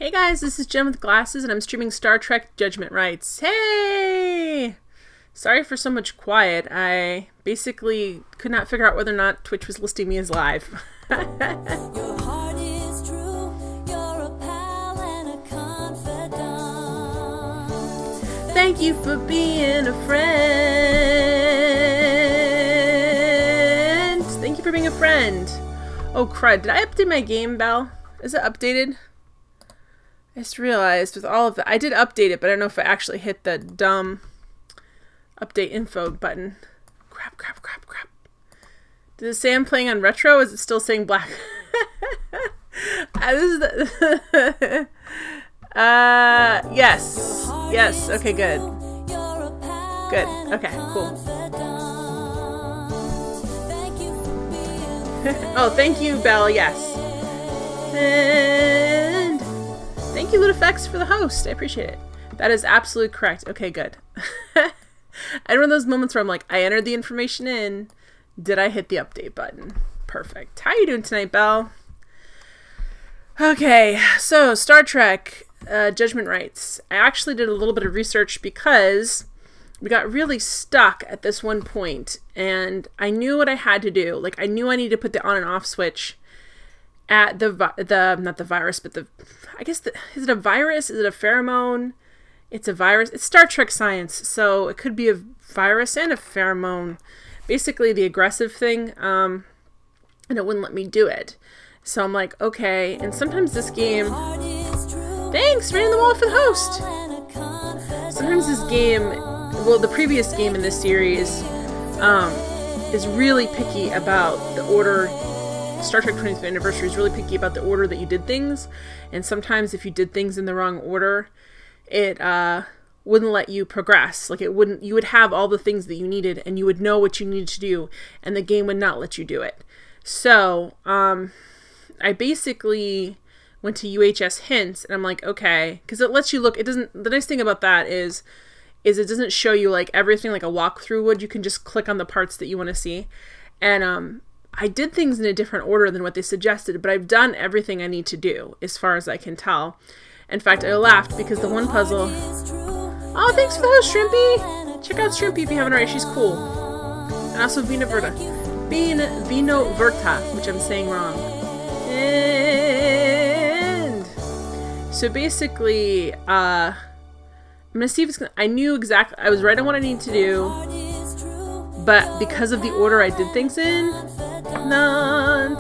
Hey guys, this is Jen with Glasses, and I'm streaming Star Trek Judgment Rites. Hey! Sorry for so much quiet. I basically could not figure out whether or not Twitch was listing me as live. Your heart is true. You're a pal and a confidant. Thank you for being a friend. Thank you for being a friend. Oh crud, did I update my game, Belle? Is it updated? I just realized with all of that, I did update it, but I don't know if I actually hit the dumb update info button. Crap. Does it say I'm playing on retro? Is it still saying black? This is the yes. Okay, good. Okay, cool. Oh, thank you, Belle. Yes. And thank you, LutFX, for the host. I appreciate it. That is absolutely correct. Okay, good. I had one of those moments where I'm like, I entered the information in. Did I hit the update button? Perfect. How are you doing tonight, Belle? Okay, so Star Trek Judgment Rites. I actually did a little bit of research because we got really stuck at this one point, and I knew what I had to do. Like, I knew I needed to put the on and off switch at not the virus, but I guess is it a virus? Is it a pheromone? It's a virus. It's Star Trek science, so it could be a virus and a pheromone. Basically, the aggressive thing, and it wouldn't let me do it. So I'm like, okay. And sometimes this game, thanks, ran the wall for the host. Sometimes this game, well, the previous game in this series, is really picky about the order. Star Trek 25th Anniversary is really picky about the order that you did things, and sometimes if you did things in the wrong order, it wouldn't let you progress. Like, it wouldn't. You would have all the things that you needed, and you would know what you needed to do, and the game would not let you do it. So I basically went to UHS hints, and I'm like, okay, because it lets you look. It doesn't. The nice thing about that is it doesn't show you like everything like a walkthrough would. You can just click on the parts that you want to see, and I did things in a different order than what they suggested, but I've done everything I need to do, as far as I can tell. In fact, I laughed because the one puzzle... Oh, thanks for the host, Shrimpy! Check out Shrimpy if you haven't already, she's cool. And also Vino Verta, which I'm saying wrong. And... so basically, I'm gonna see if it's gonna... I knew exactly... I was right on what I needed to do, but because of the order I did things in... I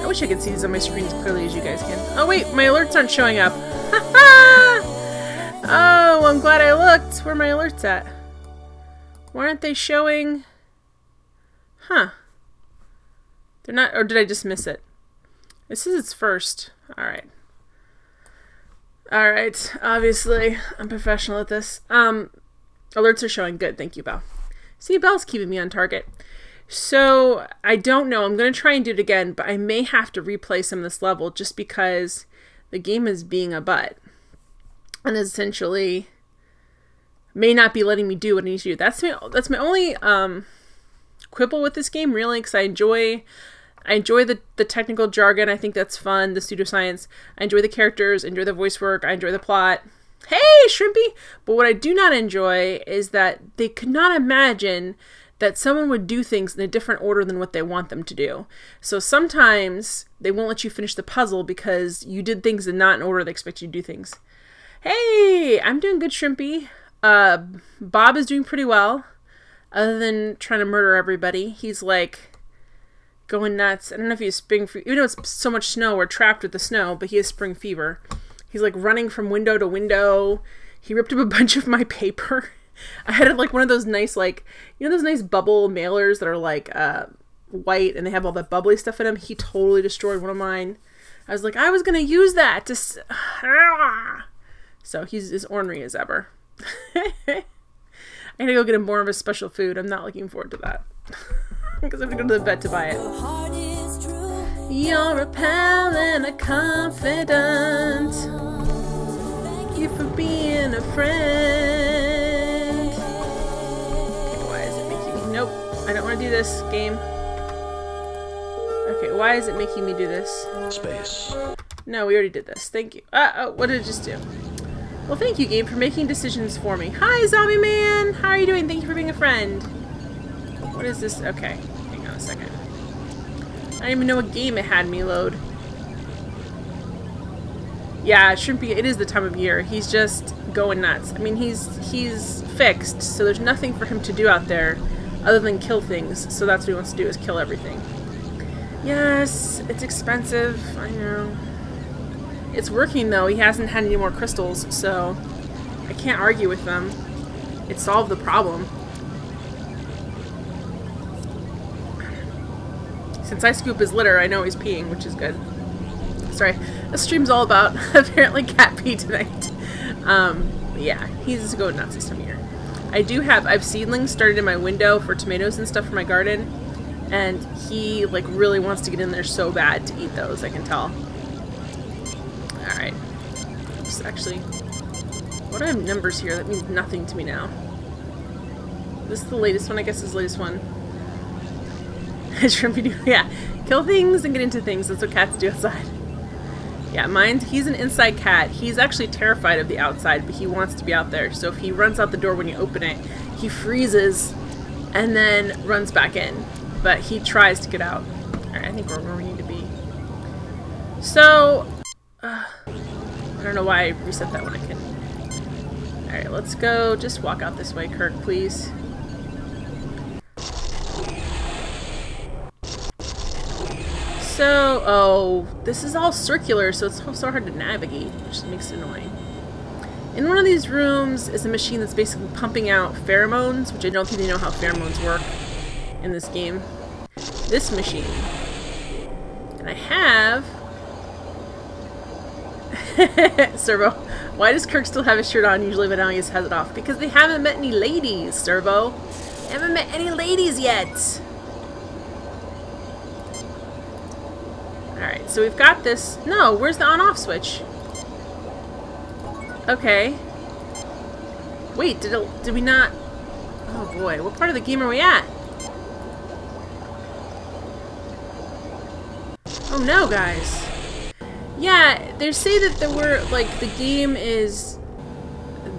wish I could see these on my screen as clearly as you guys can. Oh wait, my alerts aren't showing up. Oh, I'm glad I looked. Where are my alerts at? Why aren't they showing? Huh. They're not, or did I just miss it? It says it's first. Alright. Alright, obviously, I'm professional at this. Alerts are showing. Good, thank you, Belle. See, Belle's keeping me on target. So, I don't know. I'm going to try and do it again, but I may have to replay some of this level just because the game is being a butt. And essentially may not be letting me do what I need to do. That's my only quibble with this game, really, because I enjoy the technical jargon. I think that's fun, the pseudoscience. I enjoy the characters, enjoy the voice work, I enjoy the plot. Hey, Shrimpy! But what I do not enjoy is that they could not imagine that someone would do things in a different order than what they want them to do. So sometimes they won't let you finish the puzzle because you did things in not in order they expect you to do things. Hey, I'm doing good, Shrimpy. Bob is doing pretty well, other than trying to murder everybody. He's like going nuts. I don't know if he has spring fever. Even though it's so much snow, we're trapped with the snow, but he has spring fever. He's like running from window to window. He ripped up a bunch of my paper. I had like one of those nice, like, you know those nice bubble mailers that are like white and they have all that bubbly stuff in them? He totally destroyed one of mine. I was like, I was going to use that to... So he's as ornery as ever. I gotta go get him more of his special food. I'm not looking forward to that. Because I have to go to the vet to buy it. You're a pal and a confidant. Thank you for being a friend. Okay, why is it making me... Nope, I don't want to do this game. Okay, why is it making me do this? Space. No, we already did this. Thank you. Oh, what did it just do? Well, thank you, game, for making decisions for me. Hi, Zombie Man! How are you doing? Thank you for being a friend. What is this? Okay, hang on a second. I don't even know what game it had me load. Yeah, Shrimpy, it is the time of year. He's just going nuts. I mean, he's fixed, so there's nothing for him to do out there other than kill things. So that's what he wants to do, is kill everything. Yes, it's expensive. I know. It's working, though. He hasn't had any more crystals, so I can't argue with them. It solved the problem. Since I scoop his litter, I know he's peeing, which is good. Sorry, this stream's all about apparently cat pee tonight. Yeah, he's going nuts this time of year. I've seedlings started in my window for tomatoes and stuff for my garden, and he like really wants to get in there so bad to eat those, I can tell. Alright. Oops, actually, what are numbers here? That means nothing to me now. This is the latest one, I guess is the latest one. Shrimpy do, yeah. Kill things and get into things, that's what cats do outside. Yeah, he's an inside cat. He's actually terrified of the outside, but he wants to be out there. So if he runs out the door when you open it, he freezes and then runs back in. But he tries to get out. Alright, I think we're where we need to be. So, I don't know why I reset that when I can. Alright, let's go. Just walk out this way, Kirk, please. So, oh, this is all circular, so it's so hard to navigate, which makes it annoying. In one of these rooms is a machine that's basically pumping out pheromones, which I don't think they know how pheromones work in this game. This machine. And I have... Servo, why does Kirk still have his shirt on usually, but now he just has it off? Because they haven't met any ladies, Servo. They haven't met any ladies yet. Alright, so we've got this... No, where's the on-off switch? Okay. Wait, did we not... Oh boy, what part of the game are we at? Oh no, guys. Yeah, they say that there were, like, the game is...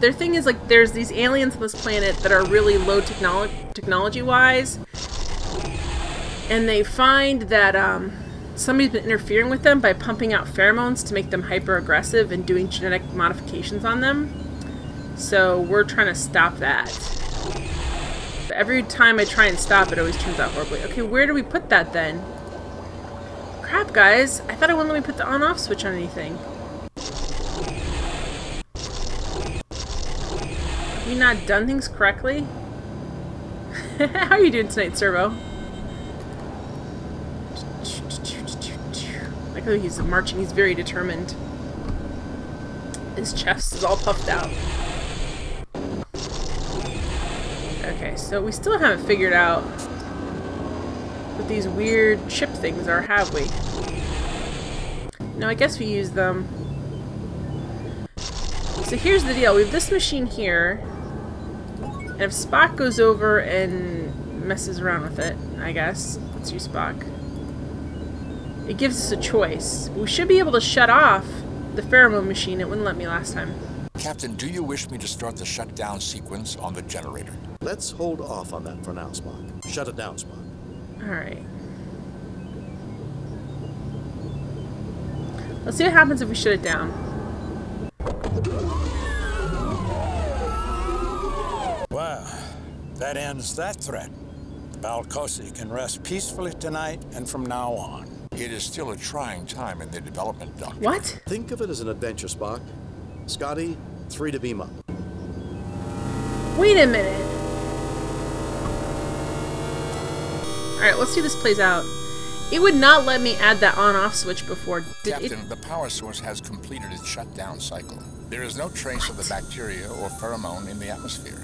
Their thing is, like, there's these aliens on this planet that are really low technology-wise. And they find that, somebody's been interfering with them by pumping out pheromones to make them hyper-aggressive and doing genetic modifications on them. So we're trying to stop that. But every time I try and stop it, always turns out horribly. Okay, where do we put that then? Crap, guys. I thought I wouldn't let me put the on-off switch on anything. Have we not done things correctly? How are you doing tonight, Servo? Like, oh, he's marching. He's very determined. His chest is all puffed out. Okay, so we still haven't figured out what these weird chip things are, have we? No, I guess we use them. So here's the deal. We have this machine here. And if Spock goes over and messes around with it, I guess. Let's use Spock. It gives us a choice. We should be able to shut off the pheromone machine. It wouldn't let me last time. Captain, do you wish me to start the shutdown sequence on the generator? Let's hold off on that for now, Spock. Shut it down, Spock. Alright. Let's see what happens if we shut it down. Well, that ends that threat. Balcosi can rest peacefully tonight and from now on. It is still a trying time in their development, Doctor. What? Think of it as an adventure, Spock. Scotty, 3 to beam up. Wait a minute. Alright, let's see how this plays out. It would not let me add that on-off switch before. Captain, the power source has completed its shutdown cycle. There is no trace of the bacteria or pheromone in the atmosphere.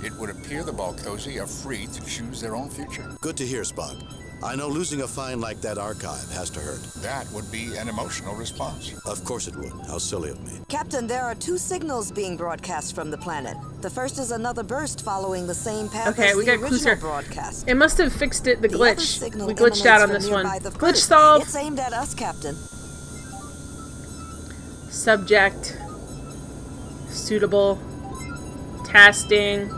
It would appear the Balcosi are free to choose their own future. Good to hear, Spock. I know losing a find like that archive has to hurt. That would be an emotional response. Of course it would. How silly of me. Captain, there are 2 signals being broadcast from the planet. The first is another burst following the same path Okay, as we the got clues original here. broadcast. It must have fixed it, the The other glitch. signal We glitched out on emanates this from one. nearby the Glitch first. solved. It's aimed at us, Captain. Subject. Suitable. Testing.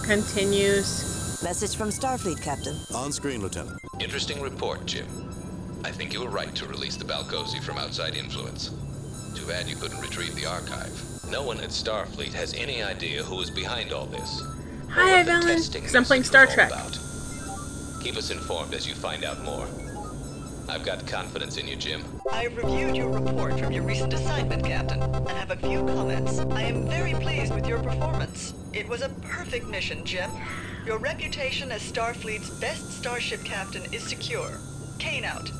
Continues. Message from Starfleet, Captain. On screen, Lieutenant. Interesting report, Jim. I think you were right to release the Balcosi from outside influence. Too bad you couldn't retrieve the archive. No one at Starfleet has any idea who is behind all this. Hi, Evelyn. Because I'm playing Star Trek. Keep us informed as you find out more. I've got confidence in you, Jim. I've reviewed your report from your recent assignment, Captain, and have a few comments. I am very pleased with your performance. It was a perfect mission, Jim. Your reputation as Starfleet's best starship captain is secure. Kane out.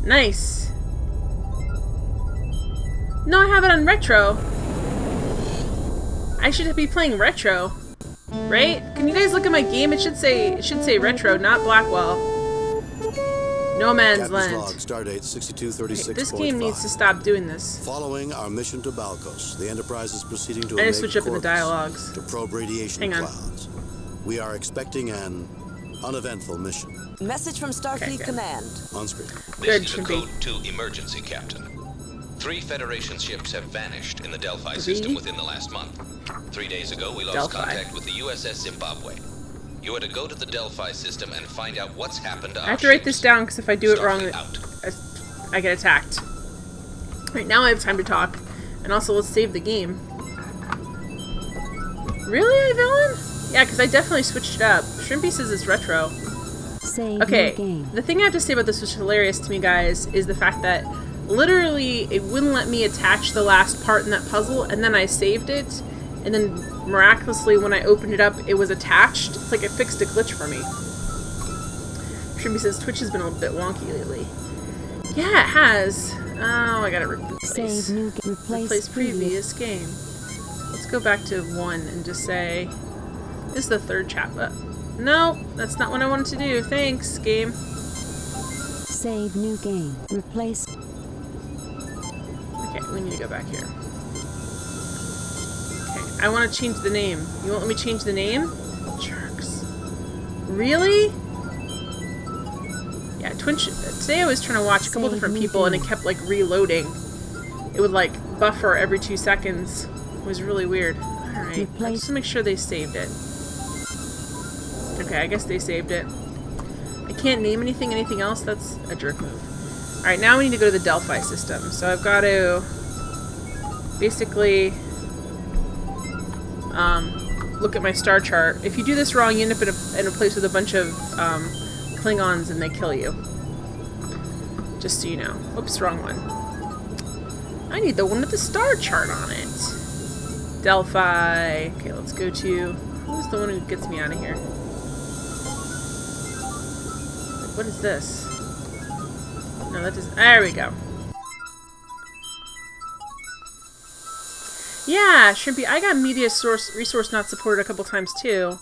Nice. No, I have it on retro. I should be playing retro, right? Can you guys look at my game? It should say retro, not Blackwell. No Man's Captain's Land. log, stardate 6236.5. This game needs to stop doing this. Following our mission to Balcos, the Enterprise is proceeding to I a need to switch up in the dialogues. to probe radiation Hang on. clouds. We are expecting an uneventful mission. Message from Starfleet Okay. Command. On screen. Good, This is a should be. Code 2 emergency, Captain. 3 Federation ships have vanished in the Delphi system within the last month. 3 days ago, we lost Delphi. contact with the USS Zimbabwe. You are to go to the Delphi system and find out what's happened to I our have to write this ships. down because if I do it wrong, Starfleet out. I get attacked. Right now I have time to talk. And also, let's save the game. Really, Villain? Yeah, because I definitely switched it up. Shrimpy says it's retro. Save Okay, new game. the thing I have to say about this, which is hilarious to me, guys, is the fact that literally it wouldn't let me attach the last part in that puzzle, and then I saved it, and then miraculously when I opened it up, it was attached. It's like it fixed a glitch for me. Shrimpy says Twitch has been a little bit wonky lately. Yeah, it has. Oh, I gotta replace. Save new game. Replace previous game. Let's go back to 1 and just say, this is the third chapter. No, that's not what I wanted to do. Thanks, game. Save new game. Replace. Okay, we need to go back here. Okay, I want to change the name. You won't let me change the name? Jerks. Really? Yeah, Twitch. Today I was trying to watch a couple different people and it kept like reloading. It would like buffer every 2 seconds. It was really weird. Alright, let's just make sure they saved it. Okay, I guess they saved it. I can't name anything else? That's a jerk move. Alright, now we need to go to the Delphi system. So I've got to basically look at my star chart. If you do this wrong, you end up in a place with a bunch of Klingons and they kill you. Just so you know. Oops, wrong one. I need the one with the star chart on it. Delphi. Okay, let's go to... Who's the one who gets me out of here? What is this? No, that doesn't... There we go. Yeah, Shrimpy, I got media resource not supported a couple times too.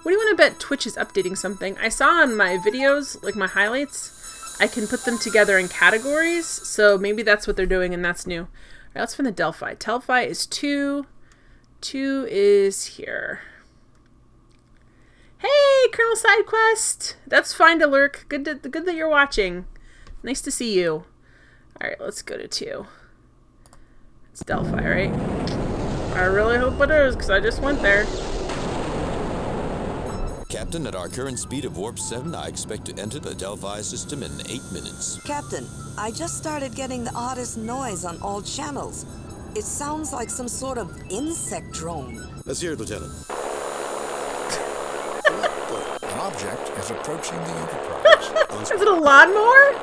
What do you want to bet Twitch is updating something? I saw on my videos, like my highlights, I can put them together in categories, so maybe that's what they're doing and that's new. Alright, let's find the Delphi. Delphi is 2. 2 is here. Hey, Colonel Sidequest! That's fine to lurk. Good that you're watching. Nice to see you. Alright, let's go to 2. It's Delphi, right? I really hope it is, because I just went there. Captain, at our current speed of warp 7, I expect to enter the Delphi system in 8 minutes. Captain, I just started getting the oddest noise on all channels. It sounds like some sort of insect drone. Let's hear it, Lieutenant. An object is approaching the Enterprise. Is it a lawnmower?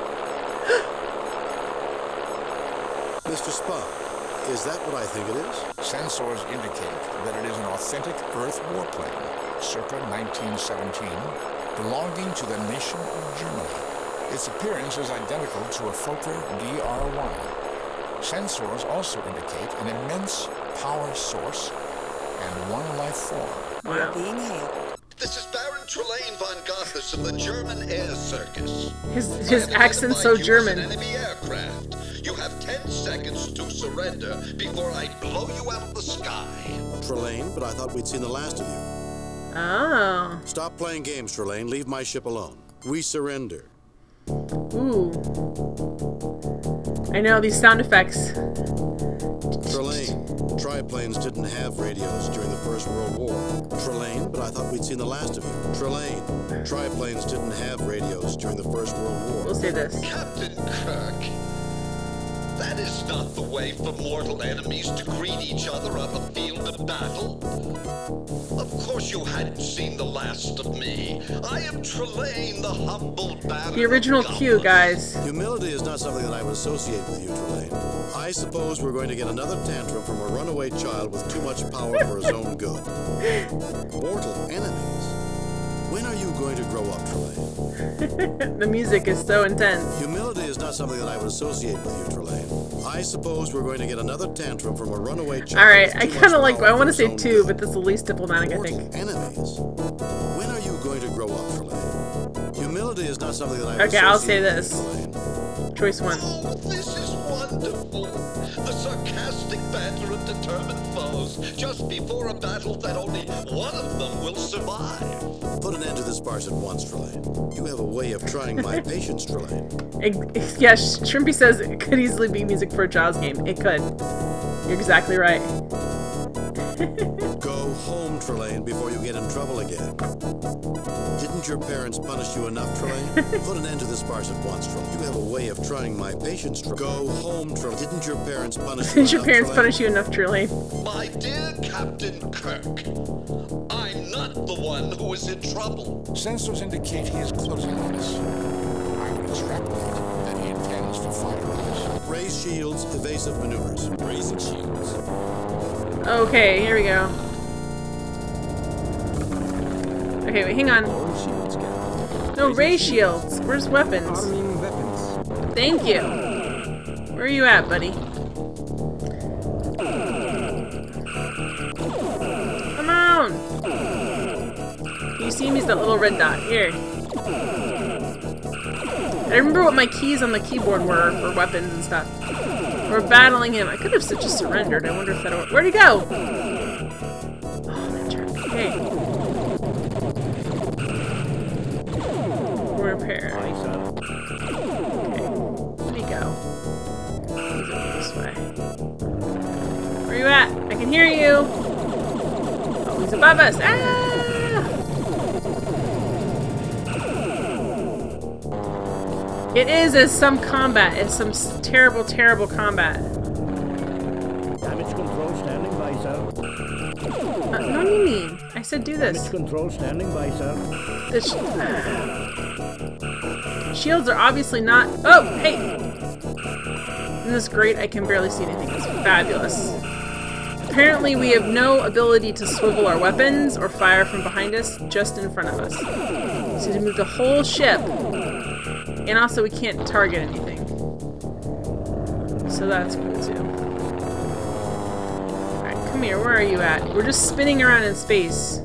Mr. Spock, is that what I think it is? Sensors indicate that it is an authentic Earth warplane, circa 1917, belonging to the nation of Germany. Its appearance is identical to a Fokker DR-1. Sensors also indicate an immense power source and one life form. We're being hailed. This is Baron Trelane von Gothis of the German Air Circus. His accent's so German. An enemy aircraft. You have 10 seconds to surrender before I blow you out of the sky. Trelane, but I thought we'd seen the last of you. Oh. Stop playing games, Trelane. Leave my ship alone. We surrender. Ooh. I know these sound effects. Trelane, triplanes didn't have radios during the First World War. Trelane, but I thought we'd seen the last of you. Trelane, triplanes didn't have radios during the First World War. We'll say this. Captain Kirk, that is not the way for mortal enemies to greet each other on the field of battle. Of course you hadn't seen the last of me. I am Trelane, the humble battle. The original cue, guys. Humility is not something that I would associate with you, Trelane. I suppose we're going to get another tantrum from a runaway child with too much power for his own good. Mortal enemies? When are you going to grow up, Trelane? The music is so intense. Humility is not something that I would associate with you, Trelane. I suppose we're going to get another tantrum from a runaway child. Alright, I kind of like, I want to say two, but that's the least diplomatic, I think. Enemies? When are you going to grow up, Trelane? Humility is not something that I would Okay, I'll say associate this. with you, Trelane. Choice one. Oh, this is wonderful. The sarcastic banter of determined foes just before a battle that only one of them will survive. Put an end to this farce at once, Trelane. You have a way of trying my patience, Trelane. Yeah, Shrimpy says it could easily be music for a child's game. It could. You're exactly right. Go home, Trelane, before you get in trouble again. Didn't your parents punish you enough, Trelane? Put an end to this farce at once, Trelane. You have a way of trying my patience, Trelane. Go home, Trelane. Didn't your parents punish you Did your enough, parents Trelane? punish you enough, Trelane? My dear Captain Kirk, I'm not the one who is in trouble. Sensors indicate he is closing on us. I would extrapolate that he intends to fire on us. Raise shields, evasive maneuvers. Raising shields. Okay, here we go. Okay, wait, hang on. All shields, Captain. No, ray shields. Where's weapons? Arming weapons. Thank you. Where are you at, buddy? Come on! You see me? He's that little red dot. Here. I remember what my keys on the keyboard were for weapons and stuff. We're battling him. I could have just surrendered. I wonder if that'll work. Where'd he go? Oh, that jerk. Okay. Repair. Okay. Where'd he go? He's over this way. Where are you at? I can hear you. Oh, he's above us. Ah! It is as some combat. It's some terrible, terrible combat. Damage control standing by, sir. What do you mean? I said do this. Damage control standing by, sir. The shields are obviously not... Oh, hey! Isn't this great? I can barely see anything. It's fabulous. Apparently we have no ability to swivel our weapons or fire from behind us, just in front of us. So to move the whole ship. And also we can't target anything. So that's cool too. Alright, come here. Where are you at? We're just spinning around in space.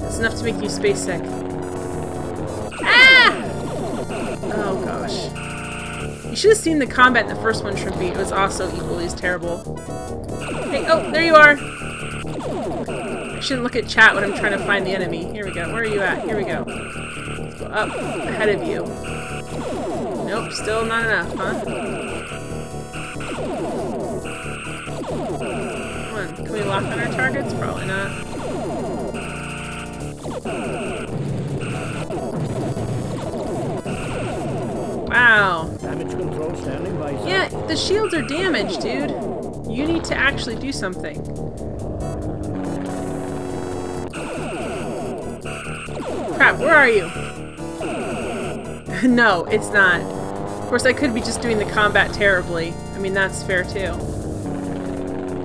It's enough to make you space sick. Ah! Oh gosh. You should have seen the combat in the first one, Shrimpy. It was also equally as terrible. Hey, oh, there you are! I shouldn't look at chat when I'm trying to find the enemy. Here we go. Where are you at? Here we go. Let's go up ahead of you. Nope, still not enough, huh? Come on, can we lock on our targets? Probably not. Wow. Damage control standing by, sir. Yeah, the shields are damaged, dude. You need to actually do something. Crap, where are you? No, it's not. Of course, I could be just doing the combat terribly. I mean, that's fair too.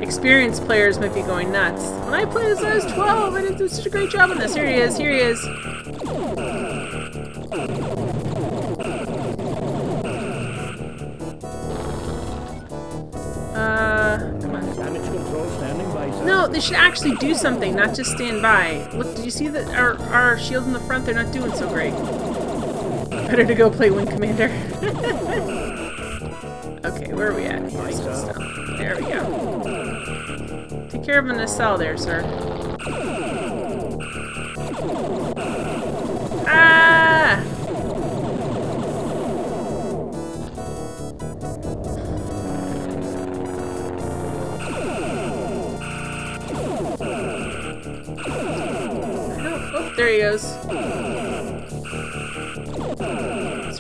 Experienced players might be going nuts. When I play this, I was 12 and it did such a great job on this. Here he is, here he is. Come on. Damage control standing by, sir. No, they should actually do something, not just stand by. Look, did you see that our shields in the front? They're not doing so great. Better to go play Wing Commander. Okay, where are we at? Here's some stuff. There we go. Take care of a nacelle there, sir. Ah!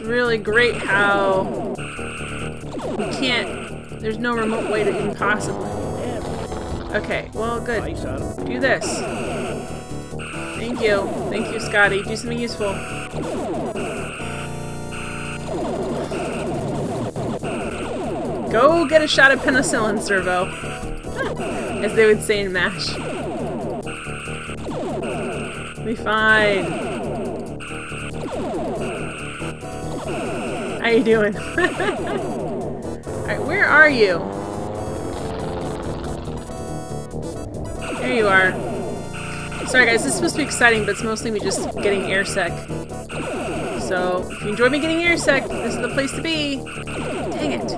really great how we can't... There's no remote way to even possibly... Okay, well, good. Do this. Thank you. Thank you, Scotty. Do something useful. Go get a shot of penicillin, Servo. As they would say in MASH. Be fine. How you doing? Alright, where are you? There you are. Sorry guys, this is supposed to be exciting, but it's mostly me just getting airsick. So, if you enjoy me getting airsick, this is the place to be. Dang it.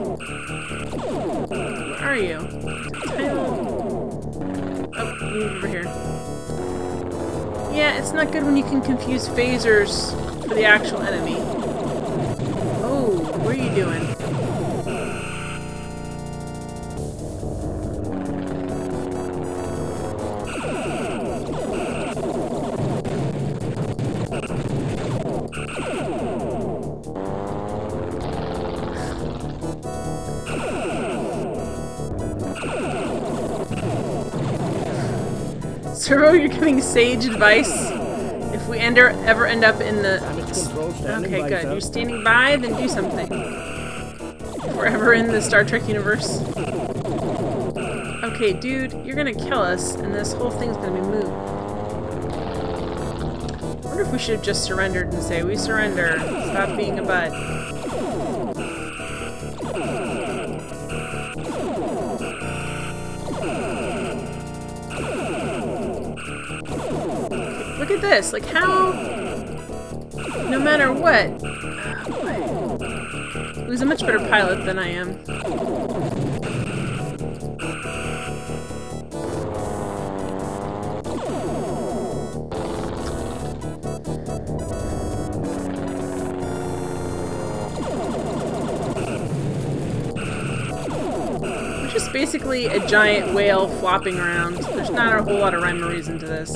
Where are you? Oh, you over here. Yeah, it's not good when you can confuse phasers for the actual enemy. Oh, what are you doing? Servo, you're giving sage advice if we ever end up in the... Okay, good. You're standing by, then do something. If we're ever in the Star Trek universe. Okay, dude, you're gonna kill us, and this whole thing's gonna be moot. I wonder if we should have just surrendered and say, we surrender. Stop being a butt. Look at this, like how, no matter what, he's a much better pilot than I am. It's just basically a giant whale flopping around. There's not a whole lot of rhyme or reason to this.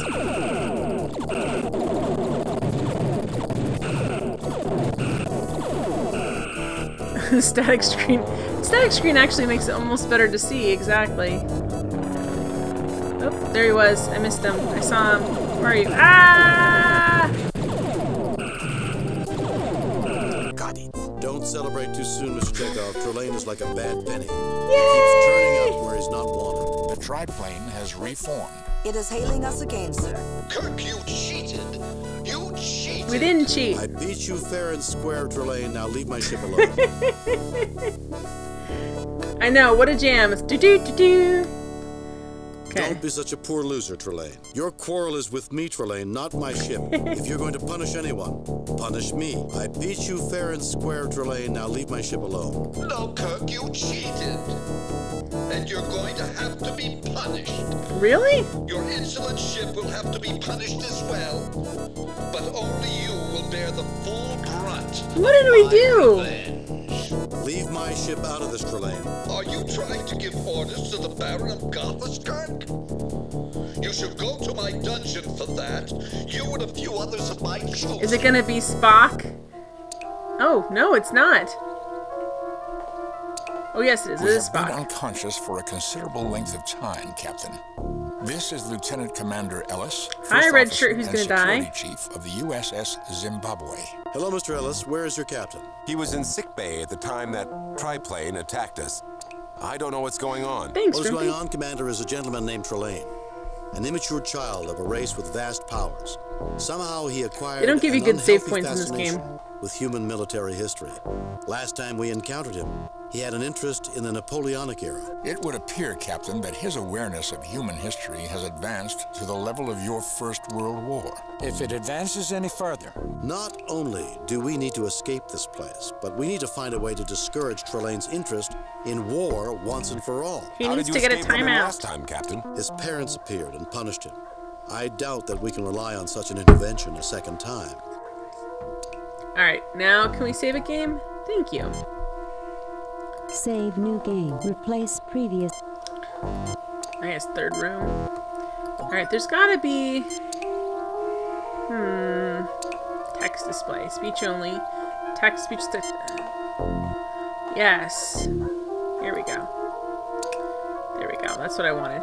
Static screen. Static screen actually makes it almost better to see, exactly. Oh, there he was. I missed him. I saw him. Where are you? Ah! Got it. Don't celebrate too soon, Mr. Chekhov. Trelane is like a bad penny. He keeps turning up where he's not wanted. The triplane has reformed. It is hailing us again, sir. Kirk, you cheated. You cheated. We didn't cheat. I beat you fair and square, Trelane. Now leave my ship alone. I know, what a jam. It's do-do-do-do. Okay. Don't be such a poor loser, Trelane. Your quarrel is with me, Trelane, not my ship. If you're going to punish anyone, punish me. I beat you fair and square, Trelane. Now leave my ship alone. No, Kirk, you cheated. And you're going to have to be punished. Really? Your insolent ship will have to be punished as well. But only you will bear the full brunt. What did we do? Leave my ship out of this, Trelane. Are you trying to give orders to the Baron of Gothas, Kirk? You should go to my dungeon for that. You and a few others of my troops. Is it gonna be Spock? Oh, no, it's not. Oh, yes, it is. It is We have Spock. been unconscious for a considerable length of time, Captain. This is Lieutenant Commander Ellis, Hi, First Red Officer Shirt, who's and gonna die? Security Chief of the USS Zimbabwe. Hello, Mr. Ellis. Where is your captain? He was in sickbay at the time that triplane attacked us. I don't know what's going on. Thanks, What's going Rumpy. on, Commander, is a gentleman named Trelane. An immature child of a race with vast powers. Somehow he acquired They don't give you an good save unhealthy points in this game. fascination with human military history. Last time we encountered him, he had an interest in the Napoleonic era. It would appear, Captain, that his awareness of human history has advanced to the level of your First World War. If it advances any further. Not only do we need to escape this place, but we need to find a way to discourage Trelane's interest in war once and for all. He How needs did to you get a escape from him last timeout. time, Captain? His parents appeared and punished him. I doubt that we can rely on such an intervention a second time. Alright, now can we save a game? Thank you. Save new game. Replace previous. I guess third room. Alright, there's gotta be... text display. Speech only. Text speech. Yes. Here we go. There we go. That's what I wanted.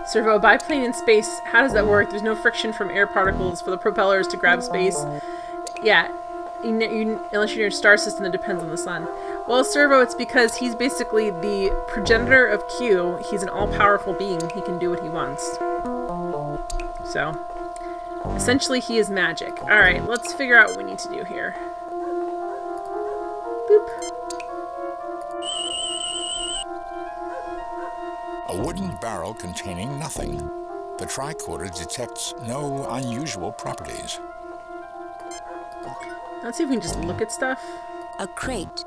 Servo, biplane in space. How does that work? There's no friction from air particles for the propellers to grab space. Yeah. Unless you're in a star system that depends on the sun. Well, Servo, it's because he's basically the progenitor of Q. He's an all-powerful being. He can do what he wants. So, essentially, he is magic. Alright, let's figure out what we need to do here. Boop. A wooden barrel containing nothing. The tricorder detects no unusual properties. Let's see if we can just look at stuff. A crate.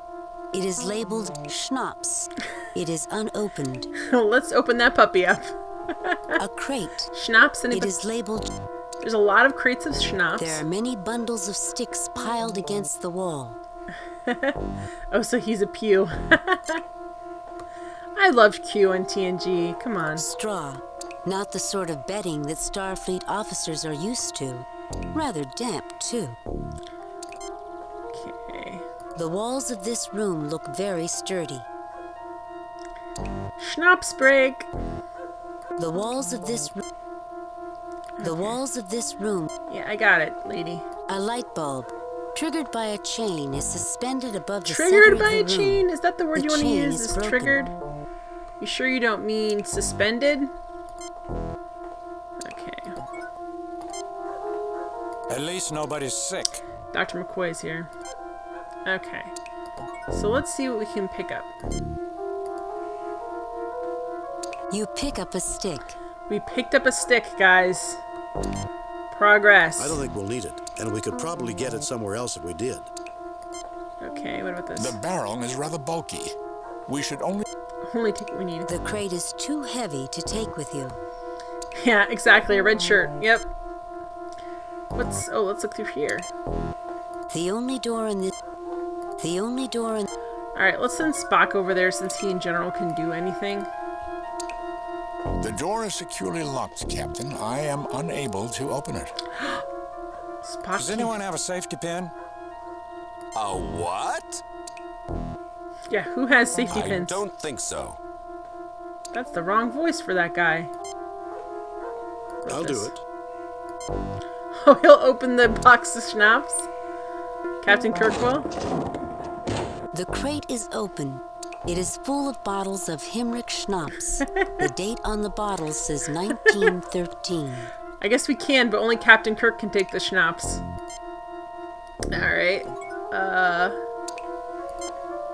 It is labeled schnapps. It is unopened. Let's open that puppy up. A crate. Schnapps and it is labeled. There's a lot of crates of schnapps. There are many bundles of sticks piled against the wall. Oh, so he's a pew. I loved Q on TNG. Come on. Straw. Not the sort of bedding that Starfleet officers are used to. Rather damp, too. Okay. The walls of this room look very sturdy. Schnapps break. The walls of this room. The walls of this room. Yeah, I got it, lady. A light bulb, triggered by a chain, is suspended above the center Triggered of the by a room. chain? Is that the word you want to chain use? Is triggered? You sure you don't mean suspended? Okay. At least nobody's sick. Dr. McCoy's here. Okay. So let's see what we can pick up. You pick up a stick. We picked up a stick, guys. Progress. I don't think we'll need it, and we could probably get it somewhere else if we did. Okay, what about this? The barrel is rather bulky. We should only take what we need. The crate is too heavy to take with you. Yeah, exactly. A red shirt. Yep. Let's look through here. The only door in the... Alright, let's send Spock over there since he in general can do anything. The door is securely locked, Captain. I am unable to open it. Spock. Does anyone have a safety pin? A what? Yeah, who has safety I pins? don't think so. That's the wrong voice for that guy. I'll do it. Oh, he'll open the box of schnapps? Captain Kirk will? The crate is open. It is full of bottles of Himrick schnapps. The date on the bottle says 1913. I guess we can, but only Captain Kirk can take the schnapps. Alright.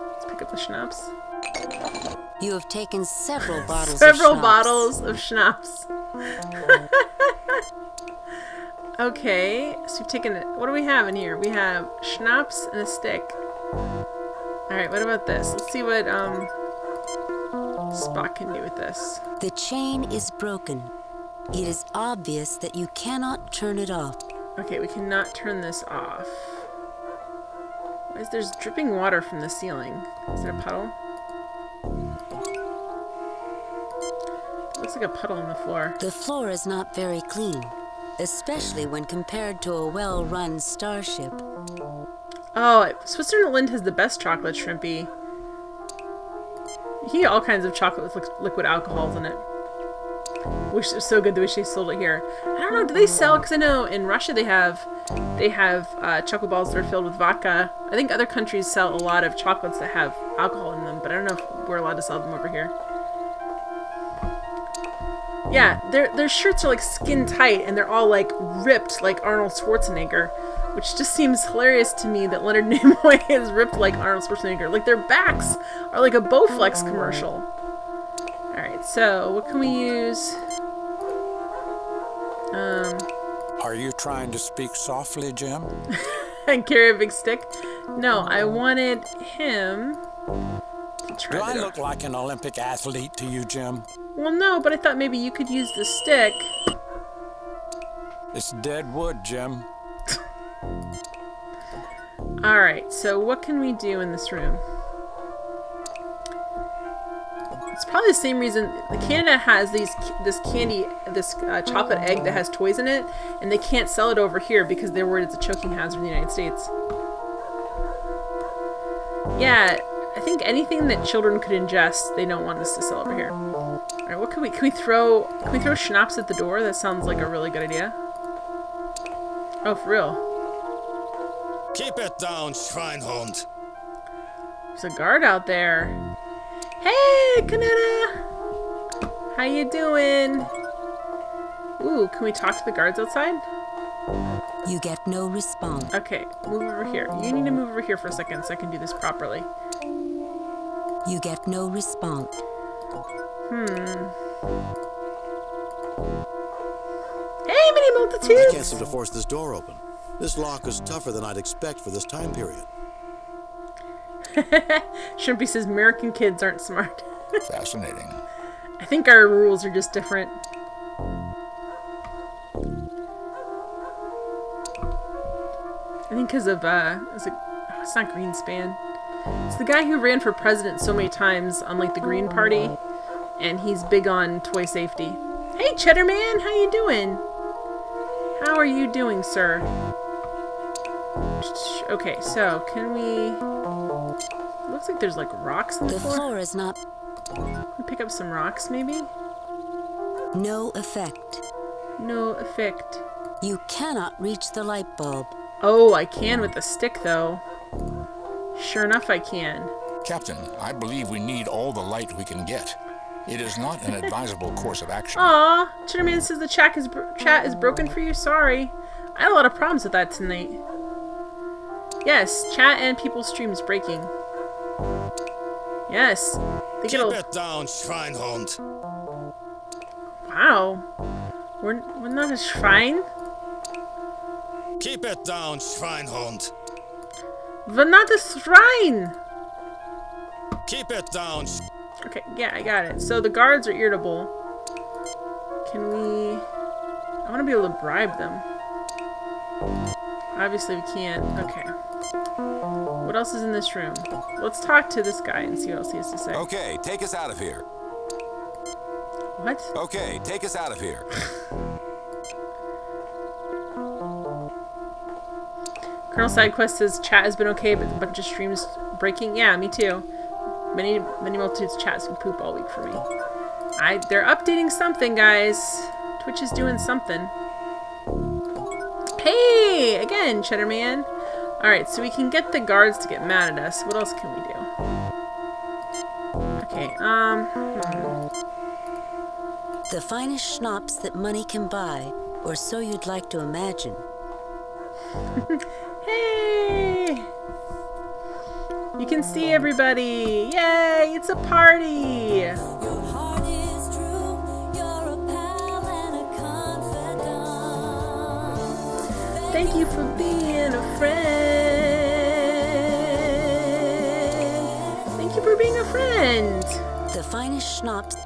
Let's pick up the schnapps. You have taken several bottles Several of schnapps. bottles of schnapps. Okay, so we've taken it. What do we have in here? We have schnapps and a stick. Alright, what about this? Let's see what Spock can do with this. The chain is broken. It is obvious that you cannot turn it off. Okay, we cannot turn this off. Why is there's dripping water from the ceiling? Is there a puddle? It looks like a puddle on the floor. The floor is not very clean, especially when compared to a well-run starship. Oh, Switzerland has the best chocolate, Shrimpy. You can get all kinds of chocolate with liquid alcohols in it. Which is so good, the wish they sold it here. I don't know, do they sell? Because I know in Russia they have chocolate balls that are filled with vodka. I think other countries sell a lot of chocolates that have alcohol in them, but I don't know if we're allowed to sell them over here. Yeah, their shirts are like skin tight and they're all like ripped like Arnold Schwarzenegger, which just seems hilarious to me that Leonard Nimoy is ripped like Arnold Schwarzenegger. Like their backs are like a Bowflex commercial. Alright, so what can we use? Are you trying to speak softly, Jim? And carry a big stick? No, I wanted him to try Do I to... look like an Olympic athlete to you, Jim? Well, no, but I thought maybe you could use the stick. It's dead wood, Jim. Alright, so what can we do in this room? It's probably the same reason Canada has this chocolate egg that has toys in it, and they can't sell it over here because they're worried it's a choking hazard in the United States. Yeah, I think anything that children could ingest, they don't want us to sell over here. Alright, what can we throw schnapps at the door? That sounds like a really good idea. Oh, for real. Keep it down, Schweinhund. There's a guard out there. Hey, Kaneda! How you doing? Ooh, can we talk to the guards outside? You get no response. Okay, move over here. You need to move over here for a second so I can do this properly. You get no response. Hey, mini I multitudes! can't seem to force this door open. This lock is tougher than I'd expect for this time period. Shrimpy says American kids aren't smart. Fascinating. I think our rules are just different. I think because of, it's not Greenspan. It's the guy who ran for president so many times on, like, the Green Party. And he's big on toy safety. Hey, Cheddar Man! How you doing? How are you doing, sir? Okay, so, can we... Looks like there's, like, rocks on the floor. The floor is not... Can we pick up some rocks, maybe? No effect. No effect. You cannot reach the light bulb. Oh, I can with the stick, though. Sure enough, I can. Captain, I believe we need all the light we can get. It is not an advisable course of action. Aw, Chitterman says the chat is broken for you. Sorry. I had a lot of problems with that tonight. Yes, chat and people's streams breaking. Yes. They Keep it down, Schweinhund. Wow. We're not a shrine? Keep it down, Schweinhund. We're not a shrine! Keep it down. Okay, yeah, I got it. So the guards are irritable. Can we... I want to be able to bribe them. Obviously we can't. Okay. What else is in this room? Let's talk to this guy and see what else he has to say. Okay, take us out of here. What? Okay, take us out of here. Colonel Sidequest says chat has been okay, but a bunch of streams breaking. Yeah, me too. Many multitudes chats and poop all week for me. They're updating something, guys. Twitch is doing something. Hey, again, Cheddar Man. All right, so we can get the guards to get mad at us. What else can we do? Okay. The finest schnapps that money can buy, or so you'd like to imagine. Hey! You can see everybody! Yay! It's a party! Your heart is true. You're a pal and a confidant. Thank you for being a friend! Thank you for being a friend! The finest schnapps.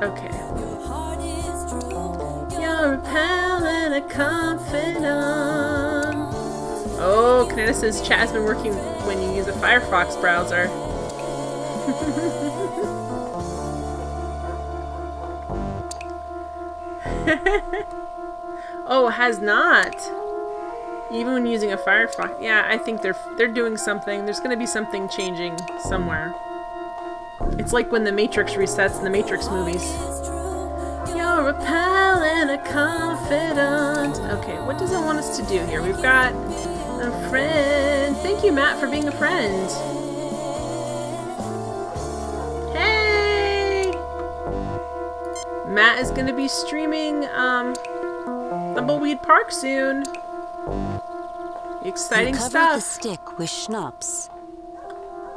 Okay. Your heart is true. You're a pal and a confidant. Oh, Kaneda says chat has been working when you use a Firefox browser. Oh, it has not. Even when using a Firefox. Yeah, I think they're doing something. There's gonna be something changing somewhere. It's like when the Matrix resets in the Matrix movies. You're a pal and a confidant. Okay, what does it want us to do here? We've got a friend. Thank you, Matt, for being a friend. Hey! Matt is going to be streaming Tumbleweed Park soon. Exciting You cover stuff. the stick with schnapps.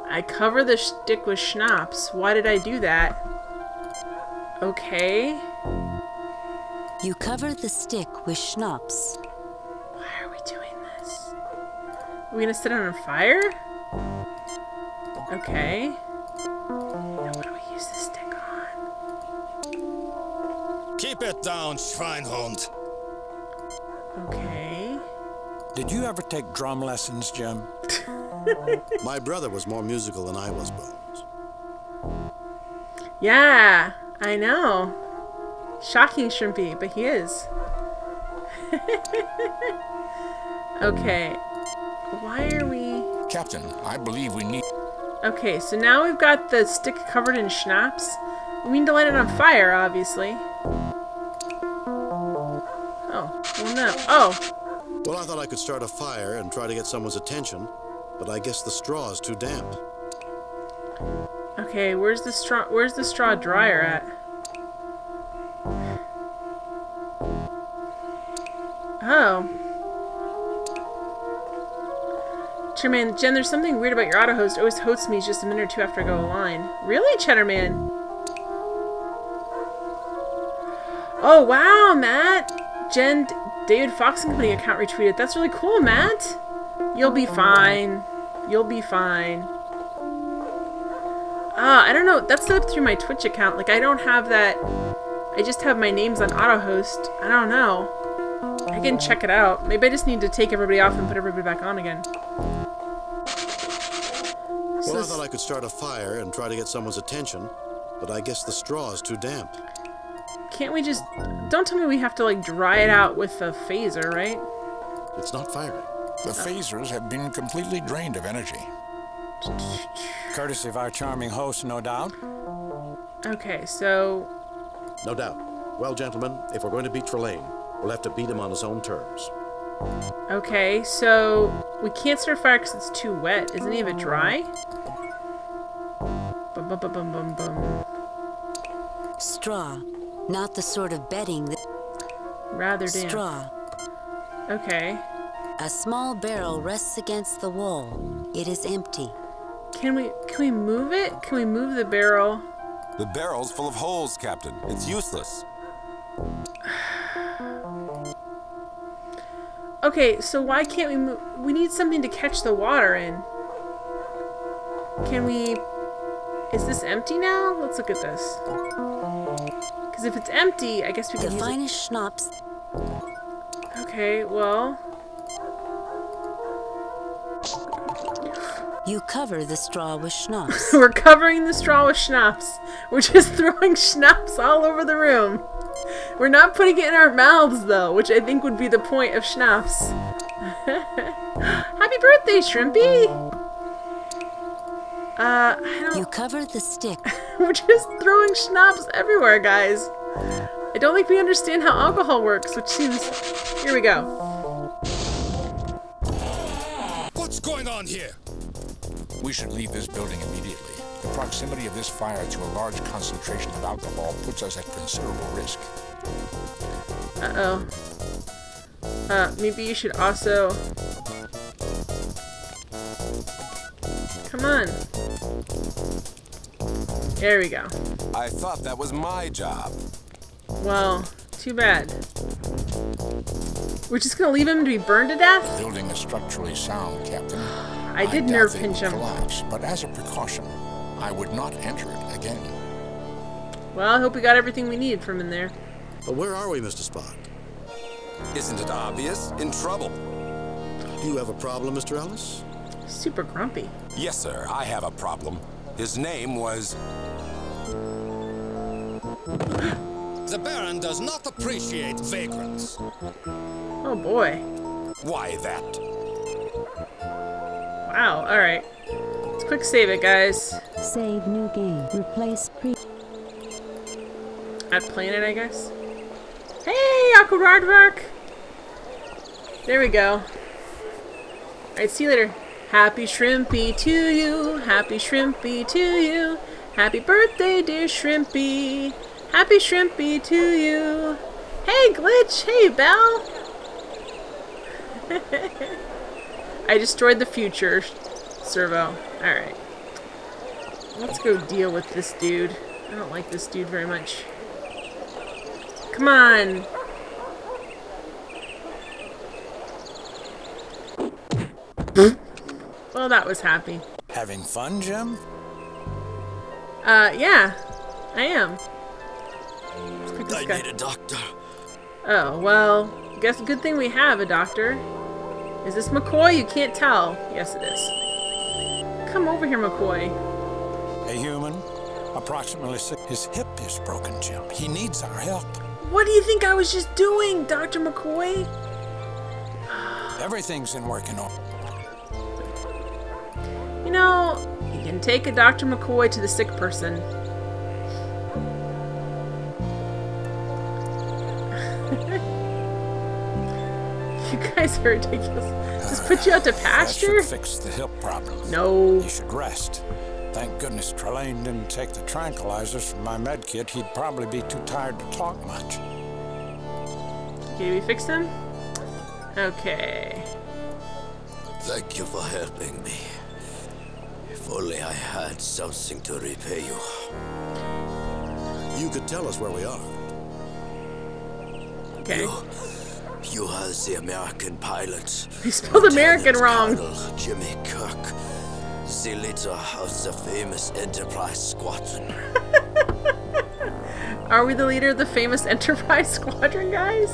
I cover the stick with schnapps. Why did I do that? Okay. You cover the stick with schnapps. Why are we doing this? Are we gonna set it on fire? Okay. Now what do we use this stick on? Keep it down, Schweinhund. Okay. Did you ever take drum lessons, Jim? My brother was more musical than I was, Bones. Yeah, I know. Shocking, Shrimpy, but he is. Okay. Why are we... Captain, I believe we need... Okay, so now we've got the stick covered in schnapps. We need to light it on fire, obviously. Oh, well no. Oh! Well, I thought I could start a fire and try to get someone's attention, but I guess the straw is too damp. Okay, where's the straw dryer at? Oh. Cheddarman, Jen, there's something weird about your auto host. It always hosts me just a minute or two after I go online. Really, Cheddarman? Oh, wow, Matt. Jen, David Fox and Company account retweeted. That's really cool, Matt. You'll be fine. You'll be fine. I don't know. That's set up through my Twitch account. Like, I don't have that. I just have my names on auto host. I don't know. I can check it out. Maybe I just need to take everybody off and put everybody back on again. Well, I thought I could start a fire and try to get someone's attention, but I guess the straw is too damp. Can't we just... Don't tell me we have to, like, dry it out with a phaser, right? It's not firing. The phasers have been completely drained of energy. Courtesy of our charming host, no doubt. Okay, so... No doubt. Well, gentlemen, if we're going to beat Trelane, we'll have to beat him on his own terms. Okay, so... We can't start a fire because it's too wet. Is any of it dry? Bum, bum, bum, bum, bum, bum. Straw. Not the sort of bedding that... Rather damp. Straw. Okay. A small barrel rests against the wall. It is empty. Can we move it? Can we move the barrel? The barrel's full of holes, Captain. It's useless. Okay, so why can't we move? We need something to catch the water in. Can we... Is this empty now? Let's look at this. Because if it's empty, I guess we can use The finest schnapps. Okay, well... You cover the straw with schnapps. We're covering the straw with schnapps. We're just throwing schnapps all over the room. We're not putting it in our mouths, though, which I think would be the point of schnapps. Happy birthday, Shrimpy! I don't... You cover the stick. We're just throwing schnapps everywhere, guys. I don't think we understand how alcohol works, which seems... Here we go. What's going on here? We should leave this building immediately. The proximity of this fire to a large concentration of alcohol puts us at considerable risk. Uh-oh. Maybe you should also... Come on. There we go. I thought that was my job. Well, too bad. We're just gonna leave him to be burned to death? The building is structurally sound, Captain. I did nerve pinch him. Collapse, but as a precaution, I would not enter it again. Well, I hope we got everything we needed from in there. But where are we, Mr. Spock? Isn't it obvious? In trouble. Do you have a problem, Mr. Ellis? Super grumpy. Yes, sir. I have a problem. His name was... The Baron does not appreciate vagrants. Oh boy. Why that? Wow, alright. Let's quick save it, guys. Save new game. Replace pre... At Planet, I guess. Hey, Aqua Aardvark! There we go. Alright, see you later. Happy Shrimpy to you. Happy Shrimpy to you. Happy birthday, dear Shrimpy. Happy Shrimpy to you. Hey, Glitch. Hey, Belle. I destroyed the future, Servo. Alright. Let's go deal with this dude. I don't like this dude very much. Come on. Well, that was happy. Having fun, Jim? Yeah. I am. I need a doctor. Oh, well, guess good thing we have a doctor. Is this McCoy? You can't tell. Yes, it is. Come over here, McCoy. A human, approximately 6. His hip is broken, Jim. He needs our help. What do you think I was just doing, Dr. McCoy? Everything's in working order. You know, you can take a Dr. McCoy to the sick person. You guys are ridiculous. Just put you out to pasture? That should fix the hip problem. No. You should rest. Thank goodness Trelane didn't take the tranquilizers from my med kit. He'd probably be too tired to talk much. Okay, we fixed him? Okay. Thank you for helping me. If only I had something to repay you. You could tell us where we are. Okay. You are the American pilot. You spelled American wrong. Colonel Jimmy Kirk, the leader of the famous Enterprise Squadron. Are we the leader of the famous Enterprise Squadron, guys?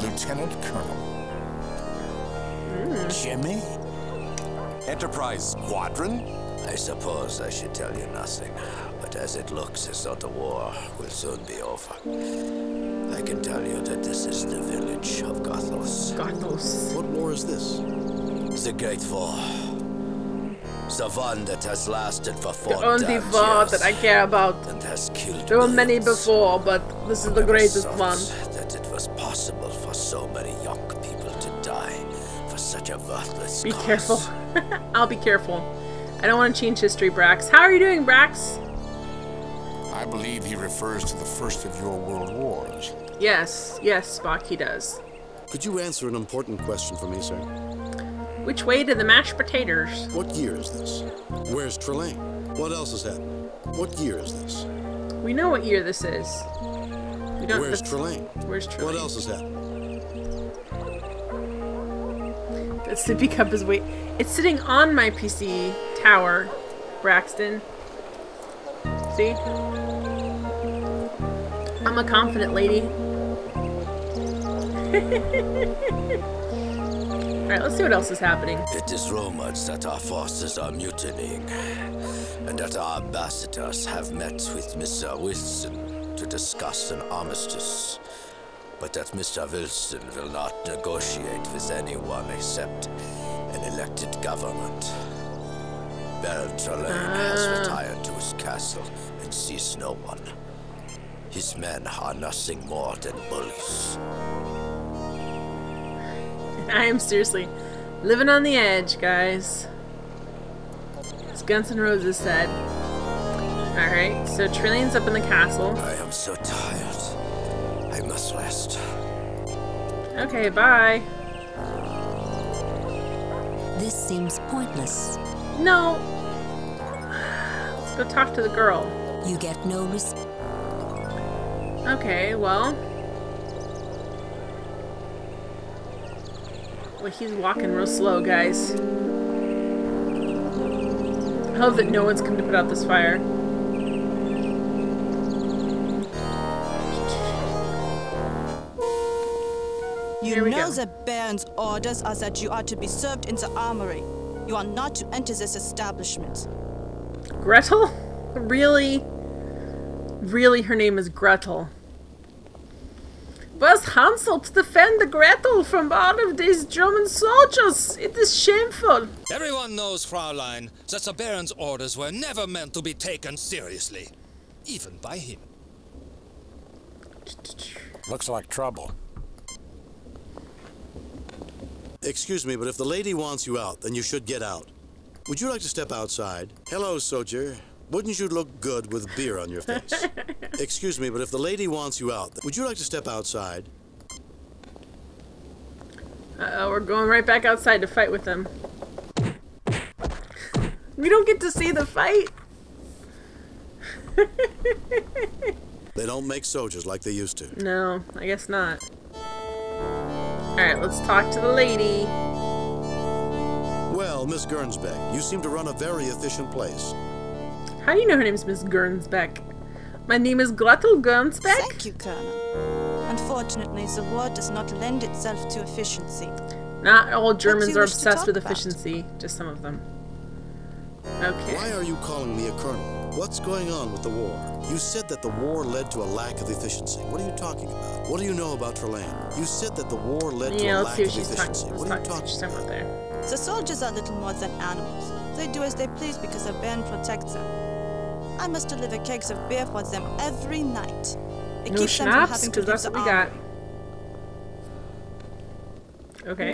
Lieutenant Colonel. Jimmy? Enterprise Squadron? I suppose I should tell you nothing, but as it looks as though the war will soon be over, I can tell you that this is the village of Gothos. Gothos. What war is this? The Great War. The one that has lasted for 4 The only war that I care about. And has killed there were many millions. before, but this is the greatest one. That it was possible for so many young people to die for such a worthless Be cause. careful. I'll be careful. I don't want to change history, Brax. How are you doing, Brax? I believe he refers to the first of your world wars. Yes, yes, Spock, he does. Could you answer an important question for me, sir? Which way to the mashed potatoes? What year is this? Where's Trelane? What else has happened? What year is this? We know what year this is. We don't. Where's Trelane? Where's Trelane? What else has happened? That sippy cup is wait. It's sitting on my PC tower, Braxton. See? I'm a confident lady. Alright, let's see what else is happening. It is rumored that our forces are mutinying, and that our ambassadors have met with Mr. Wilson to discuss an armistice, but that Mr. Wilson will not negotiate with anyone except an elected government. Baron Trelane has retired to his castle and sees no one. His men are nothing more than bullies. I am seriously living on the edge, guys. As Guns N' Roses said. Alright, so Trillane's up in the castle. I am so tired. I must rest. Okay, bye. This seems pointless. No. Let's go talk to the girl. You get no response. Okay, well. Well, he's walking real slow, guys. I hope that no one's come to put out this fire. You know the Baron's orders are that you are to be served in the armory. You are not to enter this establishment. Gretel? Really? Really, her name is Gretel. Was Hansel to defend the Gretel from all of these German soldiers? It is shameful. Everyone knows, Fraulein, that the Baron's orders were never meant to be taken seriously. Even by him. Looks like trouble. Excuse me, but if the lady wants you out, then you should get out. Would you like to step outside? Hello, soldier. Wouldn't you look good with beer on your face? Excuse me, but if the lady wants you out, would you like to step outside? Uh-oh, we're going right back outside to fight with them. We don't get to see the fight. They don't make soldiers like they used to. No, I guess not. Alright, let's talk to the lady. Well, Miss Gernsbeck, you seem to run a very efficient place. How do you know her name is Miss Gernsbeck? My name is Gretel Gernsbeck? Thank you, Colonel. Unfortunately, the war does not lend itself to efficiency. Not all Germans you are wish to obsessed talk with about? efficiency. Just some of them. Okay. Why are you calling me a colonel? What's going on with the war? You said that the war led to a lack of efficiency. What are you talking about? What do you know about Trelane? You said that the war led to a lack of efficiency. What are you talking about there? The soldiers are little more than animals. They do as they please because a band protects them. I must deliver kegs of beer for them every night. It keeps them from having to leave that's the what we got. armory. Okay.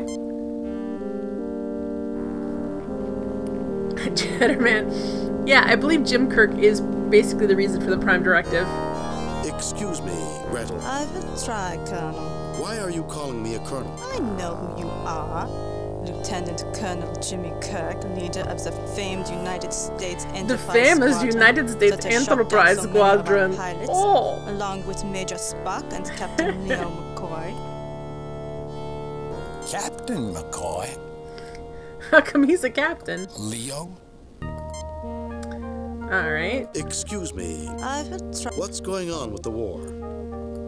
Jetterman. Yeah, I believe Jim Kirk is basically the reason for the Prime Directive. Excuse me, Gretel. I will try, Colonel. Why are you calling me a colonel? I know who you are. Lieutenant Colonel Jimmy Kirk, leader of the famed United States Enterprise The famous Squadron United States that has shot down Enterprise so many of our Squadron. pilots, Oh. along with Major Spock and Captain Leo McCoy. Captain McCoy? How come he's a captain? Leo? Alright. Excuse me. I will try. What's going on with the war?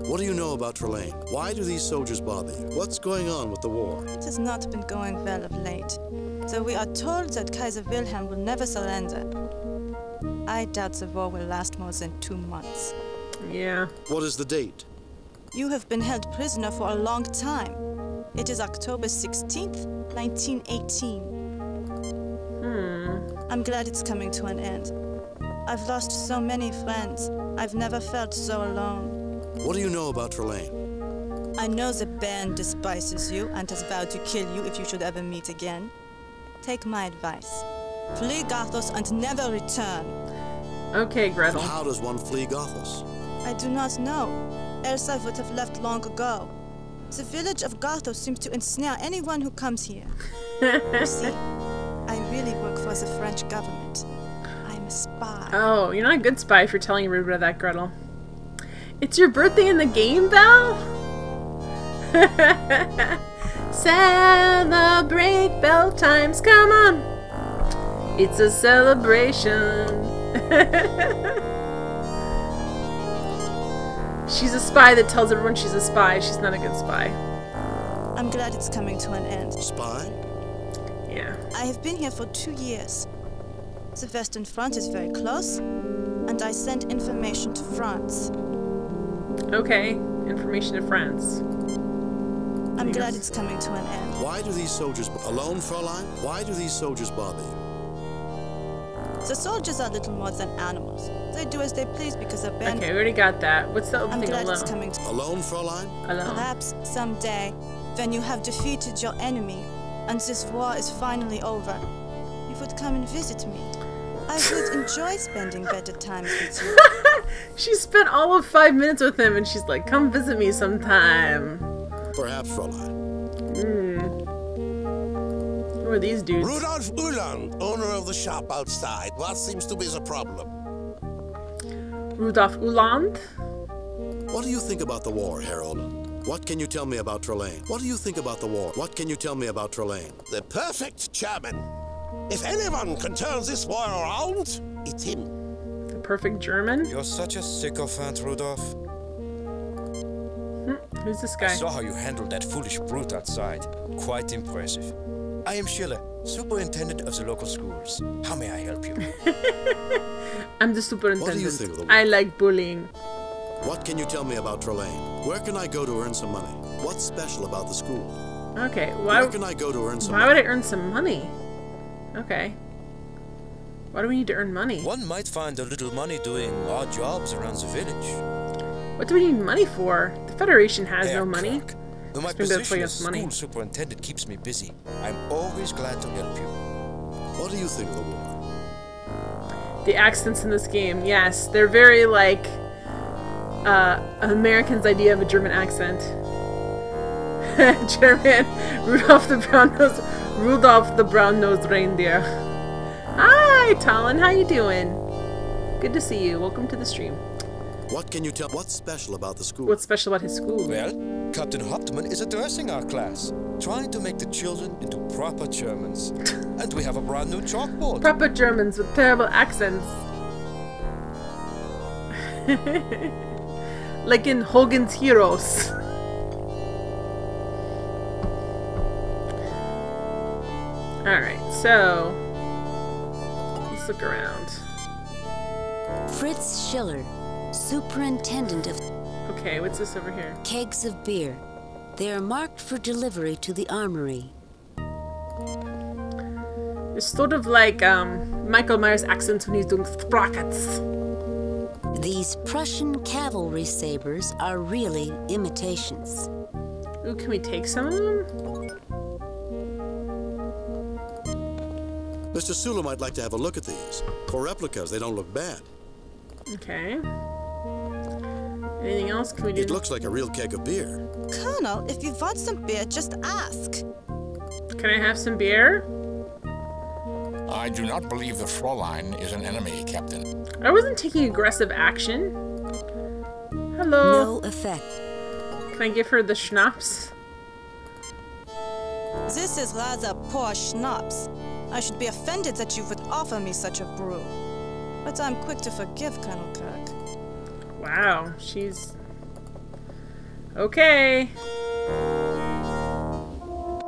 What do you know about Trelane? Why do these soldiers bother you? What's going on with the war? It has not been going well of late, so we are told that Kaiser Wilhelm will never surrender. I doubt the war will last more than 2 months. Yeah. What is the date? You have been held prisoner for a long time. It is October 16th, 1918. I'm glad it's coming to an end. I've lost so many friends. I've never felt so alone. What do you know about Trelane? I know the band despises you and has vowed to kill you if you should ever meet again. Take my advice. Flee Gothos and never return. Okay, Gretel. How does one flee Gothos? I do not know. Else I would have left long ago. The village of Gothos seems to ensnare anyone who comes here. You see, I really work for the French government. I'm a spy. Oh, you're not a good spy for telling everybody that, Gretel. It's your birthday in the game, Belle? Celebrate bell times, come on! It's a celebration. She's a spy that tells everyone she's a spy. She's not a good spy. I'm glad it's coming to an end. Spy? Yeah. I have been here for 2 years. The Western Front is very close, and I send information to France. Okay, information to France. I'm glad it's coming to an end. Why do these soldiers... Alone, Fräulein? Why do these soldiers bother you? The soldiers are little more than animals. They do as they please because a band... Okay, we already got that. What's the other I'm thing, glad alone? it's coming to... Alone, Fräulein? Alone. Perhaps someday, when you have defeated your enemy, and this war is finally over, you would come and visit me. I would enjoy spending better times with you. She spent all of 5 minutes with him, and she's like, come visit me sometime. Perhaps, Fräulein. Who are these dudes? Rudolf Uland, owner of the shop outside. What seems to be the problem? Rudolf Uland? What do you think about the war, Harold? What can you tell me about Trelane? What do you think about the war? What can you tell me about Trelane? The perfect German. If anyone can turn this war around, it's him. The perfect German? You're such a sycophant, Rudolph. Who's this guy? I saw how you handled that foolish brute outside. Quite impressive. I am Schiller, superintendent of the local schools. How may I help you? I'm the superintendent. What do you think of the war? I like bullying. What can you tell me about Trelane? Where can I go to earn some money? What's special about the school? Okay, why... Where can I go to earn some Why money? would I earn some money? Okay. Why do we need to earn money? One might find a little money doing odd jobs around the village. What do we need money for? The Federation has no money. Though my position as school superintendent keeps me busy, I'm always glad to help you. What do you think of the war? The accents in this game, yes. They're very, like, Americans' idea of a German accent. German, Rudolph the brown-nosed reindeer. Hi, Talon, how you doing? Good to see you. Welcome to the stream. What can you tell? What's special about the school? What's special about his school? Well, Captain Hauptmann is addressing our class, trying to make the children into proper Germans. And we have a brand new chalkboard. Proper Germans with terrible accents. Like in Hogan's Heroes. Alright, so let's look around. Fritz Schiller, superintendent of... Okay, what's this over here? Kegs of beer. They are marked for delivery to the armory. It's sort of like Michael Myers' accent when he's doing sprockets. These Prussian cavalry sabers are really imitations. Ooh, can we take some of them? Mr. Sula might like to have a look at these. For replicas, they don't look bad. Okay. Anything else? Can we do? It looks like a real keg of beer. Colonel, if you want some beer, just ask. Can I have some beer? I do not believe the Fräulein is an enemy, Captain. I wasn't taking aggressive action. Hello. No effect. Can I give her the schnapps? This is rather poor schnapps. I should be offended that you would offer me such a brew. But I'm quick to forgive, Colonel Kirk. Wow, she's... Okay.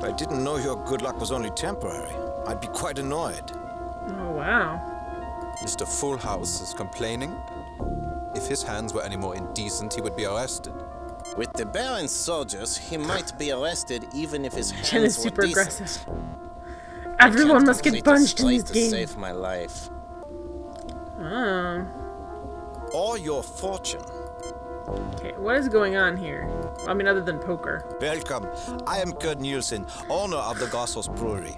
I didn't know your good luck was only temporary. I'd be quite annoyed. Oh, wow. Mr. Full House is complaining. If his hands were any more indecent, he would be arrested. With the Baron's soldiers, he might be arrested even if his hands Jen is were super decent. aggressive. Everyone must get Complete a punched in strike this to game. save my life. Oh. Or your fortune. Okay, what is going on here? I mean, other than poker. Welcome. I am Kurt Nielsen, owner of the Gossos Brewery.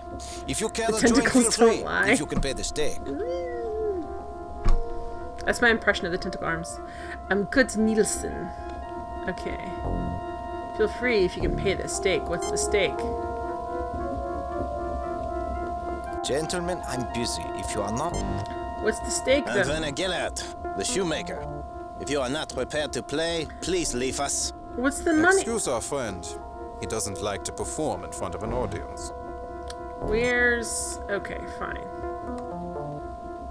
If you care The to join, feel tentacles don't free, lie. if you can pay the stake. That's my impression of the tentacle arms. I'm Kurt Nielsen. Okay. Feel free if you can pay the stake. What's the stake? Gentlemen, I'm busy. If you are not... What's the stake, And then? Werner Gellert, the shoemaker. If you are not prepared to play, please leave us. What's the money? Excuse our friend. He doesn't like to perform in front of an audience. Where's... Okay, fine.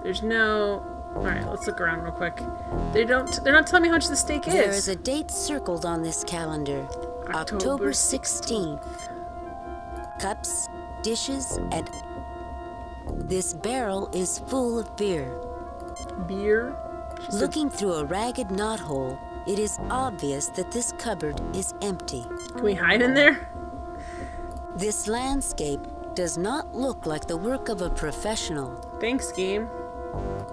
There's no... Alright, let's look around real quick. They're not telling me how much the stake is. There is a date circled on this calendar. October 16th. Cups, dishes, and... This barrel is full of beer. Beer? Looking through a ragged knothole, it is obvious that this cupboard is empty. Can we hide in there? This landscape does not look like the work of a professional. Thanks, game.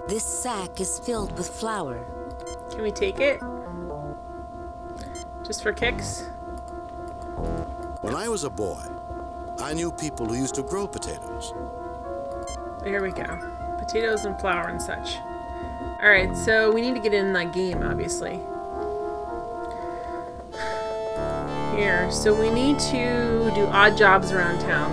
This sack is filled with flour. Can we take it? Just for kicks? When I was a boy, I knew people who used to grow potatoes. Here we go. Potatoes and flour and such. Alright, so we need to get in that game, obviously. Here, so we need to do odd jobs around town.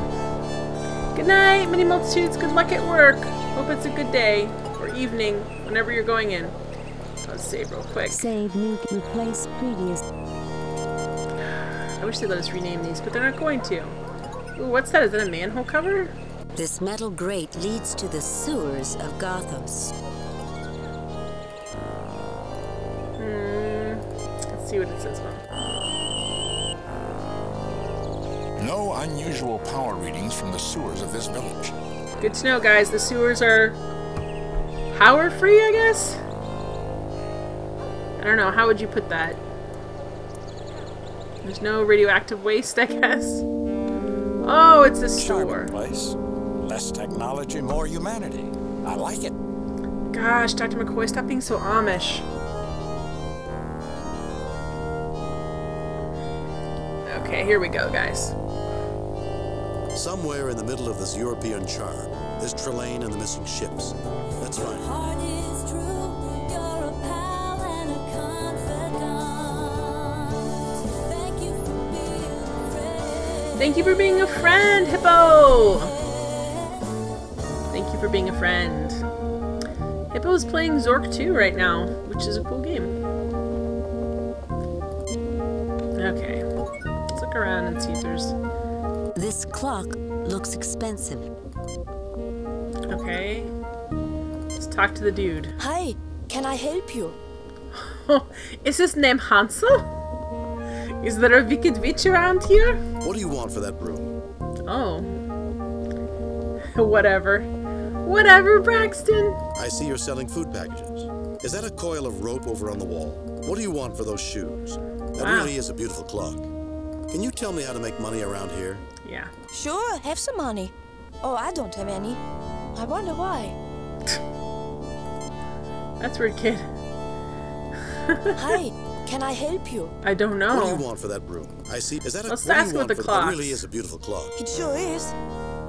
Good night, many multitudes. Good luck at work. Hope it's a good day or evening, whenever you're going in. Let's save real quick. Save, new, replace previous. I wish they let us rename these, but they're not going to. Ooh, what's that? Is that a manhole cover? This metal grate leads to the sewers of Gothos. Let's see what it says. No unusual power readings from the sewers of this village. Good to know, guys. The sewers are power free, I guess? I don't know. How would you put that? There's no radioactive waste, I guess. Oh, it's a store. Place. Less technology, more humanity. I like it. Gosh, Dr. McCoy, stop being so Amish. Okay, here we go, guys. Somewhere in the middle of this European charm, there's Trelane and the missing ships. That's fine. Heart is true, you're a pal and a confidant. Thank you for being a friend. Thank you for being a friend, Hippo! Thank you for being a friend. Hippo is playing Zork 2 right now, which is a cool game. Okay, let's look around and see if there's... This clock looks expensive. Okay. Let's talk to the dude. Hi, can I help you? Is his name Hansel? Is there a wicked witch around here? What do you want for that room? Oh. Whatever. Whatever, Braxton. I see you're selling food packages. Is that a coil of rope over on the wall? What do you want for those shoes? That really is a beautiful clock. Can you tell me how to make money around here? Yeah. Sure, have some money. Oh, I don't have any. I wonder why. That's weird, kid. Hi, can I help you? I don't know. What do you want for that broom? I see. Is that a? Let's what ask do you with want the for that? clock. That really is a beautiful clock. It sure is.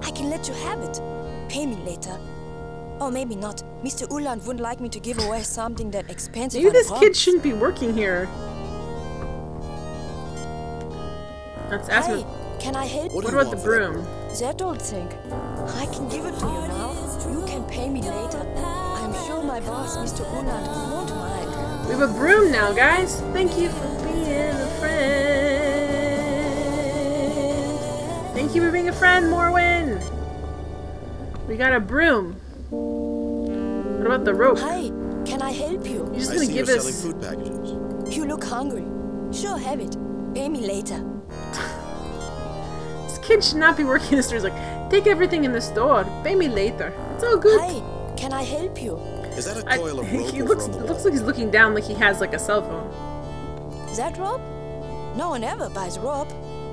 I can let you have it. Pay me later. Or maybe not. Mr. Uland wouldn't like me to give away something that expensive. Maybe this kid shouldn't be working here. Let's ask him. Can I help What about the broom? That old thing. I can give it to you now. You can pay me later. I'm sure my boss, Mr. Uland, won't mind. We have a broom now, guys. Thank you for being a friend. Thank you for being a friend, Morwen. We got a broom. What about the rope? Hi, can I help you? You're just gonna give us selling food packages. You look hungry. Sure, have it. Pay me later. This kid should not be working in the store. He's like, take everything in the store. Pay me later. It's all good. Hi, can I help you? Is that a coil of rope? He looks like he's looking down like he has like a cell phone. Is that rope? No one ever buys rope.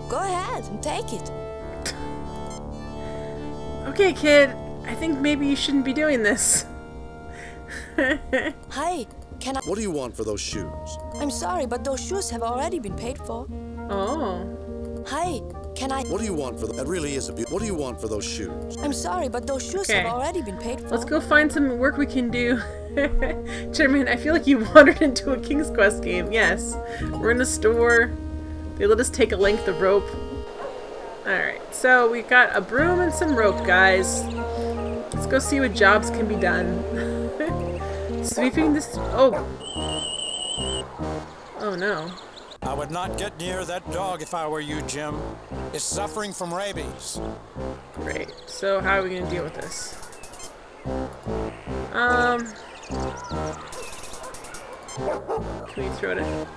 Go ahead and take it. Okay, kid. I think maybe you shouldn't be doing this. Hi, can I... What do you want for those shoes? I'm sorry, but those shoes have already been paid for. Oh. Hi, can I... What do you want for that? That really is a beautiful. What do you want for those shoes? I'm sorry, but those shoes Okay. have already been paid for. Let's go find some work we can do. Chairman, I feel like you wandered into a King's Quest game. Yes. We're in the store. They let us take a length of rope. Alright, so we got a broom and some rope, guys. Let's go see what jobs can be done. Sweeping this... Oh. Oh no. I would not get near that dog if I were you, Jim. It's suffering from rabies. Great. So how are we gonna deal with this? Can we throw it in?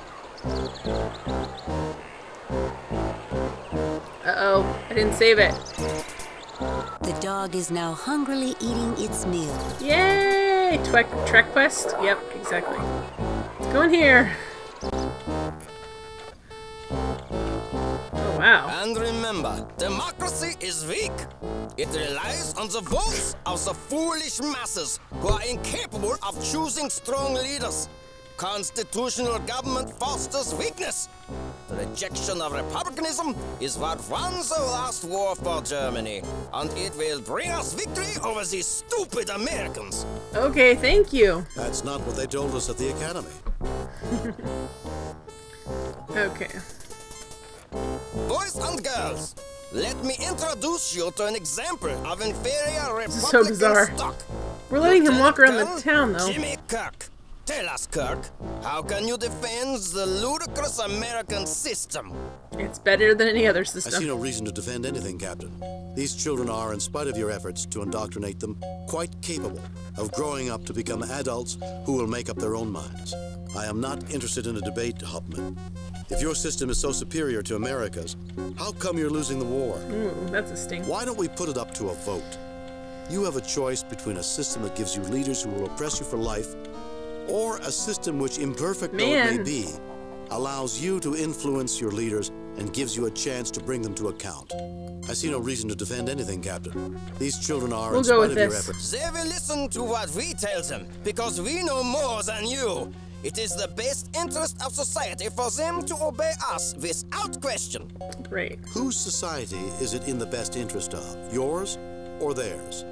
Uh-oh. I didn't save it. The dog is now hungrily eating its meal. Yay! Trek Quest? Yep, exactly. Let's go in here. Oh, wow. And remember, democracy is weak. It relies on the votes of the foolish masses who are incapable of choosing strong leaders. Constitutional government fosters weakness. The rejection of republicanism is what won the last war for Germany, and it will bring us victory over these stupid Americans. Okay, thank you. That's not what they told us at the academy. Okay. Boys and girls, let me introduce you to an example of inferior This is so Republican bizarre. stock. We're letting him walk around the town, though. Jimmy Kirk. Tell us, Kirk, how can you defend the ludicrous American system? It's better than any other I see system. no reason to defend anything, Captain. These children are, in spite of your efforts to indoctrinate them, quite capable of growing up to become adults who will make up their own minds. I am not interested in a debate, Hauptmann. If your system is so superior to America's, how come you're losing the war? Ooh, that's a stink. Why don't we put it up to a vote? You have a choice between a system that gives you leaders who will oppress you for life, or a system which, imperfect though it may be, allows you to influence your leaders and gives you a chance to bring them to account. I see no reason to defend anything, Captain. These children are, in spite of your efforts. They will listen to what we tell them, because we know more than you. It is the best interest of society for them to obey us without question. Great. Whose society is it in the best interest of? Yours or theirs?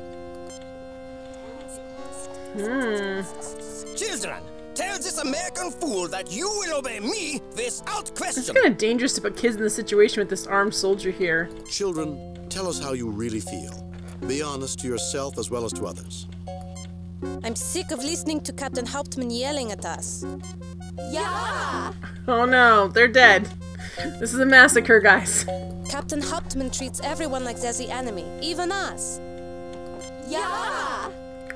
Children, tell this American fool that you will obey me without question. It's kind of dangerous to put kids in this situation with this armed soldier here. Children, tell us how you really feel. Be honest to yourself as well as to others. I'm sick of listening to Captain Hauptmann yelling at us. Yeah! Oh no, they're dead. This is a massacre, guys. Captain Hauptmann treats everyone like they're the enemy, even us. Yeah!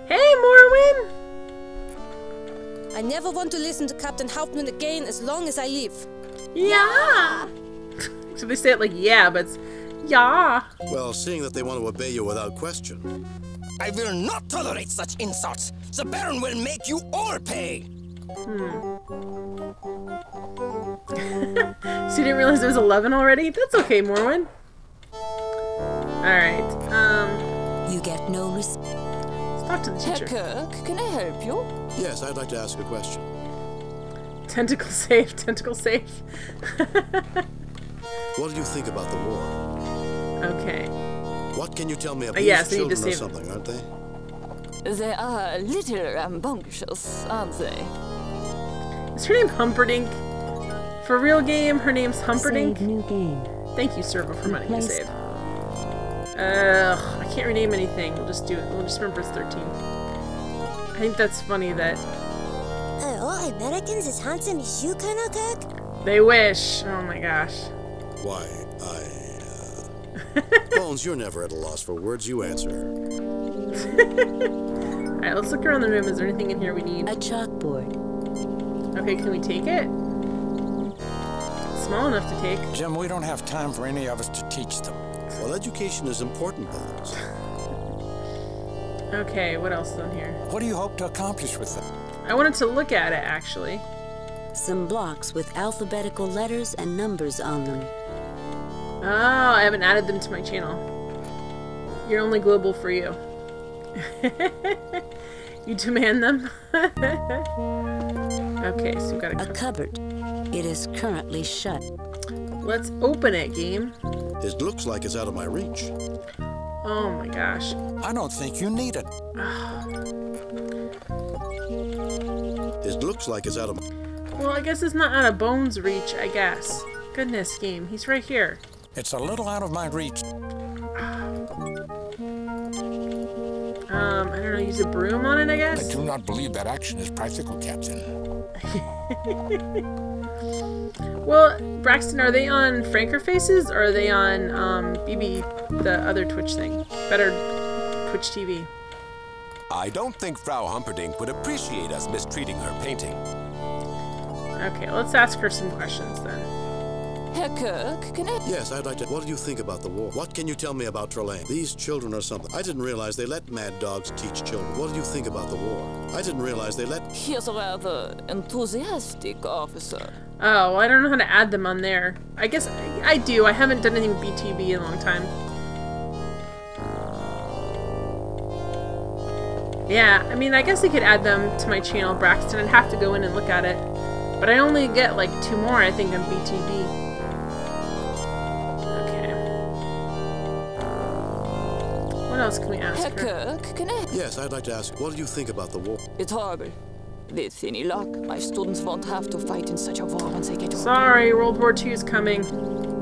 Hey, Morwen! I never want to listen to Captain Hauptmann again as long as I live. Yeah! So they say it like yeah, but it's yeah. Well, seeing that they want to obey you without question, I will not tolerate such insults. The Baron will make you all pay. So you didn't realize it was 11 already? That's okay, Morwen. Alright, You get no response. let's talk to the teacher. Kirk, can I help you? Yes, I'd like to ask a question. Tentacle safe, tentacle safe. What do you think about the war? Okay. What can you tell me about yes, these I need to children or save something, aren't they? They are a little rambunctious, aren't they? Is her name Humperdinck? For real game, her name's Humperdinck? Save new game. Thank you, Servo, for letting me Replace- save. I can't rename anything. We'll just do it. We'll just remember it's 13. I think that's funny that All Americans as handsome as you, Colonel Kirk? they wish. Oh my gosh. Why, Bones, you're never at a loss for words. You answer. Alright, let's look around the room. Is there anything in here we need? A chalkboard. Okay, can we take it? It's small enough to take. Jim, we don't have time for any of us to teach them. Well, education is important, Bones. Okay, what else is on here? What do you hope to accomplish with them? I wanted to look at it, actually. Some blocks with alphabetical letters and numbers on them. Oh, I haven't added them to my channel. You're only global for you. You demand them? Okay, so we've got A cupboard. It is currently shut. Let's open it, game. It looks like it's out of my reach. Oh my gosh. I don't think you need it. It looks like it's out of my... Well, I guess it's not out of Bones' reach, I guess. Goodness, game. He's right here. It's a little out of my reach. I don't know, use a broom on it, I guess? I do not believe that action is practical, Captain. Well, Braxton, are they on Franker Faces, or are they on BB, the other Twitch thing? Better Twitch TV. I don't think Frau Humperdinck would appreciate us mistreating her painting. Okay, let's ask her some questions then. Herr Kirk, can I... Yes, I'd like to... What do you think about the war? What can you tell me about Trelane? These children are something. I didn't realize they let mad dogs teach children. What do you think about the war? I didn't realize they let... He's a rather enthusiastic officer. Oh, well, I don't know how to add them on there. I guess I do. I haven't done anything with BTV in a long time. Yeah, I mean, I guess I could add them to my channel, Braxton. I'd have to go in and look at it. But I only get like 2 more, I think, on BTV. Okay. What else can we ask Herr her? Kirk, can I... Yes, I'd like to ask, what do you think about the war? It's horrible. With any luck, my students won't have to fight in such a war once they get older. Sorry, World War II is coming.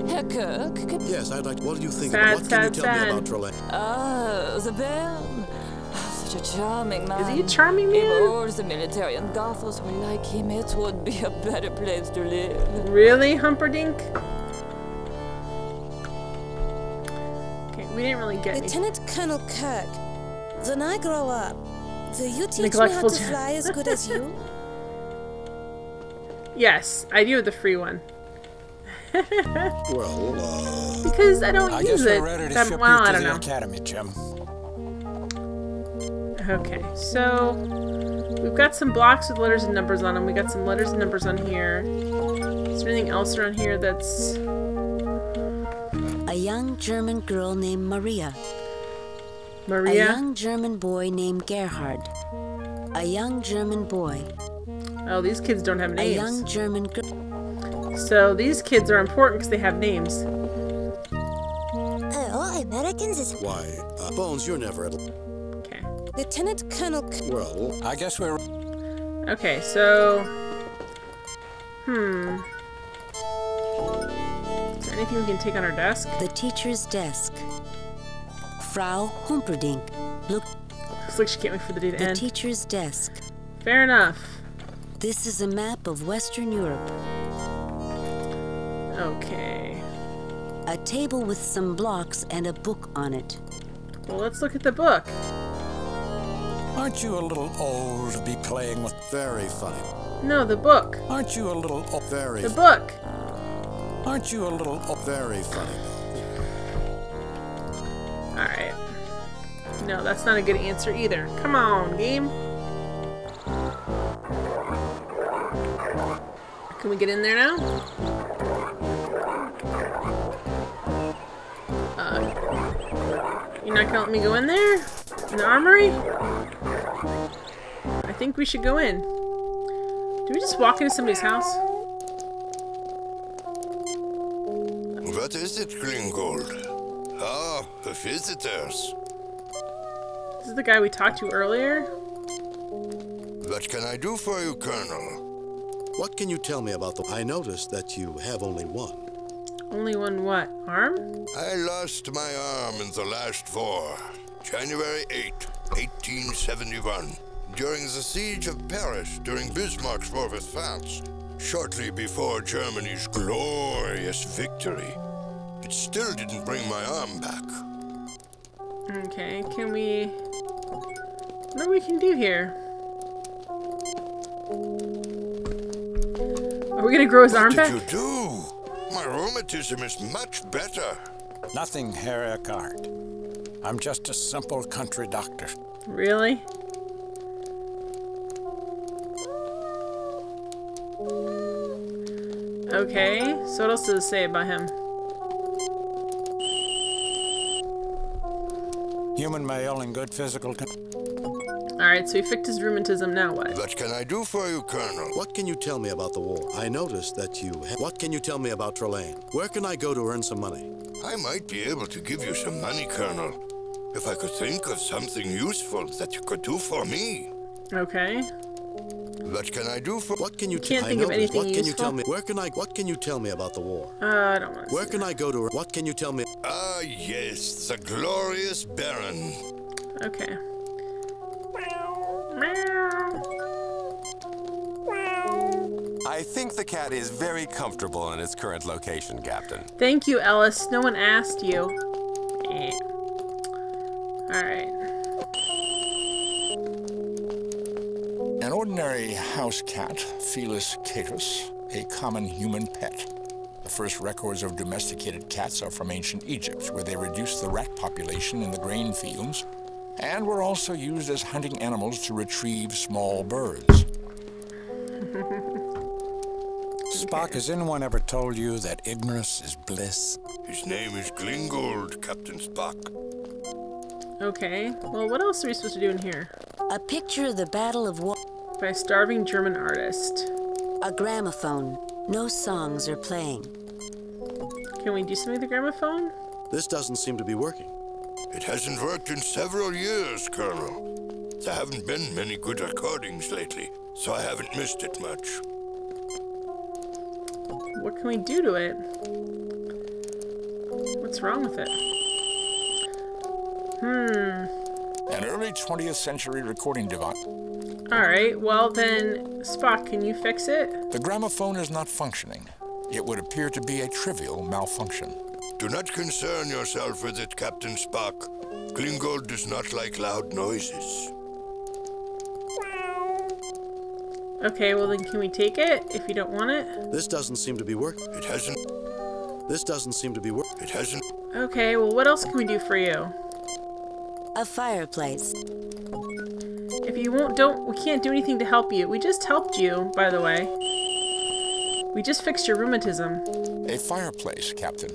Herr Kirk, can... Yes, I'd like... What do you think Sad, about... What can you tell sad. me about Trelane? Ah, the Baron. Such a charming man. Is he a charming man? If all the military and Gothos were like him, it would be a better place to live. Really, Humperdinck? Okay, we didn't really get any. Lieutenant Colonel Kirk, when I grow up, will you teach me Neglectful how to child. fly as good as you? Yes, I do the free one. Well, Because I don't I use guess it. we're ready to that- ship well, you I to don't the know. academy, Jim. Okay, so we've got some blocks with letters and numbers on them. We got some letters and numbers on here. Is there anything else around here that's... A young German girl named Maria. A Maria? young German boy named Gerhard. A young German boy. Oh, these kids don't have A names. young German girl. So these kids are important because they have names. All Americans is... Why, Bones, you're never at... Okay. Lieutenant Colonel Kirk. Well... I guess we're... Okay, so... Is there anything we can take on our desk? The teacher's desk. Frau Humperdinck. Look. Looks like she can't wait for the day to The end. teacher's desk. Fair enough. This is a map of Western Europe. Okay. A table with some blocks and a book on it. Well, let's look at the book. Aren't you a little old to be playing with... Very funny. No, the book. Aren't you a little... Very... The book. Aren't you a little... Very funny. Alright. No, that's not a good answer either. Come on, game. Can we get in there now? You're not gonna let me go in there? In the armory? I think we should go in. Do we just walk into somebody's house? What is it, Gringold? Ah, the visitors. This is the guy we talked to earlier. What can I do for you, Colonel? What can you tell me about the... I noticed that you have only one. Only one what? Arm? I lost my arm in the last war. January 8, 1871. During the siege of Paris, during Bismarck's war with France. Shortly before Germany's glorious victory. It still didn't bring my arm back. Okay, can we... What do we can do here? Are we gonna grow his arm back? What did you do? My rheumatism is much better. Nothing, Herr Eckhart. I'm just a simple country doctor. Really? Okay, so what else does it say about him? Human male in good physical Alright, so he fixed his rheumatism, now what? What can I do for you, Colonel? What can you tell me about the war? I noticed that you... What can you tell me about Trelane? Where can I go to earn some money? I might be able to give you some money, Colonel. If I could think of something useful that you could do for me. Okay. What can I do for... What can you Can't think of anything What can you useful? tell me? Where can I... What can you tell me about the war? I don't want to. Where can I go to... What can you tell me? Ah, yes, the glorious Baron. Okay. I think the cat is very comfortable in its current location, Captain. Thank you, Ellis. No one asked you. Alright. An ordinary house cat, Felis catus, a common human pet. The first records of domesticated cats are from ancient Egypt, where they reduced the rat population in the grain fields, and were also used as hunting animals to retrieve small birds. Spock, has anyone ever told you that ignorance is bliss? His name is Glingold, Captain Spock. Okay. Well, what else are we supposed to do in here? A picture of the Battle of War. By a starving German artist. A gramophone. No songs are playing. Can we do something with the gramophone? This doesn't seem to be working. It hasn't worked in several years, Colonel. There haven't been many good recordings lately, so I haven't missed it much. What can we do to it? What's wrong with it? An early 20th century recording device. Alright, well then, Spock, can you fix it? The gramophone is not functioning. It would appear to be a trivial malfunction. Do not concern yourself with it, Captain Spock. Glingold does not like loud noises. Okay, well then can we take it if you don't want it? This doesn't seem to be working. It hasn't. This doesn't seem to be working. It hasn't. Okay, well what else can we do for you? A fireplace. If you we can't do anything to help you. We just helped you, by the way. We just fixed your rheumatism. A fireplace, Captain.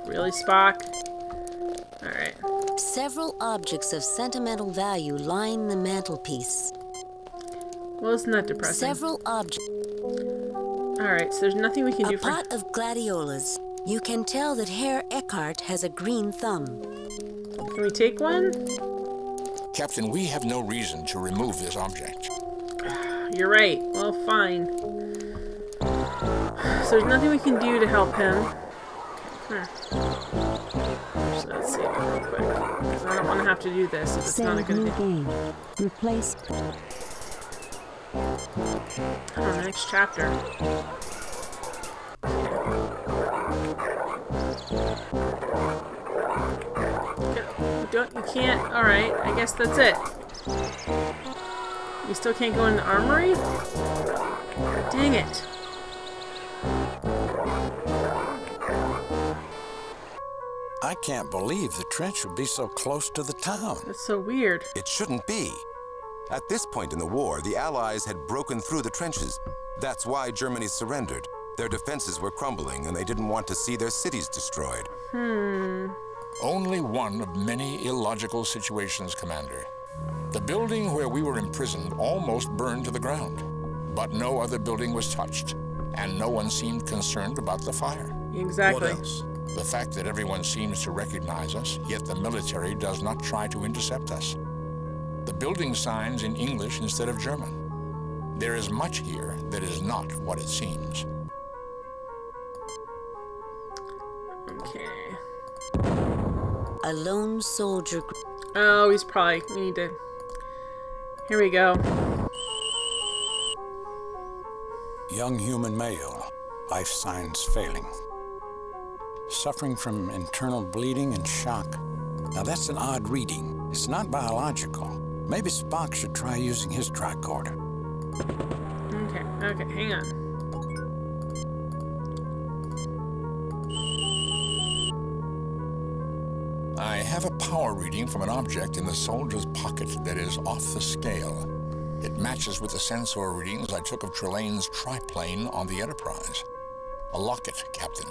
Really, Spock? Alright. Several objects of sentimental value line the mantelpiece. Well, isn't that depressing? Several objects. Alright, so there's nothing we can do for... A pot of gladiolas. You can tell that Herr Eckhart has a green thumb. Can we take one? Captain, we have no reason to remove this object. You're right. Well, fine. So there's nothing we can do to help him. So let's see real quick. Because I don't want to have to do this if it's not a good thing. Game. Replace. Oh, next chapter. You can't. Alright, I guess that's it. You still can't go in the armory? Dang it. I can't believe the trench would be so close to the town. That's so weird. It shouldn't be. At this point in the war, the Allies had broken through the trenches. That's why Germany surrendered. Their defenses were crumbling, and they didn't want to see their cities destroyed. Only one of many illogical situations, Commander. The building where we were imprisoned almost burned to the ground, but no other building was touched, and no one seemed concerned about the fire. Exactly. What else? The fact that everyone seems to recognize us, yet the military does not try to intercept us. The building signs in English instead of German. There is much here that is not what it seems. Okay. A lone soldier. Oh, he's probably... We need to... Here we go. Young human male. Life signs failing. Suffering from internal bleeding and shock. Now that's an odd reading. It's not biological. Maybe Spock should try using his tricorder. Okay, hang on. I have a power reading from an object in the soldier's pocket that is off the scale. It matches with the sensor readings I took of Trelane's triplane on the Enterprise. A locket, Captain.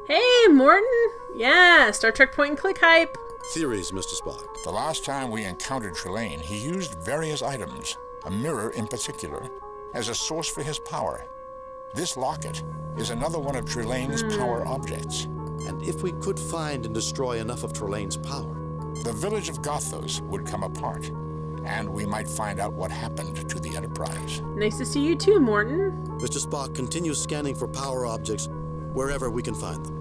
Hey, Morton! Yeah, Star Trek Point and Click hype! Theories, Mr. Spock. The last time we encountered Trelane, he used various items, a mirror in particular, as a source for his power. This locket is another one of Trelane's power objects. And if we could find and destroy enough of Trelane's power, the village of Gothos would come apart, and we might find out what happened to the Enterprise. Nice to see you too, Morton. Mr. Spock continues scanning for power objects wherever we can find them.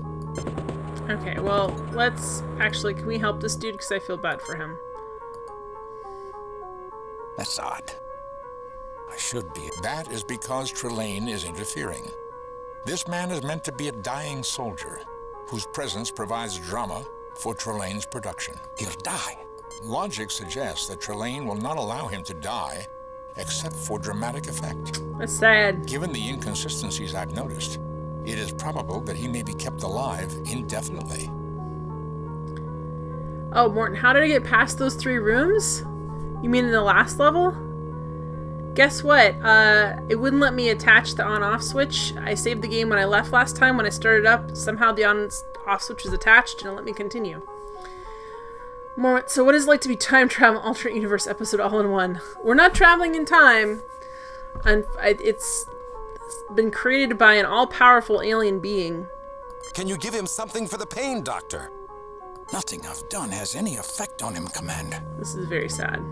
Okay, well, let's... Actually, can we help this dude? Because I feel bad for him. That's odd. I should be. That is because Trelane is interfering. This man is meant to be a dying soldier, whose presence provides drama for Trelane's production. He'll die. Logic suggests that Trelane will not allow him to die, except for dramatic effect. That's sad. Given the inconsistencies I've noticed, it is probable that he may be kept alive indefinitely. Oh, Morton, how did I get past those 3 rooms? You mean in the last level? Guess what? It wouldn't let me attach the on-off switch. I saved the game when I left last time. When I started up, somehow the on-off switch was attached and it let me continue. Morton, so what is it like to be time travel alternate universe episode all in one? We're not traveling in time. And it's been created by an all-powerful alien being. Can you give him something for the pain, Doctor? Nothing I've done has any effect on him, Commander. This is very sad.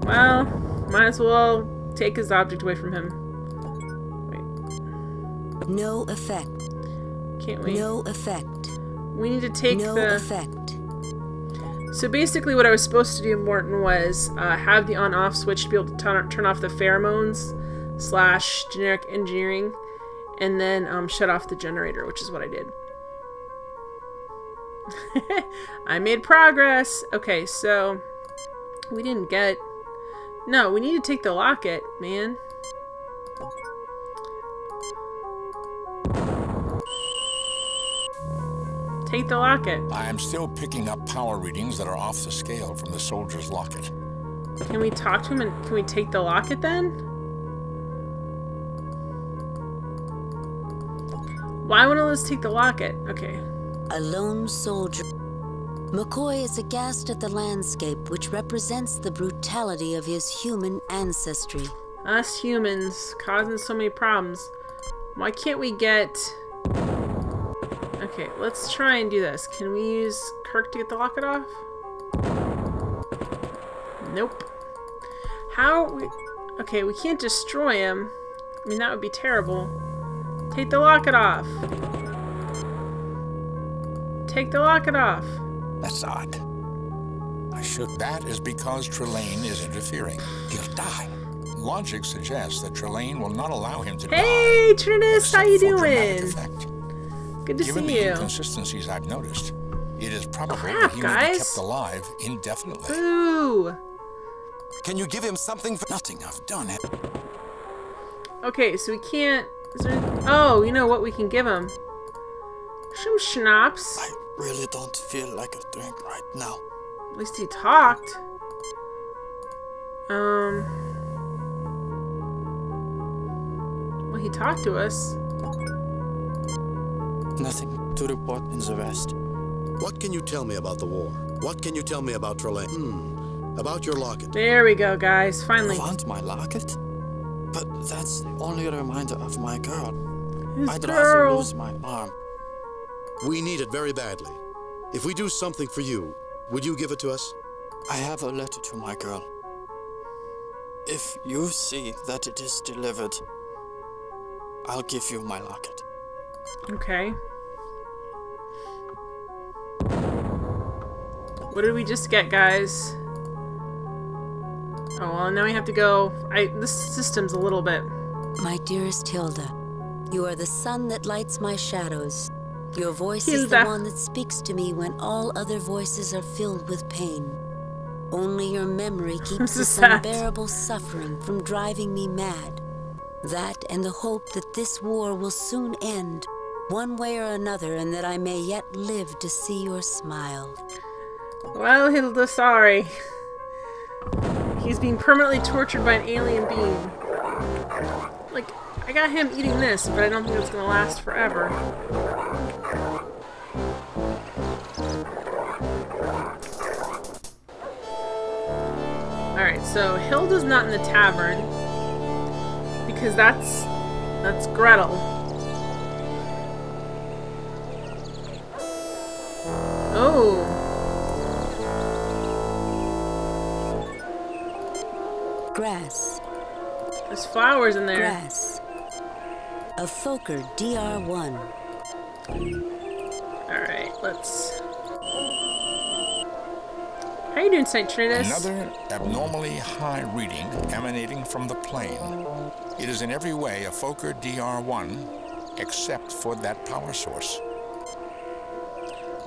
Well, might as well take his object away from him. Wait. No effect. Can't we? No effect. We need to take no the... effect. So basically what I was supposed to do, Morton, was have the on-off switch to be able to turn off the pheromones / generic engineering, and then shut off the generator, which is what I did. I made progress. Okay, so we didn't get... No, we need to take the locket, man. Take the locket. I am still picking up power readings that are off the scale from the soldier's locket. Can we talk to him and can we take the locket then? Why won't let's take the locket? Okay. A lone soldier. McCoy is aghast at the landscape, which represents the brutality of his human ancestry. Us humans, causing so many problems. Why can't we get... Okay, let's try and do this. Can we use Kirk to get the locket off? Nope. How... Okay, we can't destroy him. I mean, that would be terrible. Take the locket off. Take the locket off. That's odd. I should... That is because Trelane is interfering. He'll die. Logic suggests that Trelane will not allow him to die. Hey, Trinus, how you doing? Good to Given see the you. inconsistencies I've noticed, it is probable that he may be kept alive indefinitely. Ooh. Can you give him something for... Nothing I've done. Okay, so we can't... Is there... Oh, you know what we can give him? Some schnapps. I really don't feel like a drink right now. At least he talked. Well, he talked to us. Nothing to report in the West. What can you tell me about the war? What can you tell me about Trelane? About your locket. There we go, guys. Finally. Want my locket? But that's the only reminder of my girl. I'd girl. rather lose my arm. We need it very badly. If we do something for you, would you give it to us? I have a letter to my girl. If you see that it is delivered, I'll give you my locket. Okay. What did we just get, guys? Oh, well, now we have to go. This system's a little bit... My dearest Hilda, you are the sun that lights my shadows. Your voice is Hilda. the one that speaks to me when all other voices are filled with pain. Only your memory keeps so this sad. unbearable suffering from driving me mad. That and the hope that this war will soon end, one way or another, and that I may yet live to see your smile. Well, Hilda, sorry. He's being permanently tortured by an alien being. Like, I got him eating this, but I don't think it's gonna last forever. Alright, so Hilda's not in the tavern. Because that's Gretel. Oh. Grass. There's flowers in there. Grass. A Fokker DR1. Alright, let's... How you doing tonight, Trinitas? Another abnormally high reading emanating from the plane. It is in every way a Fokker DR1, except for that power source.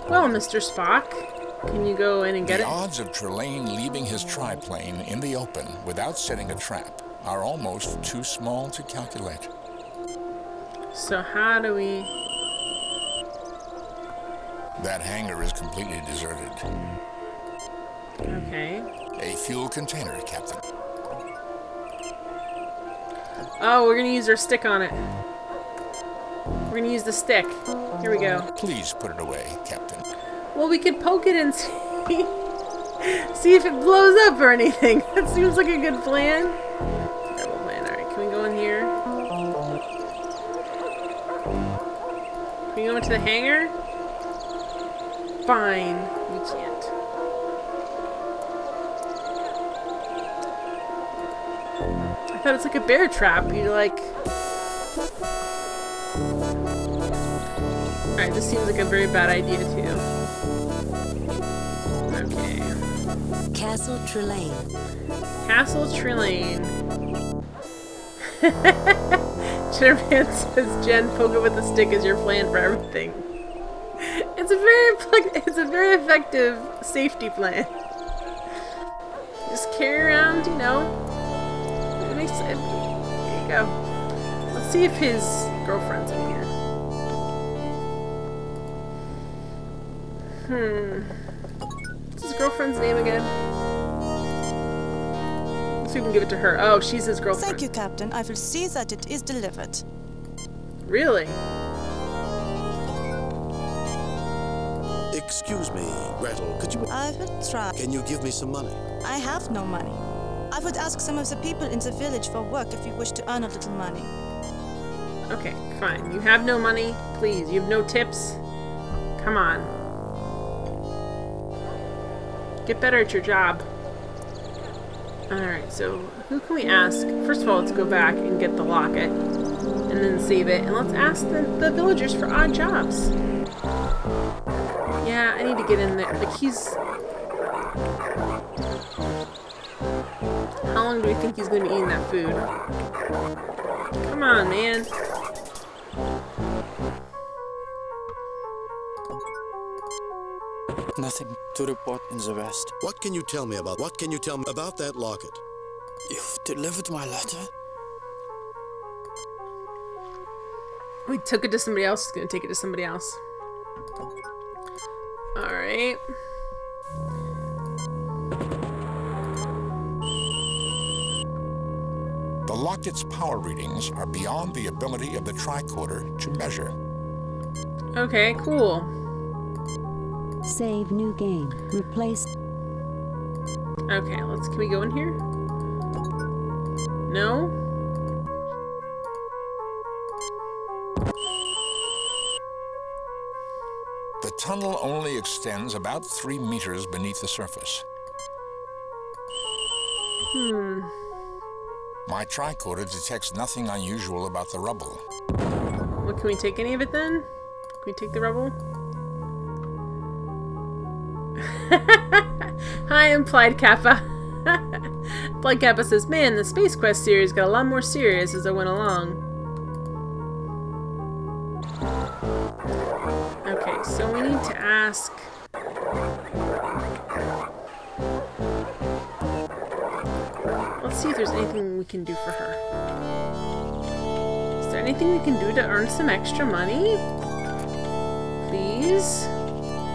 Well, Mr. Spock, can you go in and get The it? odds of Trelane leaving his triplane in the open without setting a trap are almost too small to calculate. So how do we... That hangar is completely deserted. Okay. A fuel container, Captain. Oh, we're gonna use our stick on it. We're gonna use the stick. Here we go. Please put it away, Captain. Well, we could poke it and see if it blows up or anything. That seems like a good plan. Terrible plan. Alright, can we go in here? Can we go into the hangar? Fine. We can't. I thought it's like a bear trap. You like... Alright, this seems like a very bad idea too. Okay. Castle Trelane. Castle Trelane. Jennerman says, Jen, poke it with a stick is your plan for everything. It's a very effective safety plan. Just carry around, you know. It makes it. There you go. Let's see if his girlfriend's in here. What's his girlfriend's name again? Let's see if we can give it to her. Oh, she's his girlfriend. Thank you, Captain. I will see that it is delivered. Really? Excuse me, Gretel, could you... I will try. Can you give me some money? I have no money. I would ask some of the people in the village for work if you wish to earn a little money. Okay, fine. You have no money? Please, you have no tips? Come on. Get better at your job. Alright, so who can we ask? First of all, let's go back and get the locket. And then save it. And let's ask the villagers for odd jobs. Yeah, I need to get in there. Like, he's... How long do we think he's going to be eating that food? Come on, man. Nothing to report in the West. What can you tell me about that locket? You've delivered my letter? We took it to somebody else. He's going to take it to somebody else. Alright. The locket's power readings are beyond the ability of the tricorder to measure. Okay, cool. Save new game. Replace. Okay, can we go in here? No? The tunnel only extends about 3 meters beneath the surface. My tricorder detects nothing unusual about the rubble. Well, can we take any of it then? Can we take the rubble? Hi, Implied Kappa. Implied Kappa says, man, the Space Quest series got a lot more serious as I went along. Okay, so we need to ask... Let's see if there's anything we can do for her. Is there anything we can do to earn some extra money? Please?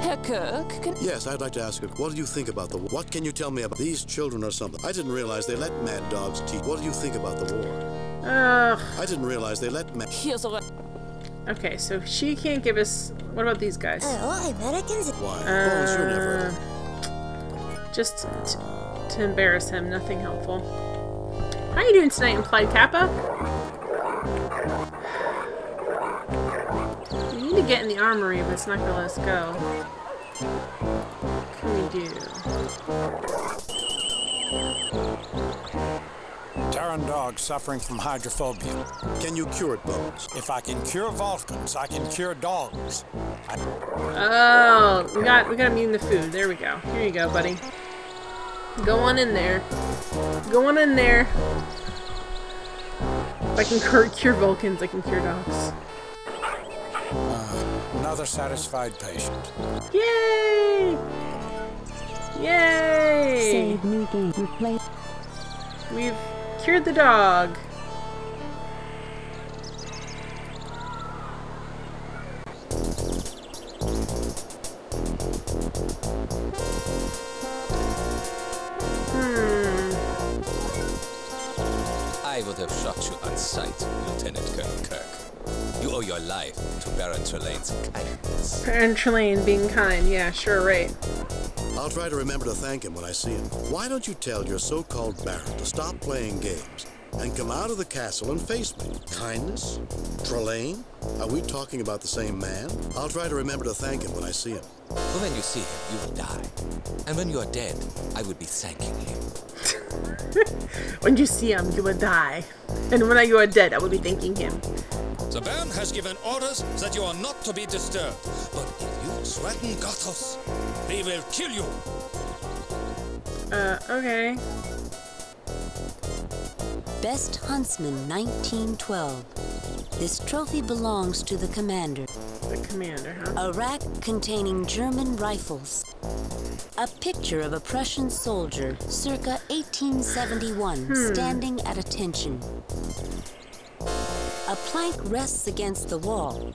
Herr Kirk, Yes, I'd like to ask you, what do you think about the war? What can you tell me about these children or something? I didn't realize they let mad dogs teach. What do you think about the war? I didn't realize they let mad... Here's a... Okay, so she can't give us... What about these guys? Oh, Americans... Why? Bones, you're never... Just to embarrass him, nothing helpful. How you doing tonight, Implied Kappa? We need to get in the armory, but it's not gonna let us go. What can we do? Terran dog suffering from hydrophobia. Can you cure it, Bones? If I can cure Vulcans, I can cure dogs. Oh, we got him eating the food. There we go. Here you go, buddy. Go on in there. Go on in there. If I can cure Vulcans, I can cure dogs. Another satisfied patient. Yay! Yay! Save new game. Replace. We've cured the dog. I would have shot you on sight, Lieutenant Colonel Kirk. You owe your life to Baron Trelane's kindness. Baron Trelane being kind. Yeah, sure, right. I'll try to remember to thank him when I see him. Why don't you tell your so-called Baron to stop playing games and come out of the castle and face me? Kindness? Trelane? Are we talking about the same man? I'll try to remember to thank him when I see him. But when you see him, you will die. And when you are dead, I will be thanking him. When you see him, you will die. And when you are dead, I will be thanking him. The Baron has given orders that you are not to be disturbed. But if you threaten Gothos, we will kill you. Okay. Best Huntsman 1912. This trophy belongs to the commander. The commander, huh? A rack containing German rifles. A picture of a Prussian soldier, circa 1871, standing at attention. A plank rests against the wall.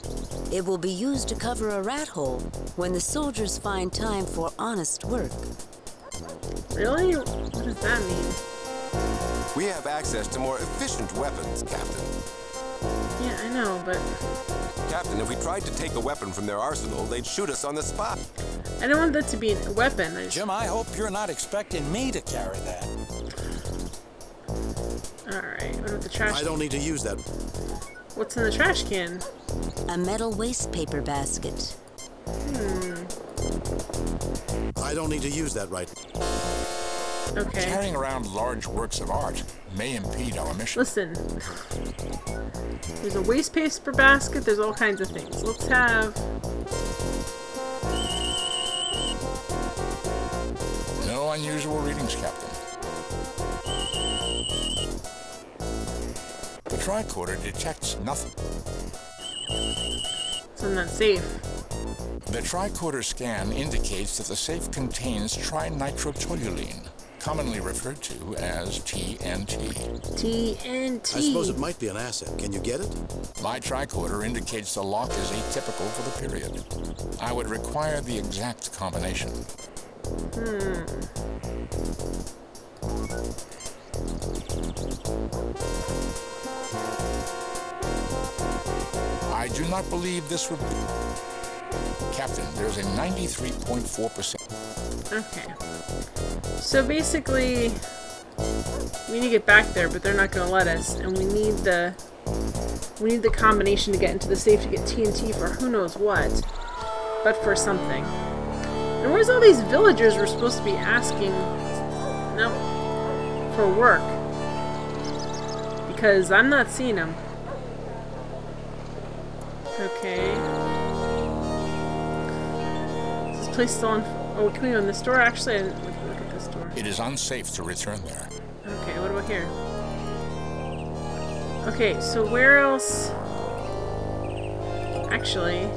It will be used to cover a rat hole when the soldiers find time for honest work. Really? What does that mean? We have access to more efficient weapons, Captain. Yeah, I know, but... Captain, if we tried to take a weapon from their arsenal, they'd shoot us on the spot. I don't want that to be a weapon. Jim, I hope you're not expecting me to carry that. Alright, what about the trash can? I don't need to use that. What's in the trash can? A metal waste paper basket. I don't need to use that right now. Okay. Carrying around large works of art may impede our mission. Listen. There's a waste paper basket, there's all kinds of things. Let's have... No unusual readings, Captain. The tricorder detects nothing. So not safe. The tricorder scan indicates that the safe contains trinitrotoluene, commonly referred to as TNT. TNT. I suppose it might be an asset. Can you get it? My tricorder indicates the lock is atypical for the period. I would require the exact combination. I do not believe this would be... Captain, there's a 93.4%. Okay. So basically, we need to get back there, but they're not going to let us, and we need the combination to get into the safe to get TNT for who knows what, but for something. And where's all these villagers we're supposed to be asking for work? Because I'm not seeing them. Okay. Is this place still on? Oh, can we go in this door? Actually, I didn't look at this door. It is unsafe to return there. Okay, what about here? Okay, so where else? Actually,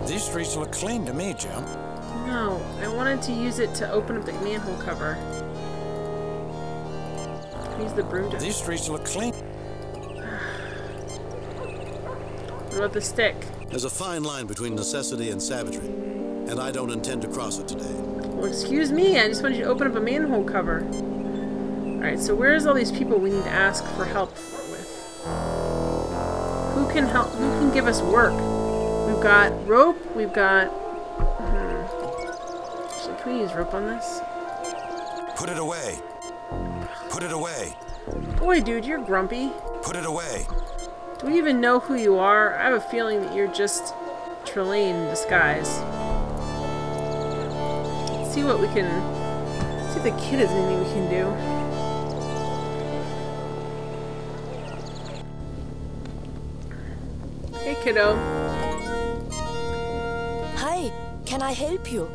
These streets look clean to me, Jim. no, I wanted to use it to open up the manhole cover. Use the broom to... These streets look clean. What about the stick? There's a fine line between necessity and savagery, and I don't intend to cross it today. Well, excuse me, I just wanted you to open up a manhole cover. Alright, so where's all these people we need to ask for help with? Who can help? Who can give us work? We've got rope, we've got... Actually, can we use rope on this? Put it away. Put it away. Boy, dude, you're grumpy. Put it away. Do we even know who you are? I have a feeling that you're just Trelane in disguise. Let's see what we can... See if the kid has anything we can do. Hey, kiddo. Hi, can I help you?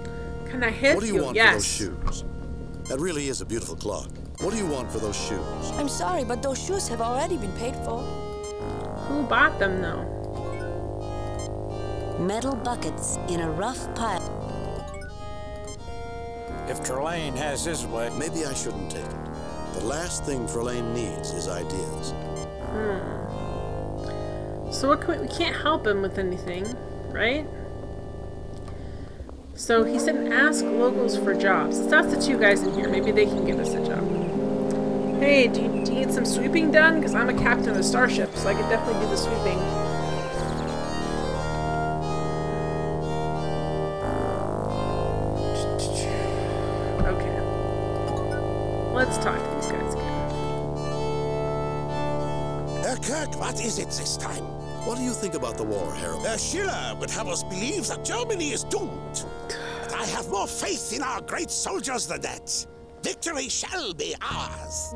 Can I help you? What do you want yes. for those shoes? That really is a beautiful clock. What do you want for those shoes? I'm sorry, but those shoes have already been paid for. Who bought them, though? Metal buckets in a rough pile. If Trelane has his way... Maybe I shouldn't take it. The last thing Trelane needs is ideas. So what can we can't help him with anything, right? So he said ask locals for jobs. Let's ask the two guys in here. Maybe they can give us a job. Hey, do you need some sweeping done? Because I'm a captain of a starship, so I could definitely do the sweeping. Okay. Let's talk to these guys again. Herr Kirk, what is it this time? What do you think about the war, Harold? Schiller would have us believe that Germany is doomed. But I have more faith in our great soldiers than that. Victory shall be ours.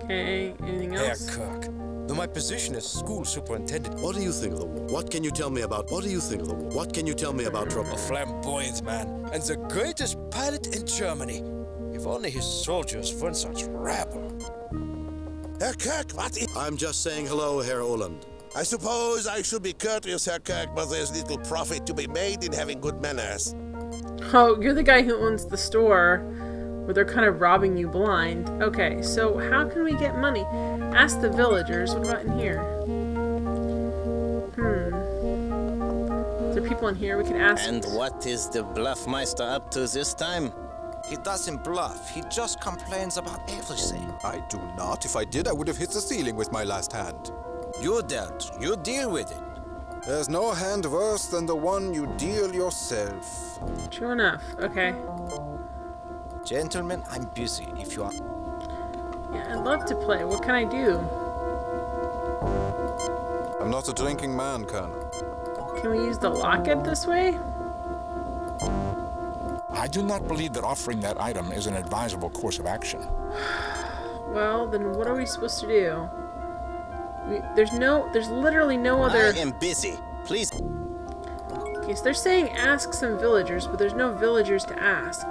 Okay, anything else? Herr Kirk, though my position as school superintendent... What do you think of the war? What can you tell me about... What do you think of the war? What can you tell me about trouble? A flamboyant man, and the greatest pilot in Germany. If only his soldiers weren't such rabble. Herr Kirk, what is... I'm just saying hello, Herr Oland. I suppose I should be courteous, Herr Kirk, but there's little profit to be made in having good manners. Oh, you're the guy who owns the store where they're kind of robbing you blind. Okay, so how can we get money? Ask the villagers. What about in here? Is there people in here we can ask? And what is the Bluffmeister up to this time? He doesn't bluff. He just complains about everything. I do not. If I did, I would have hit the ceiling with my last hand. You don't. You deal with it. There's no hand worse than the one you deal yourself. True enough. Okay. Gentlemen, I'm busy. If you are... Yeah, I'd love to play. What can I do? I'm not a drinking man, Colonel. Can we use the locket this way? I do not believe that offering that item is an advisable course of action. Well, then what are we supposed to do? There's literally no other... I am busy. Please. Okay, so they're saying ask some villagers, but there's no villagers to ask.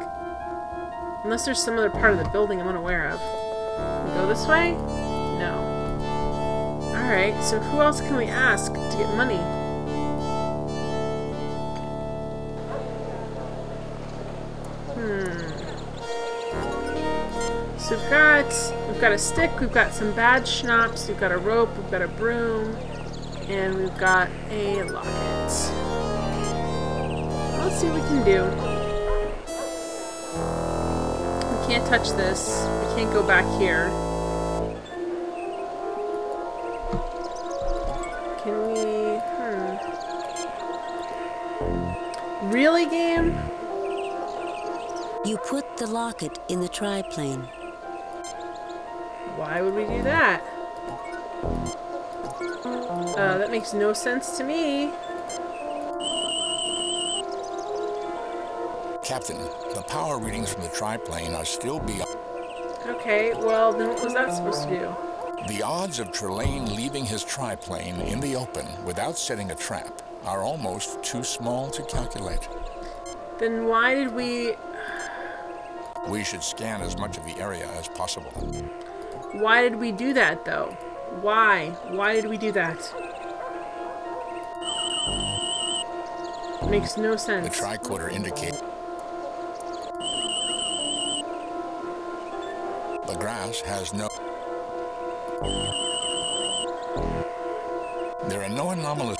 Unless there's some other part of the building I'm unaware of. We go this way? No. Alright, so who else can we ask to get money? So we've got a stick, we've got some bad schnapps, we've got a rope, we've got a broom, and we've got a locket. Let's see what we can do. We can't touch this. We can't go back here. Can we... Really, game? You put the locket in the triplane. Why would we do that? That makes no sense to me. Captain, the power readings from the triplane are still beyond... Okay, well, then what was that supposed to do? The odds of Trelane leaving his triplane in the open without setting a trap are almost too small to calculate. Then why did we... We should scan as much of the area as possible. Why did we do that, though? Why? Why did we do that? Makes no sense. The tricorder indicates... The grass has no... There are no anomalous...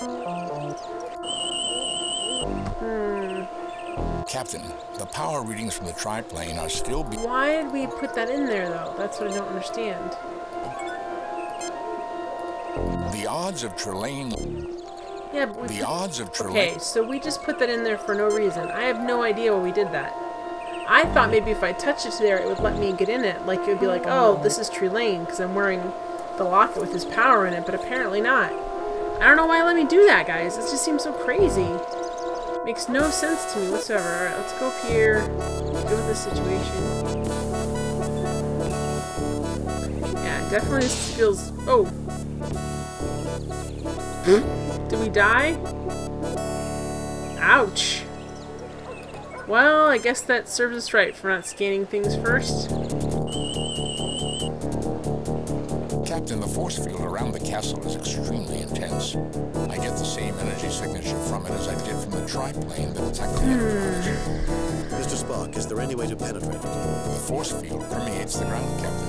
Captain, the power readings from the triplane are still... Why did we put that in there, though? That's what I don't understand. The odds of Trelane... Yeah, but the odds of Trelane... Okay, so we just put that in there for no reason. I have no idea why we did that. I thought maybe if I touched it there, it would let me get in it. Like, it would be like, oh, this is Trelane, because I'm wearing the locket with his power in it, but apparently not. I don't know why it let me do that, guys. It just seems so crazy. Makes no sense to me whatsoever. Alright, let's go up here. Deal with this situation. Yeah, definitely this feels... Oh! Did we die? Ouch! Well, I guess that serves us right for not scanning things first. Captain, the force field around the castle is extremely intense. I get the same energy signature from it as I did from the triplane that attacked the headquarters. Mr. Spock, is there any way to penetrate it? The force field permeates the ground, Captain.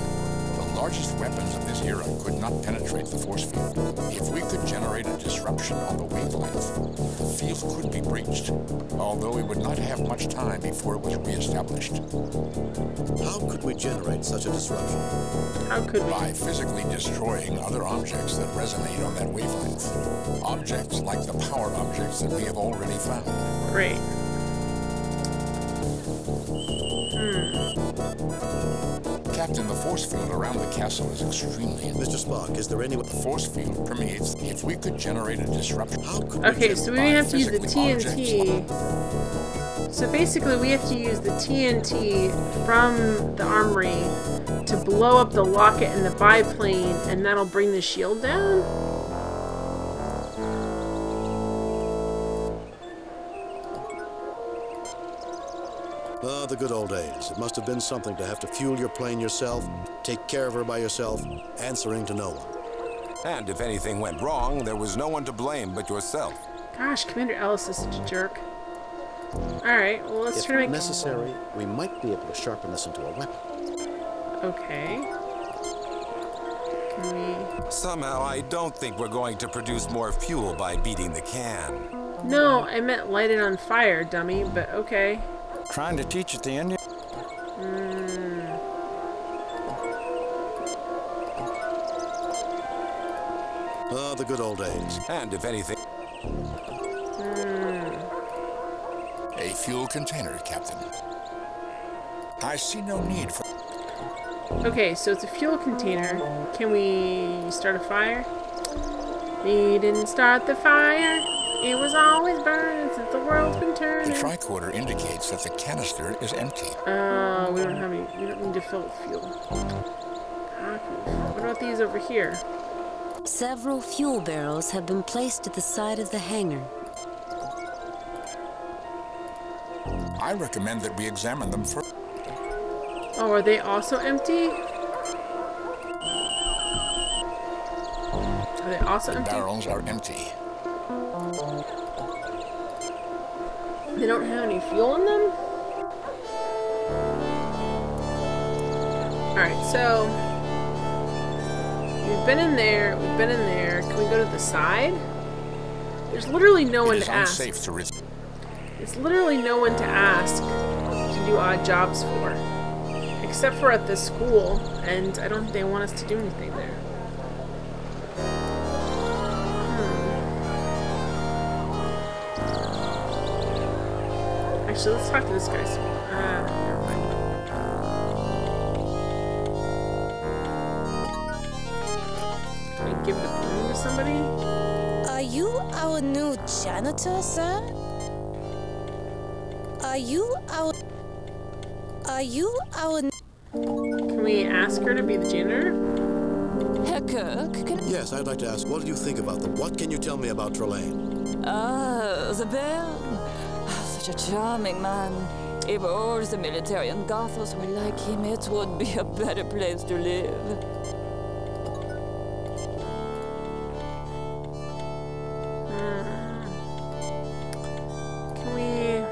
The largest weapons of this era could not penetrate the force field. If we could generate a disruption on the wavelength, the field could be breached, although we would not have much time before it was re-established. How could we generate such a disruption? How could we? By physically destroying other objects that resonate on that wavelength. Objects like the power objects that we have already found. Great. Captain, the force field around the castle is extremely intense. Mr. Spock, is there any way... The force field permeates... If we could generate a disruption... How could okay, so we have to use the TNT. So basically we have to use the TNT from the armory to blow up the locket and the biplane, and that'll bring the shield down? Ah, the good old days. It must have been something to have to fuel your plane yourself, take care of her by yourself, answering to no one. And if anything went wrong, there was no one to blame but yourself. Gosh, Commander Ellis is such a jerk. Alright, well let's try to make... If necessary, we might be able to sharpen this into a weapon. Okay. Can we... Somehow, I don't think we're going to produce more fuel by beating the can. No, I meant light it on fire, dummy, but okay. Trying to teach it the Indian? Ah, the good old days. And if anything... A fuel container, Captain. I see no need for... Okay, so it's a fuel container. Can we start a fire? We didn't start the fire. It was always burning since the world's been turning. The tricorder indicates that the canister is empty. We don't have any. We don't need to fill with fuel. What about these over here? Several fuel barrels have been placed at the side of the hangar. I recommend that we examine them first. Oh, are they also empty? Are they also empty? The barrels are empty. They don't have any fuel in them? Alright, so we've been in there, we've been in there. Can we go to the side? There's literally no one to ask. It's literally no one to ask to do odd jobs for. Except for at this school, and I don't think they want us to do anything there. Actually, let's talk to this guy. Never mind. Can I give the broom to somebody? Are you our new janitor, sir? Are you our... Can we ask her to be the janitor? Herr Kirk, Yes, I'd like to ask, what do you think about them? What can you tell me about Trelane? Ah, the Baron. Such a charming man. If all the military in Gothos were like him, it would be a better place to live. Can we...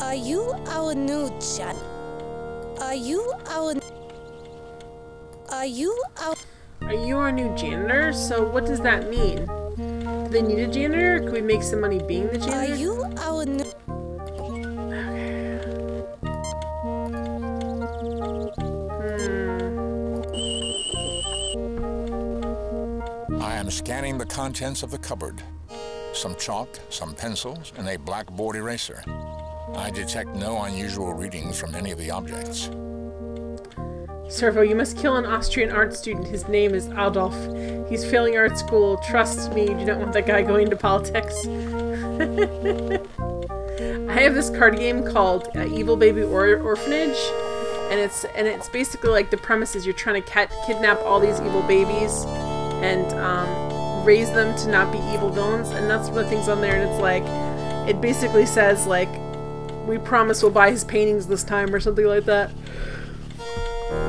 Are you our new jan... Are you our new janitor? So what does that mean? Do they need a janitor? Can we make some money being the janitor? Are you our new... I am scanning the contents of the cupboard. Some chalk, some pencils, and a blackboard eraser. I detect no unusual readings from any of the objects. Servo, you must kill an Austrian art student. His name is Adolf. He's failing art school. Trust me, you do not want that guy going into politics. I have this card game called Evil Baby Orphanage, and it's basically like the premise is you're trying to kidnap all these evil babies and raise them to not be evil villains, and that's one of the things on there. And it's like, it basically says like, we promise we'll buy his paintings this time or something like that.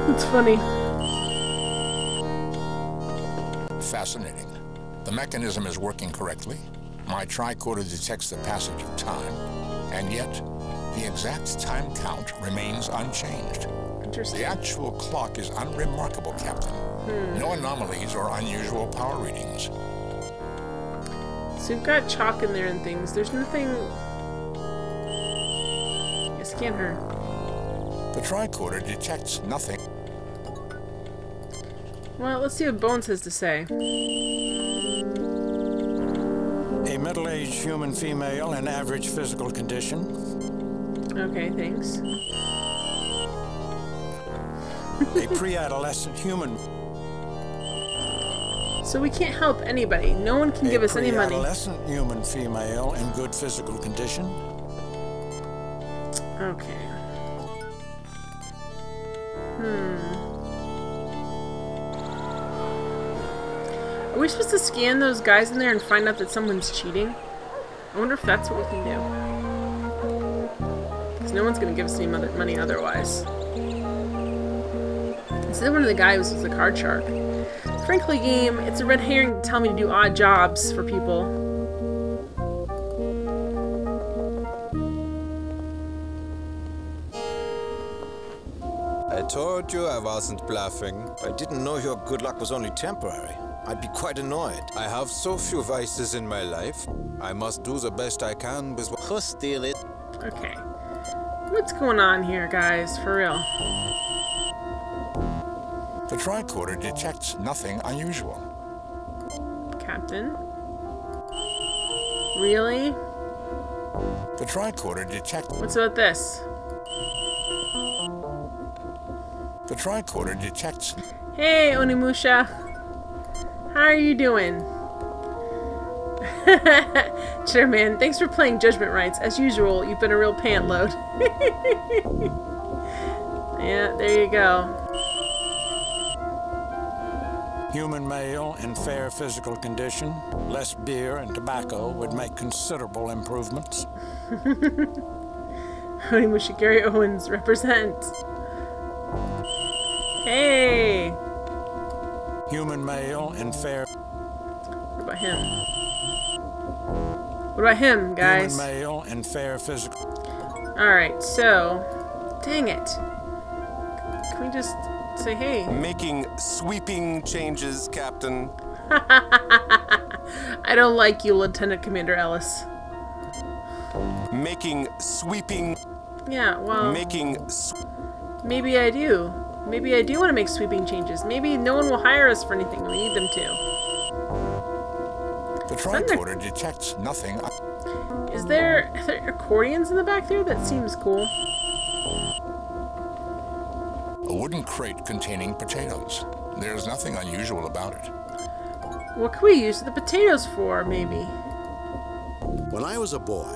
It's funny. Fascinating. The mechanism is working correctly. My tricorder detects the passage of time, and yet the exact time count remains unchanged. Interesting. The actual clock is unremarkable, Captain. No anomalies or unusual power readings. So we've got chalk in there and things. There's nothing... Scan her. The tricorder detects nothing. Well, let's see what Bones has to say. A middle-aged human female in average physical condition. Okay, thanks. A pre-adolescent human. So we can't help anybody. No one can give us any money. A pre-adolescent human female in good physical condition. Okay. Are we supposed to scan those guys in there and find out that someone's cheating? I wonder if that's what we can do. Because no one's going to give us any money otherwise. Instead, one of the guys was a card shark. Frankly, game, it's a red herring to tell me to do odd jobs for people. I told you I wasn't bluffing. I didn't know your good luck was only temporary. I'd be quite annoyed. I have so few vices in my life. I must do the best I can with what... Who steal it? Okay. What's going on here, guys? For real. The tricorder detects nothing unusual. Captain? Really? The tricorder detects... What's about this? The tricorder detects... Hey, Onimusha. How are you doing? Sure, man. Thanks for playing Judgment Rites. As usual, you've been a real pant load. Yeah, there you go. Human male in fair physical condition. Less beer and tobacco would make considerable improvements. Onimusha Gary Owens represent. Hey! Human male in fair... What about him? What about him, guys? Human male in fair physical... Alright, so... Dang it. Can we just say hey? Making sweeping changes, Captain. I don't like you, Lieutenant Commander Ellis. Making sweeping... Yeah, well... Making... Maybe I do. Maybe I do want to make sweeping changes. Maybe no one will hire us for anything we need them to. The tricorder detects nothing. Are there accordions in the back there? That seems cool. A wooden crate containing potatoes. There's nothing unusual about it. What can we use the potatoes for, maybe? When I was a boy.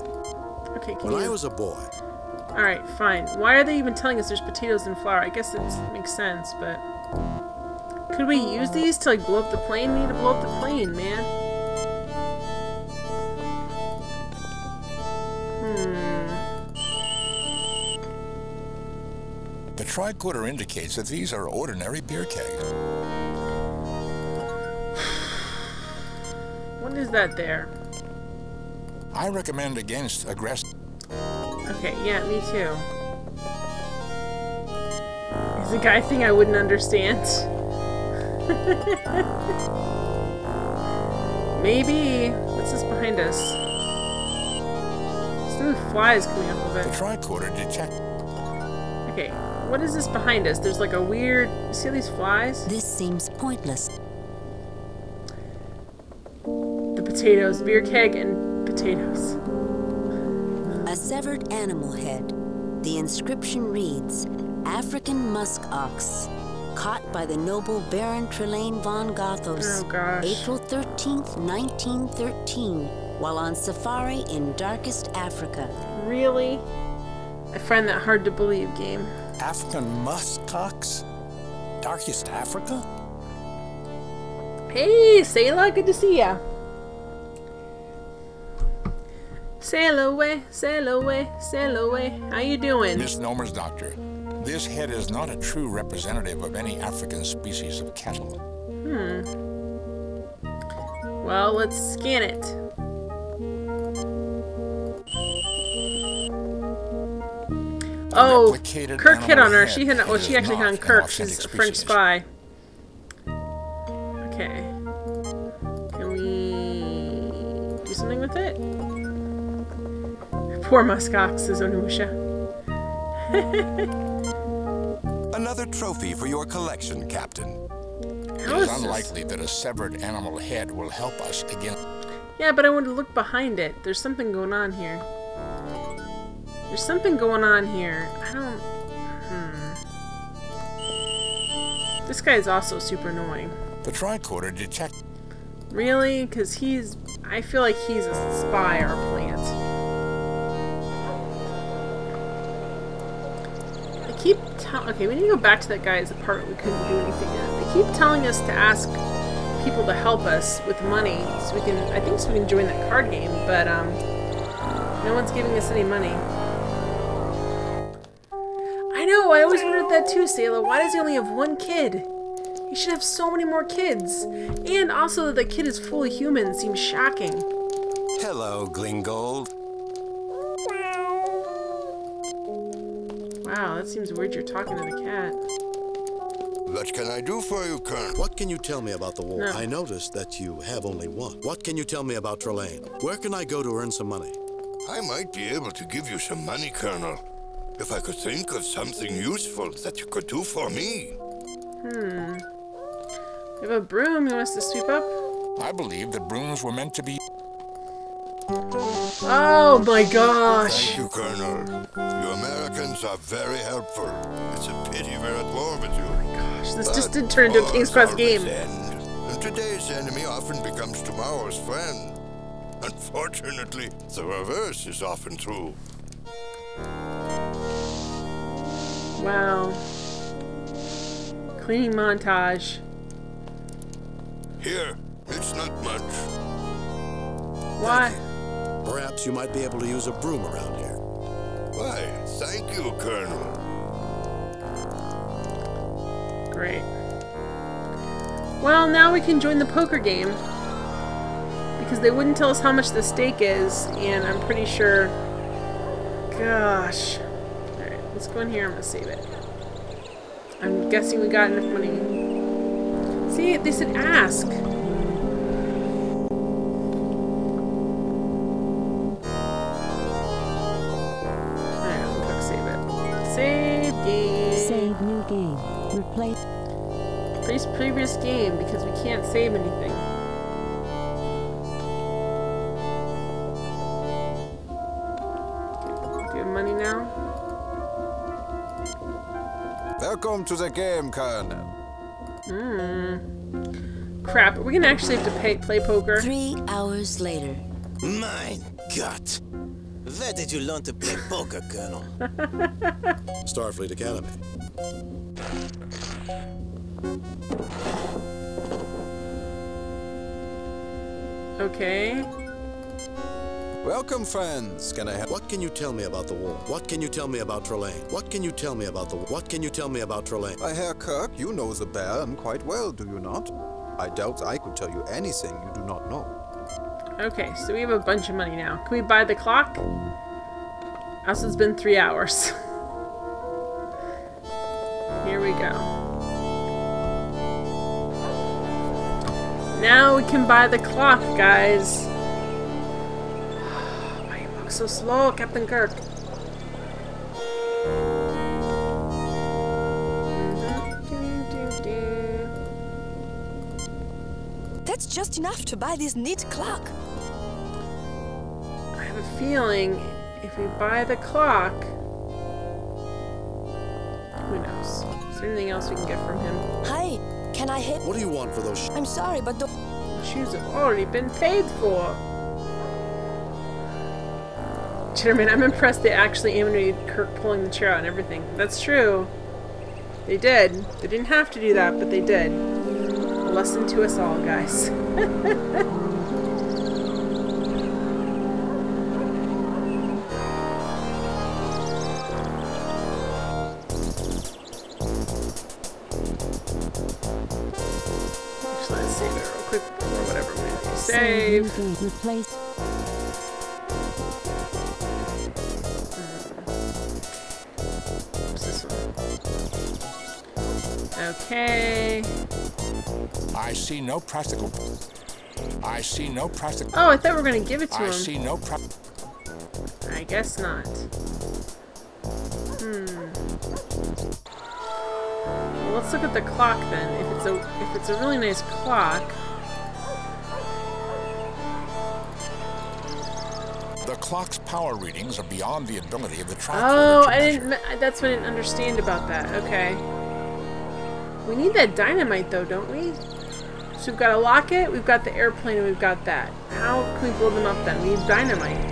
Okay, I was a boy. Alright, fine. Why are they even telling us there's potatoes and flour? I guess it makes sense, but... Could we use these to, like, blow up the plane? We need to blow up the plane, man. The tricorder indicates that these are ordinary beer kegs. What is that there? I recommend against aggressive... Okay, yeah, me too. It's a guy thing I wouldn't understand. Maybe. What's this behind us? Some flies coming up of it. The tricorder detects... Okay, what is this behind us? There's like a weird... You see these flies? This seems pointless. The potatoes. Beer keg and potatoes. A severed animal head. The inscription reads, African musk ox, caught by the noble Baron Trelane von Gothos, April 13th, 1913, while on safari in darkest Africa. Really? I find that hard to believe, game. African musk ox? Darkest Africa? Hey, Sayla, good to see ya. Sail away, sail away, sail away. How you doing? Misnomers, Doctor. This head is not a true representative of any African species of cattle. Well, let's scan it. Oh, Kirk hit on her. She hit. Well, she actually hit on Kirk. She's a French spy. Okay. Can we do something with it? Poor muskox, says Onusha. Another trophy for your collection, Captain. It is unlikely that a severed animal head will help us against... Yeah, but I want to look behind it. There's something going on here. There's something going on here. I don't... This guy is also super annoying. The tricorder detects... Really? Because he's... I feel like he's a spy or a plant. They keep telling... Okay, we need to go back to that guy's apartment. We couldn't do anything yet. They keep telling us to ask people to help us with money so we can... I think so we can join that card game, but no one's giving us any money. I know, I always wondered that too, Sayla. Why does he only have one kid? He should have so many more kids. And also that the kid is fully human seems shocking. Hello, Glingold. Wow, that seems weird you're talking to the cat. What can I do for you, Colonel? What can you tell me about the war? No. I noticed that you have only one. What can you tell me about Trelane? Where can I go to earn some money? I might be able to give you some money, Colonel. If I could think of something useful that you could do for me. We have a broom. You want us to sweep up? I believe that brooms were meant to be... Oh my gosh. Thank you, Colonel. You Americans are very helpful. It's a pity we're at war with you. Oh my gosh, this just did turn into a King's Quest game. And today's enemy often becomes tomorrow's friend. Unfortunately, the reverse is often true. Wow. Cleaning montage. Here, it's not much. What? Perhaps you might be able to use a broom around here. Why, thank you, Colonel. Great. Well, now we can join the poker game. Because they wouldn't tell us how much the stake is, and I'm pretty sure... Gosh. Alright, let's go in here. I'm going to save it. I'm guessing we got enough money. See, they said ask. Alright, click save it. Save game. Save new game. Replace. Replace previous game because we can't save anything. Do you have money now? Welcome to the game, Colonel. Crap, are we gonna actually have to play poker? 3 hours later. Mein Gott! Where did you learn to play poker, Colonel? Starfleet Academy. Okay. Welcome, friends. Can I help? What can you tell me about the war? What can you tell me about Trelane? What can you tell me about the war? What can you tell me about Trelane? My Herr Kirk, you know the Baron quite well, do you not? I doubt I could tell you anything you do not know. Okay, so we have a bunch of money now. Can we buy the clock? Also, it's been 3 hours. Here we go. Now we can buy the clock, guys. Why you walk so slow, Captain Kirk? That's just enough to buy this neat clock. I have a feeling if we buy the clock, who knows? Is there anything else we can get from him? Hi, can I help? What do you want for those shoes? I'm sorry, but the shoes have already been paid for. Chairman, I'm impressed they actually animated Kirk pulling the chair out and everything. That's true. They did. They didn't have to do that, but they did. A lesson to us all, guys. Let's save it real quick before whatever we do. Save. Replace. What's this one? Okay. I see no practical. I see no practical. Oh, I thought we were going to give it to him. I see no I guess not. Well, let's look at the clock then. If it's a really nice clock. The clock's power readings are beyond the ability of the tricorder Oh, to I measure. didn't. That's what I didn't understand about that. Okay. We need that dynamite though, don't we? So we've got a locket, we've got the airplane, and we've got that. How can we blow them up then? We need dynamite.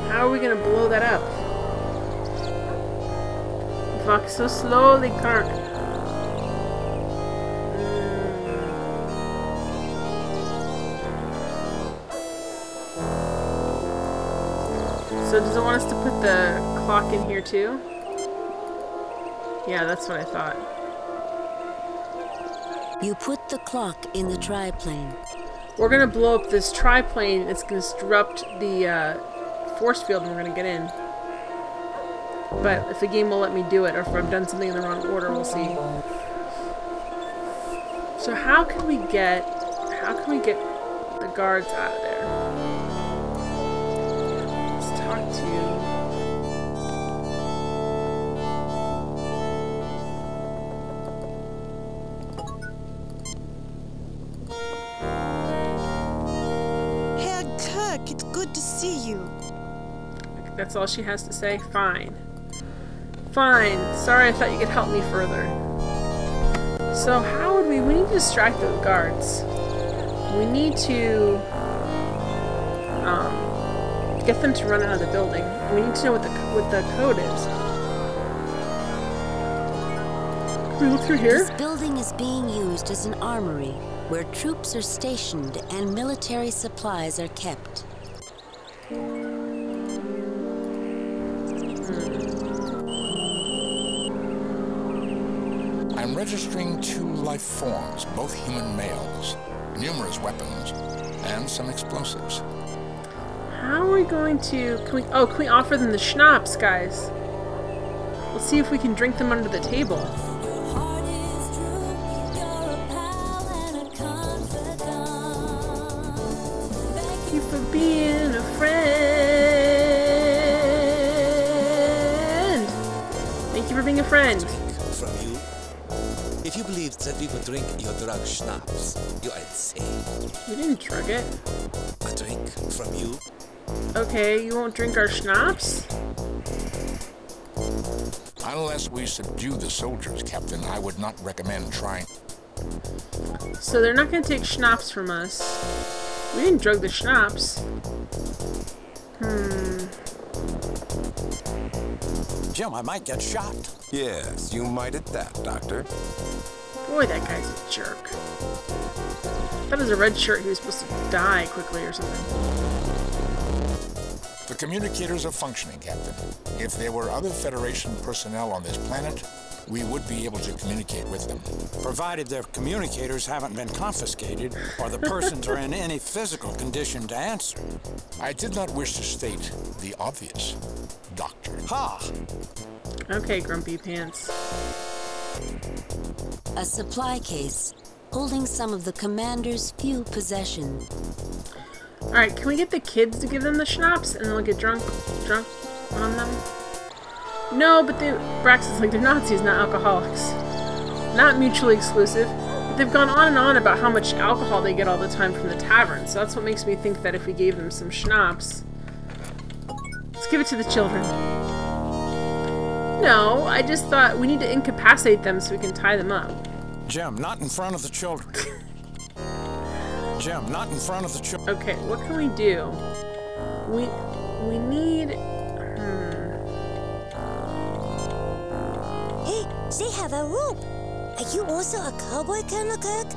How are we gonna blow that up? Fuck so slowly, Kirk. So does it want us to put the clock in here too? Yeah, that's what I thought. You put the clock in the triplane. We're gonna blow up this triplane. It's gonna disrupt the force field and we're gonna get in. But if the game will let me do it, or if I've done something in the wrong order, we'll see. So how can we get the guards out of there? Let's talk to Herr Kirk, it's good to see you. That's all she has to say? Fine. Fine. Sorry, I thought you could help me further. So how would we need to distract those guards. We need to get them to run out of the building. We need to know what the code is. Can we look through here? This building is being used as an armory where troops are stationed and military supplies are kept. I'm registering 2 life forms, both human males, numerous weapons, and some explosives. How are we going to... Can we offer them the schnapps, guys? Let's see if we can drink them under the table. Thank you for being a friend. Thank you for being a friend. From you? If you believed that we would drink your drug schnapps, you are insane. We didn't drug it. A drink from you? Okay, you won't drink our schnapps? Unless we subdue the soldiers, Captain, I would not recommend trying. So they're not going to take schnapps from us. We didn't drug the schnapps. Jim, I might get shot. Yes, you might at that, Doctor. Boy, that guy's a jerk. That was a red shirt. He was supposed to die quickly or something. The communicators are functioning, Captain. If there were other Federation personnel on this planet, we would be able to communicate with them. Provided their communicators haven't been confiscated or the persons are in any physical condition to answer. I did not wish to state the obvious, Doctor. Ha! Okay, Grumpy Pants. A supply case holding some of the commander's few possessions. Alright, can we get the kids to give them the schnapps and they'll get drunk on them? No, but Brax is like, they're Nazis, not alcoholics. Not mutually exclusive. But they've gone on and on about how much alcohol they get all the time from the tavern, so that's what makes me think that if we gave them some schnapps... Let's give it to the children. No, I just thought we need to incapacitate them so we can tie them up. Jim, not in front of the children. Jim, not in front of the children. Okay, what can we do? We need... Hey, they have a rope. Are you also a cowboy, Colonel Kirk?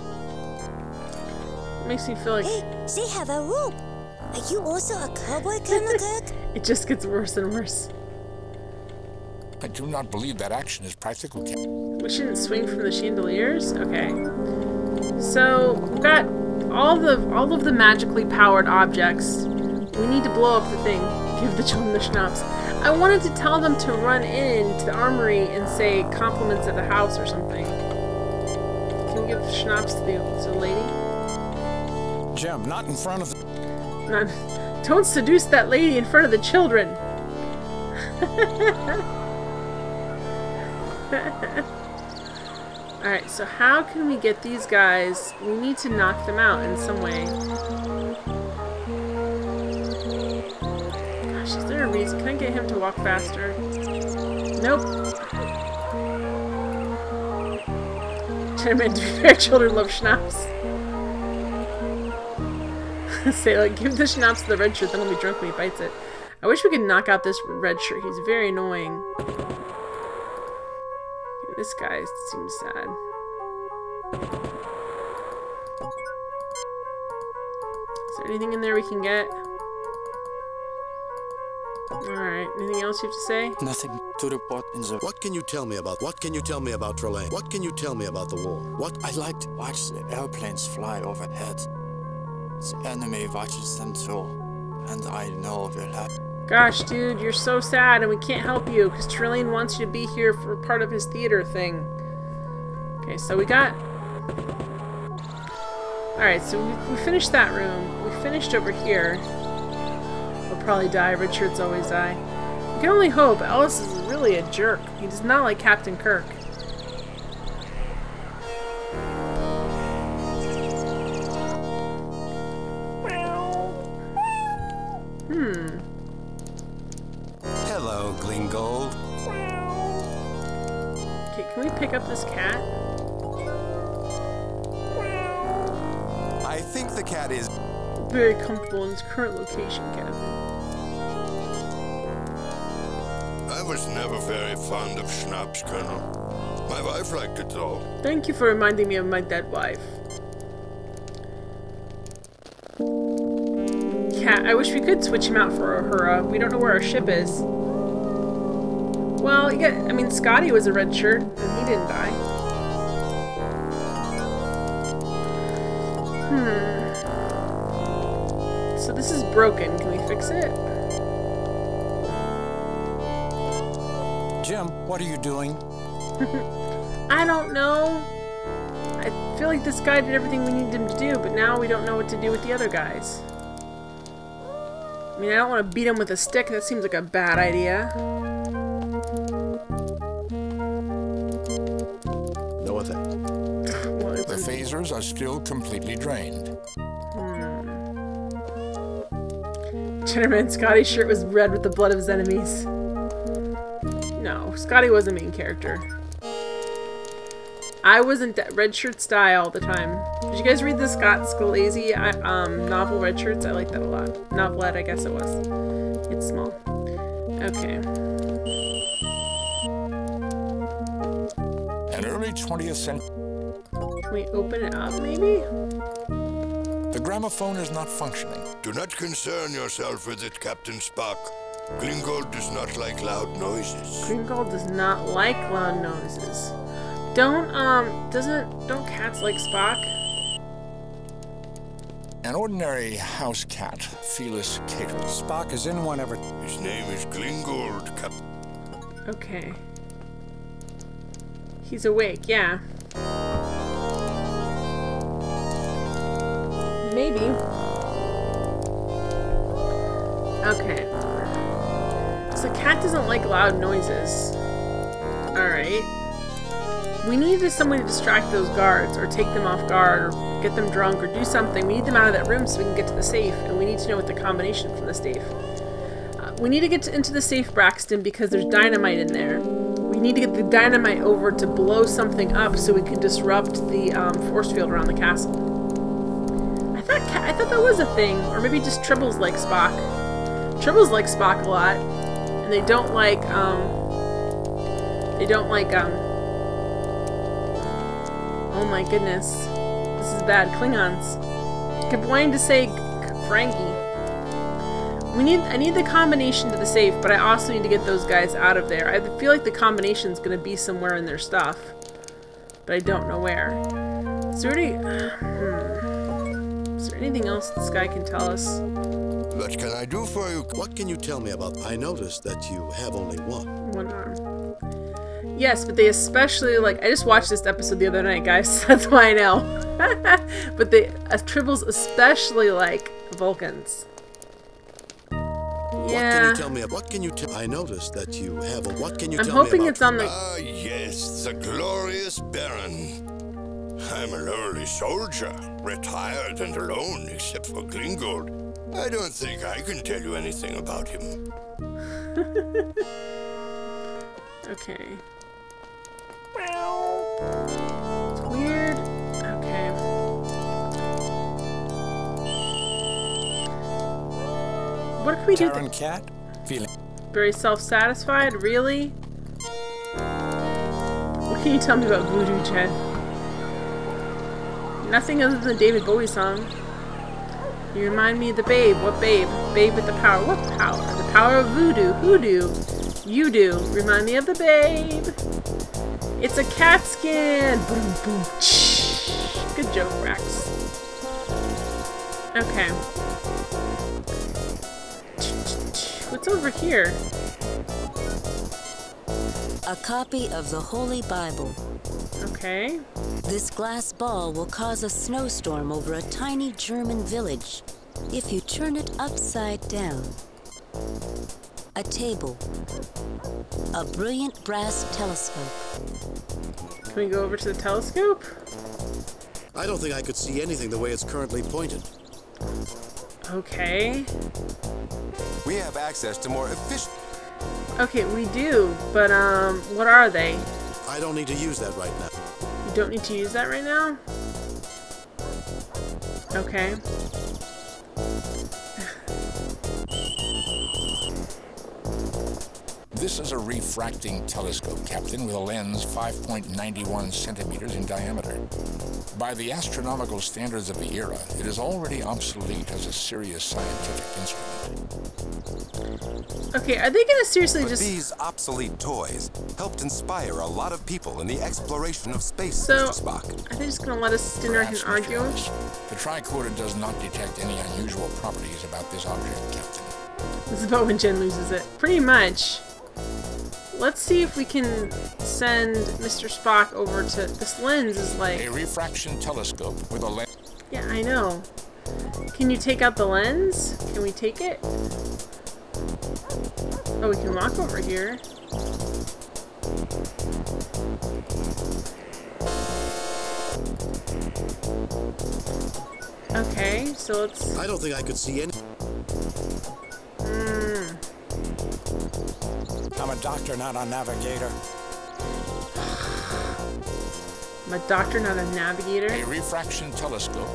Makes me feel like... Hey, they have a rope. Are you also a cowboy, Colonel Kirk? It just gets worse and worse. I do not believe that action is practical, Captain. We shouldn't swing from the chandeliers? Okay. So, we've got all of the magically powered objects. We need to blow up the thing. Give the children the schnapps. I wanted to tell them to run into the armory and say compliments of the house or something. Can we give the schnapps to the lady? Jim, not in front of the... Don't seduce that lady in front of the children. Alright, so how can we get these guys? We need to knock them out in some way. Gosh, is there a reason? Can I get him to walk faster? Nope. Gentlemen, to be fair, children love schnapps. Say, like, give the schnapps to the red shirt, then he'll be drunk when he bites it. I wish we could knock out this red shirt. He's very annoying. This guy seems sad. Is there anything in there we can get? Alright, anything else you have to say? Nothing to report in the... What can you tell me about Trelane? What can you tell me about the war? I like to watch the airplanes fly overhead. The enemy watches them too, and I know we'll have... Gosh, dude, you're so sad and we can't help you because Trelane wants you to be here for part of his theater thing. Okay, so we got... Alright, so we finished that room. We finished over here. We'll probably die. Red shirts always die. We can only hope. Ellis is really a jerk. He does not like Captain Kirk. Hello, Glingold. Okay, can we pick up this cat? I think the cat is very comfortable in its current location, Captain. I was never very fond of schnapps, Colonel. My wife liked it though. Thank you for reminding me of my dead wife. Cat, I wish we could switch him out for Uhura. We don't know where our ship is. Well, I mean, Scotty was a red shirt, and he didn't die. So this is broken. Can we fix it? Jim, what are you doing? I don't know. I feel like this guy did everything we needed him to do, but now we don't know what to do with the other guys. I mean, I don't want to beat him with a stick. That seems like a bad idea. No effect. Well, The phasers are still completely drained. Gentleman, Scotty's shirt was red with the blood of his enemies. No, Scotty was a main character. I wasn't that red shirt style all the time. Did you guys read the Scott Scalese novel Red Shirts? I like that a lot. Novelette, I guess it was. It's small. Okay. An early 20th century. Can we open it up, maybe? The gramophone is not functioning. Do not concern yourself with it, Captain Spock. Gringold does not like loud noises. Gringold does not like loud noises. Don't cats like Spock? An ordinary house cat, Felis cater. Spock is in one of her. His name is Gringold, Captain. Okay. He's awake, yeah. Maybe. Okay. So cat doesn't like loud noises. Alright. We need somebody to distract those guards, or take them off guard, or get them drunk, or do something. We need them out of that room so we can get to the safe, and we need to know what the combination from the safe. We need to get into the safe, Braxton, because there's dynamite in there. We need to get the dynamite over to blow something up so we can disrupt the force field around the castle. I thought that was a thing, or maybe just Tribbles like Spock. Tribbles like Spock a lot, and they don't like oh my goodness. This is bad. Klingons. I kept wanting to say Frankie. I need the combination to the safe, but I also need to get those guys out of there. I feel like the combination's gonna be somewhere in their stuff, but I don't know where. Is there anything else this guy can tell us? What can I do for you? What can you tell me about? I noticed that you have only one arm. Yes, but they especially like. I just watched this episode the other night, guys. That's why I know. But Tribbles especially like Vulcans. Yeah. What can you tell me? What can you tell? I noticed that you have a. What can you I'm tell me about? hoping it's on the. Ah, yes, the glorious Baron. I'm an early soldier, retired and alone, except for Gringold. I don't think I can tell you anything about him. Okay. It's weird. Okay. What if we do? Terran cat, feeling very self-satisfied. Really? What can you tell me about Voodoo, Jen? Nothing other than the David Bowie song. You remind me of the Babe. What Babe? Babe with the power. What power? The power of voodoo. Hoodoo. You do. Remind me of the Babe. It's a cat skin. Boom, boom. Good joke, Rex. Okay. What's over here? A copy of the Holy Bible. Okay. This glass ball will cause a snowstorm over a tiny German village if you turn it upside down. A table. A brilliant brass telescope. Can we go over to the telescope? I don't think I could see anything the way it's currently pointed. Okay. We have access to more efficient... Okay, we do, but what are they? I don't need to use that right now. You don't need to use that right now? Okay. This is a refracting telescope, Captain, with a lens 5.91 centimeters in diameter. By the astronomical standards of the era, it is already obsolete as a serious scientific instrument. Okay, are they gonna seriously but just... these obsolete toys helped inspire a lot of people in the exploration of space, So, Mr. Spock. are they just gonna let us stand here and Perhaps, Mr. argue? Ellis. The tricorder does not detect any unusual properties about this object, Captain. This is about when Jen loses it. Pretty much. let's see if we can send Mr. Spock over to... This lens is like... A refraction telescope with a lens. Yeah, I know. Can you take out the lens? Can we take it? Oh, we can walk over here. Okay, so let's... I don't think I could see any... I'm a doctor, not a navigator. I'm a doctor, not a navigator. A refraction telescope.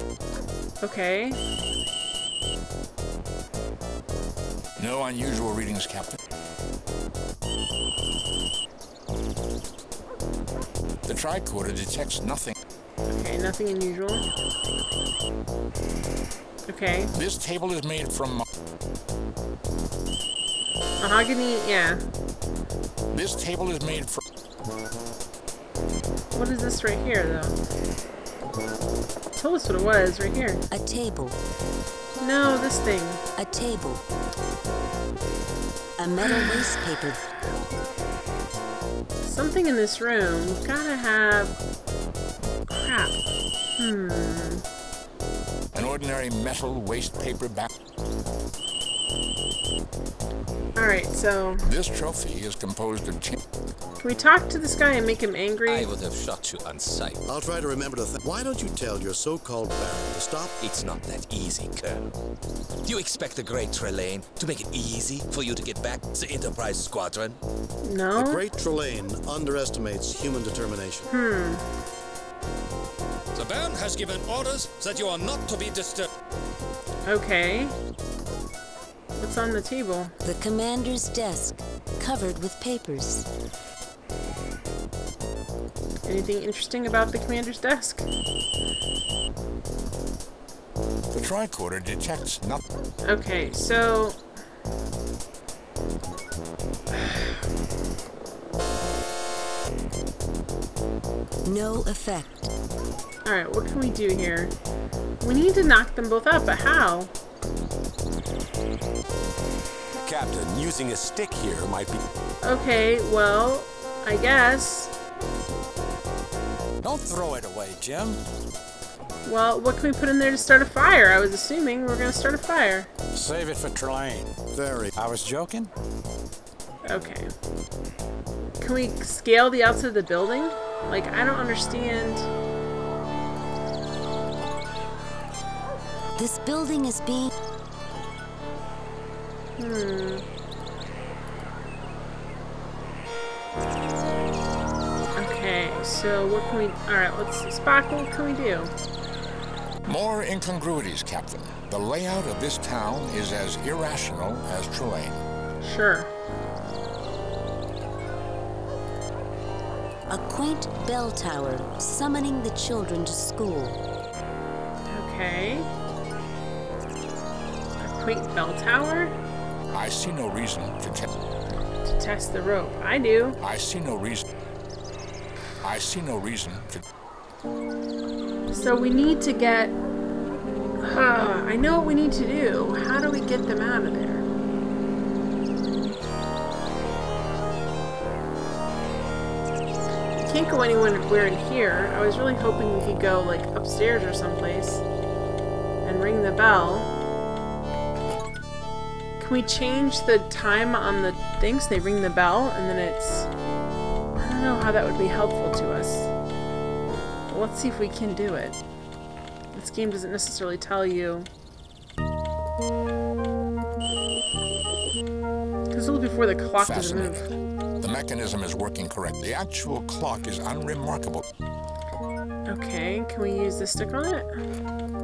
Okay. No unusual readings, Captain. The tricorder detects nothing. Okay, nothing unusual. Okay. This table is made from mahogany, yeah. This table is made from... What is this right here, though? Tell us what it was, right here. A table. No, this thing. A table. A metal waste paper. Something in this room. We've gotta have... Crap. An ordinary metal waste paper bag. Alright, so... This trophy is composed of... Can we talk to this guy and make him angry? I would have shot you on sight. I'll try to remember to why don't you tell your so-called baron to stop? It's not that easy, Colonel. Do you expect the great Trelane to make it easy for you to get back to the Enterprise Squadron? No. The great Trelane underestimates human determination. The Baron has given orders that you are not to be disturbed. Okay. What's on the table? The commander's desk, covered with papers. Anything interesting about the commander's desk? The tricorder detects nothing. Okay, so... No effect. Alright, what can we do here? We need to knock them both out, but how? Captain, using a stick here might be... Okay, well, I guess. Don't throw it away, Jim. Well, what can we put in there to start a fire? I was assuming we were going to start a fire. Save it for Trelane. Very. I was joking. Okay. Can we scale the outside of the building? Like, I don't understand. This building is being... Okay, so what can we... Alright, let's... Spock, what can we do? More incongruities, Captain. The layout of this town is as irrational as Trelane. Sure. A quaint bell tower summoning the children to school. Okay. A quaint bell tower? I see no reason to test the rope. I do. I see no reason. I see no reason to... So we need to get... I know what we need to do. How do we get them out of there? We can't go anywhere in here. I was really hoping we could go, like, upstairs or someplace and ring the bell. Can we change the time on the things? They ring the bell and then it's... I don't know how that would be helpful to us. But let's see if we can do it. This game doesn't necessarily tell you. Because a little before the clock doesn't move. The mechanism is working correctly. The actual clock is unremarkable. Okay, can we use the stick on it?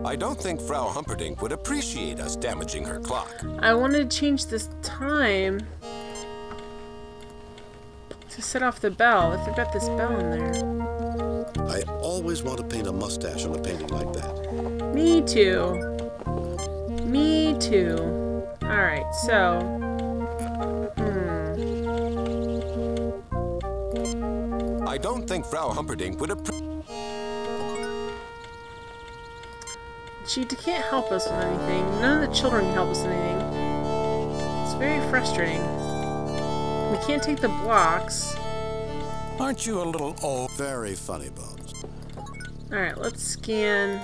I don't think Frau Humperdinck would appreciate us damaging her clock. I wanted to change this time to set off the bell. I forgot this bell in there. I always want to paint a mustache on a painting like that. Me too. Me too. Alright, so... I don't think Frau Humperdinck would appreciate... She can't help us with anything. None of the children can help us with anything. It's very frustrating. We can't take the blocks. Aren't you a little old? Very funny, Bones. Alright, let's scan.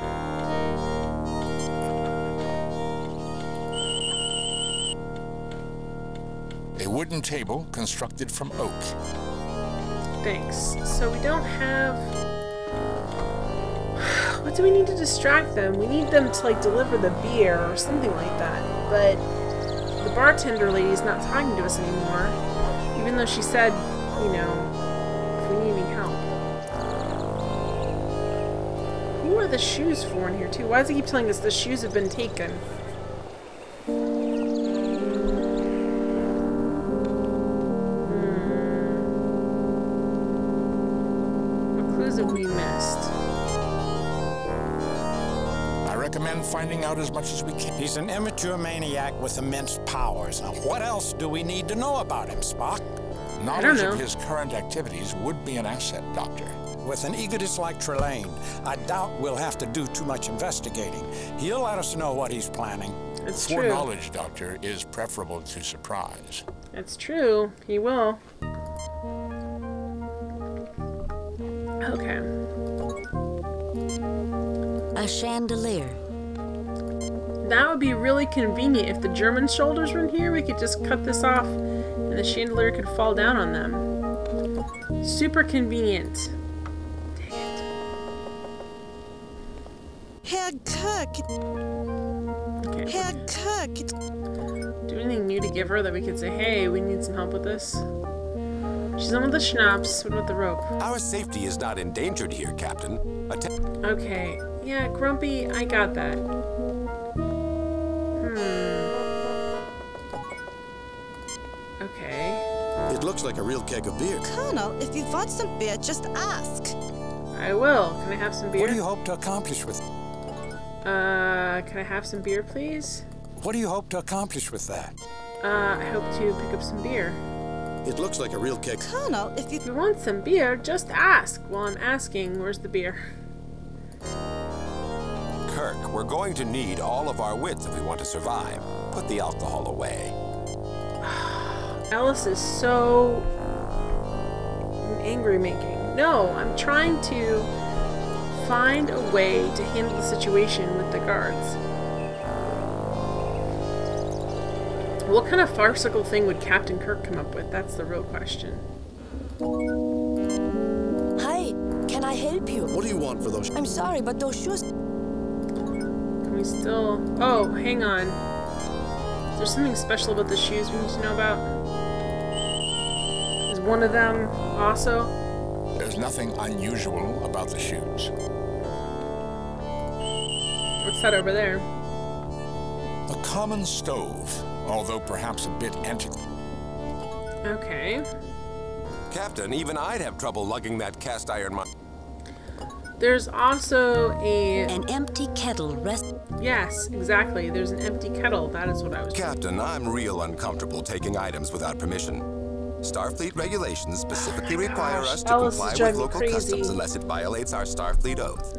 A wooden table constructed from oak. Thanks. So we don't have... What do we need to distract them? We need them to, like, deliver the beer or something like that. But the bartender lady's not talking to us anymore. Even though she said, you know, if we need any help. Who are the shoes for in here, too? Why does he keep telling us the shoes have been taken? What clues have we missed? I recommend finding out as much as we can. He's an immature maniac with immense powers. Now, what else do we need to know about him, Spock? Knowledge of his current activities would be an asset, Doctor. With an egotist like Trelane, I doubt we'll have to do too much investigating. He'll let us know what he's planning. It's true. Foreknowledge, Doctor, is preferable to surprise. That's true. He will. Okay. A chandelier. That would be really convenient if the German shoulders were in here. We could just cut this off and the chandelier could fall down on them. Super convenient. Dang it. Herr Kirk. Okay. Herr Kirk. Do we anything new to give her that we could say, hey, we need some help with this? She's on with the schnapps. What about the rope? Our safety is not endangered here, Captain. Okay. Yeah, Grumpy, I got that. Okay. It looks like a real keg of beer. Colonel, if you want some beer, just ask. I will. Can I have some beer? What do you hope to accomplish with... Can I have some beer, please? What do you hope to accomplish with that? I hope to pick up some beer. It looks like a real keg. Colonel, if you want some beer, just ask. While I'm asking, where's the beer? Kirk, we're going to need all of our wits if we want to survive. Put the alcohol away. Alice is so angry making. No, I'm trying to find a way to handle the situation with the guards. What kind of farcical thing would Captain Kirk come up with? That's the real question. Hi, can I help you? What do you want for those? I'm sorry, but those shoes... Can we still... Oh, hang on. Is there something special about the shoes we need to know about? Is one of them also? There's nothing unusual about the shoes. What's that over there? A common stove, although perhaps a bit antiquated. Okay. Captain, even I'd have trouble lugging that cast iron There's also an empty kettle Yes, exactly. There's an empty kettle. That is what I was Captain, I'm real uncomfortable taking items without permission. Starfleet regulations specifically require us to comply with local customs unless it violates our Starfleet oath.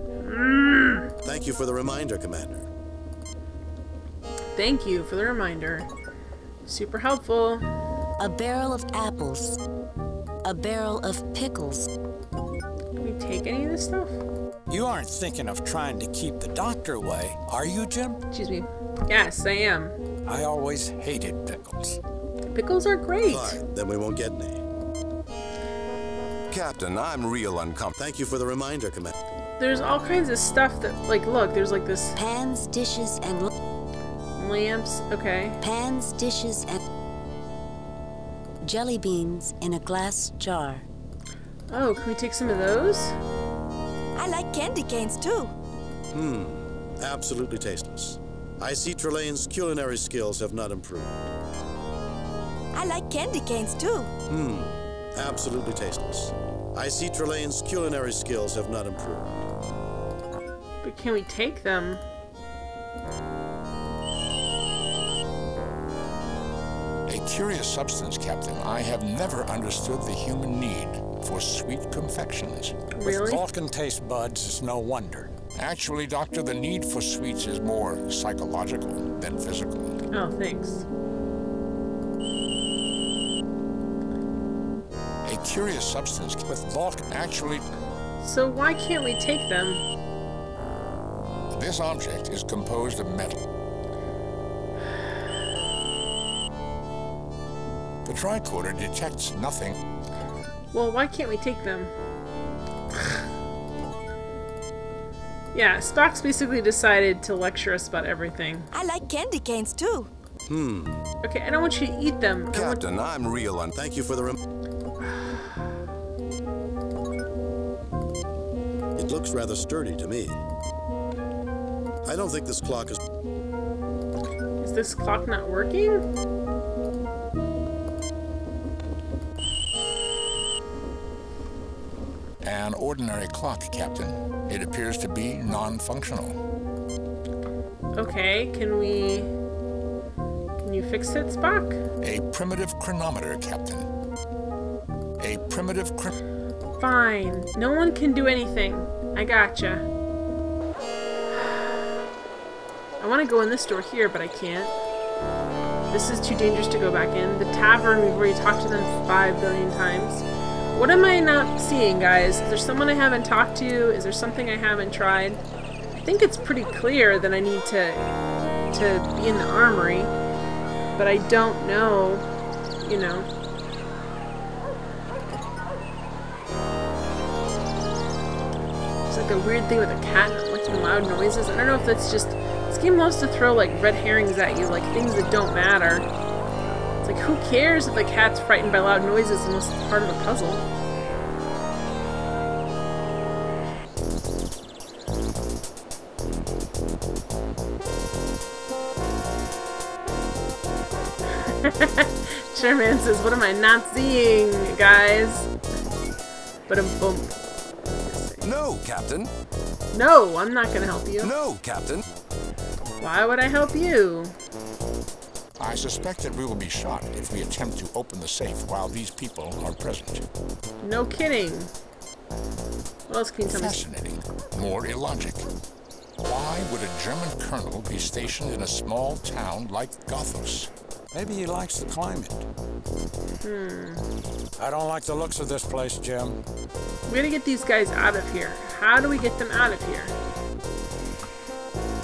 Thank you for the reminder, Commander. Thank you for the reminder. Super helpful. A barrel of apples. A barrel of pickles. Can we take any of this stuff? You aren't thinking of trying to keep the doctor away, are you, Jim? Excuse me. Yes, I am. I always hated pickles. Pickles are great. Fine, then we won't get any. Captain, I'm real uncomfortable. Thank you for the reminder, Commander. There's all kinds of stuff that, like, look, there's like this... Pans, dishes, and... lamps, okay. Pans, dishes, and... jelly beans in a glass jar. Oh, can we take some of those? I like candy canes, too. Absolutely tasteless. I see Trelane's culinary skills have not improved. I like candy canes, too. Absolutely tasteless. I see Trelane's culinary skills have not improved. But can we take them? A curious substance, Captain. I have never understood the human need for sweet confections. Really? With Vulcan taste buds, it's no wonder. Actually, Doctor, the need for sweets is more psychological than physical. Oh, thanks. curious substance with bulk actually... So why can't we take them? This object is composed of metal. The tricorder detects nothing. Well, why can't we take them? Yeah, Spock's basically decided to lecture us about everything. I like candy canes too. Okay, I don't want you to eat them. Captain, I'm real on. Thank you for the It looks rather sturdy to me. I don't think this clock is... Is this clock not working? An ordinary clock, Captain. It appears to be non-functional. Okay, can you fix it, Spock? A primitive chronometer, Captain. A primitive Fine. No one can do anything. I gotcha. I want to go in this door here, but I can't. This is too dangerous to go back in. The tavern, we've already talked to them 5 billion times. What am I not seeing, guys? Is there someone I haven't talked to? Is there something I haven't tried? I think it's pretty clear that I need to be in the armory, but I don't know, you know. It's like a weird thing with a cat not making loud noises. I don't know if that's just... This game loves to throw like red herrings at you, like things that don't matter. It's like, who cares if the cat's frightened by loud noises unless it's part of a puzzle? Sherman says, what am I not seeing, guys? But boom. No, Captain. No, I'm not gonna help you. No, Captain. Why would I help you? I suspect that we will be shot if we attempt to open the safe while these people are present. No kidding. What else can you tell me? Fascinating. More illogic. Why would a German colonel be stationed in a small town like Gothos? Maybe he likes the climate. I don't like the looks of this place, Jim. We gotta get these guys out of here. How do we get them out of here?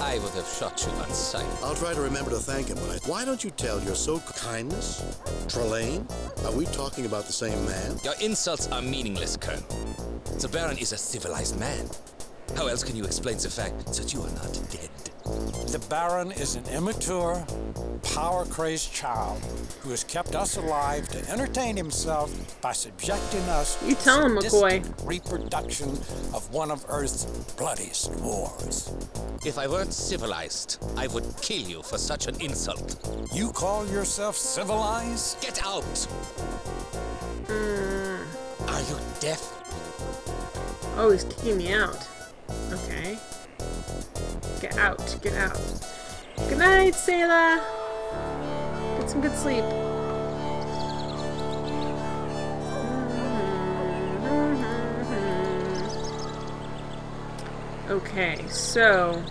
I would have shot you on sight. I'll try to remember to thank him, but why don't you tell your kindness? Trelane? Are we talking about the same man? Your insults are meaningless, Colonel. The Baron is a civilized man. How else can you explain the fact that you are not dead? The Baron is an immature, power-crazed child who has kept us alive to entertain himself by subjecting us You tell him, to McCoy. sadistic reproduction of one of Earth's bloodiest wars. If I weren't civilized, I would kill you for such an insult. You call yourself civilized? Get out! Are you deaf? Oh, he's kicking me out. Okay. Get out. Get out. Good night, Sayla. Get some good sleep. Okay, so...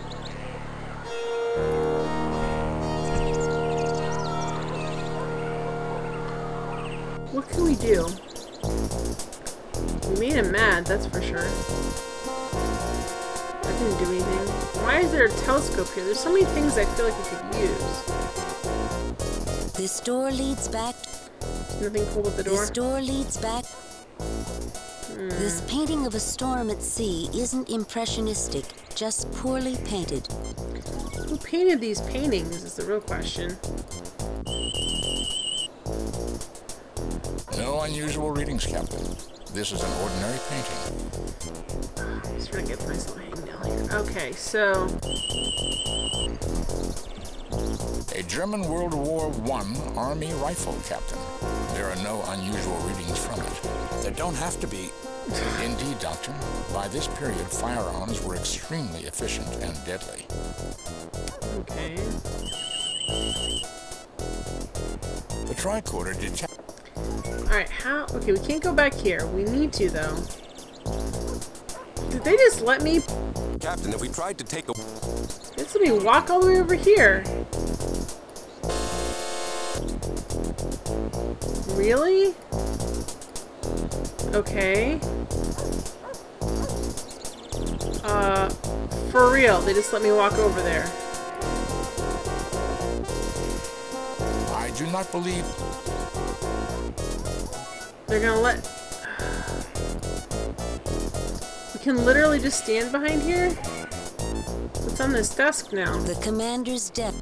What can we do? We made him mad, that's for sure. That didn't do anything. Why is there a telescope here? There's so many things I feel like we could use. This door leads back. Nothing cool with the door? This door leads back. This painting of a storm at sea isn't impressionistic, just poorly painted. Who painted these paintings is the real question. No unusual readings, Captain. This is an ordinary painting. Just trying to get a nice little hangnail here. Okay, so... A German World War I Army rifle, Captain. There are no unusual readings from it. There don't have to be. Indeed, Doctor. By this period, firearms were extremely efficient and deadly. Okay. The tricorder detects... Alright, how... Okay, we can't go back here. We need to, though. Did they just let me... Captain, if we tried to take a... Let's let me walk all the way over here. Really? Okay. For real, they just let me walk over there. I do not believe... They're gonna let... We can literally just stand behind here? What's on this desk now? The commander's death.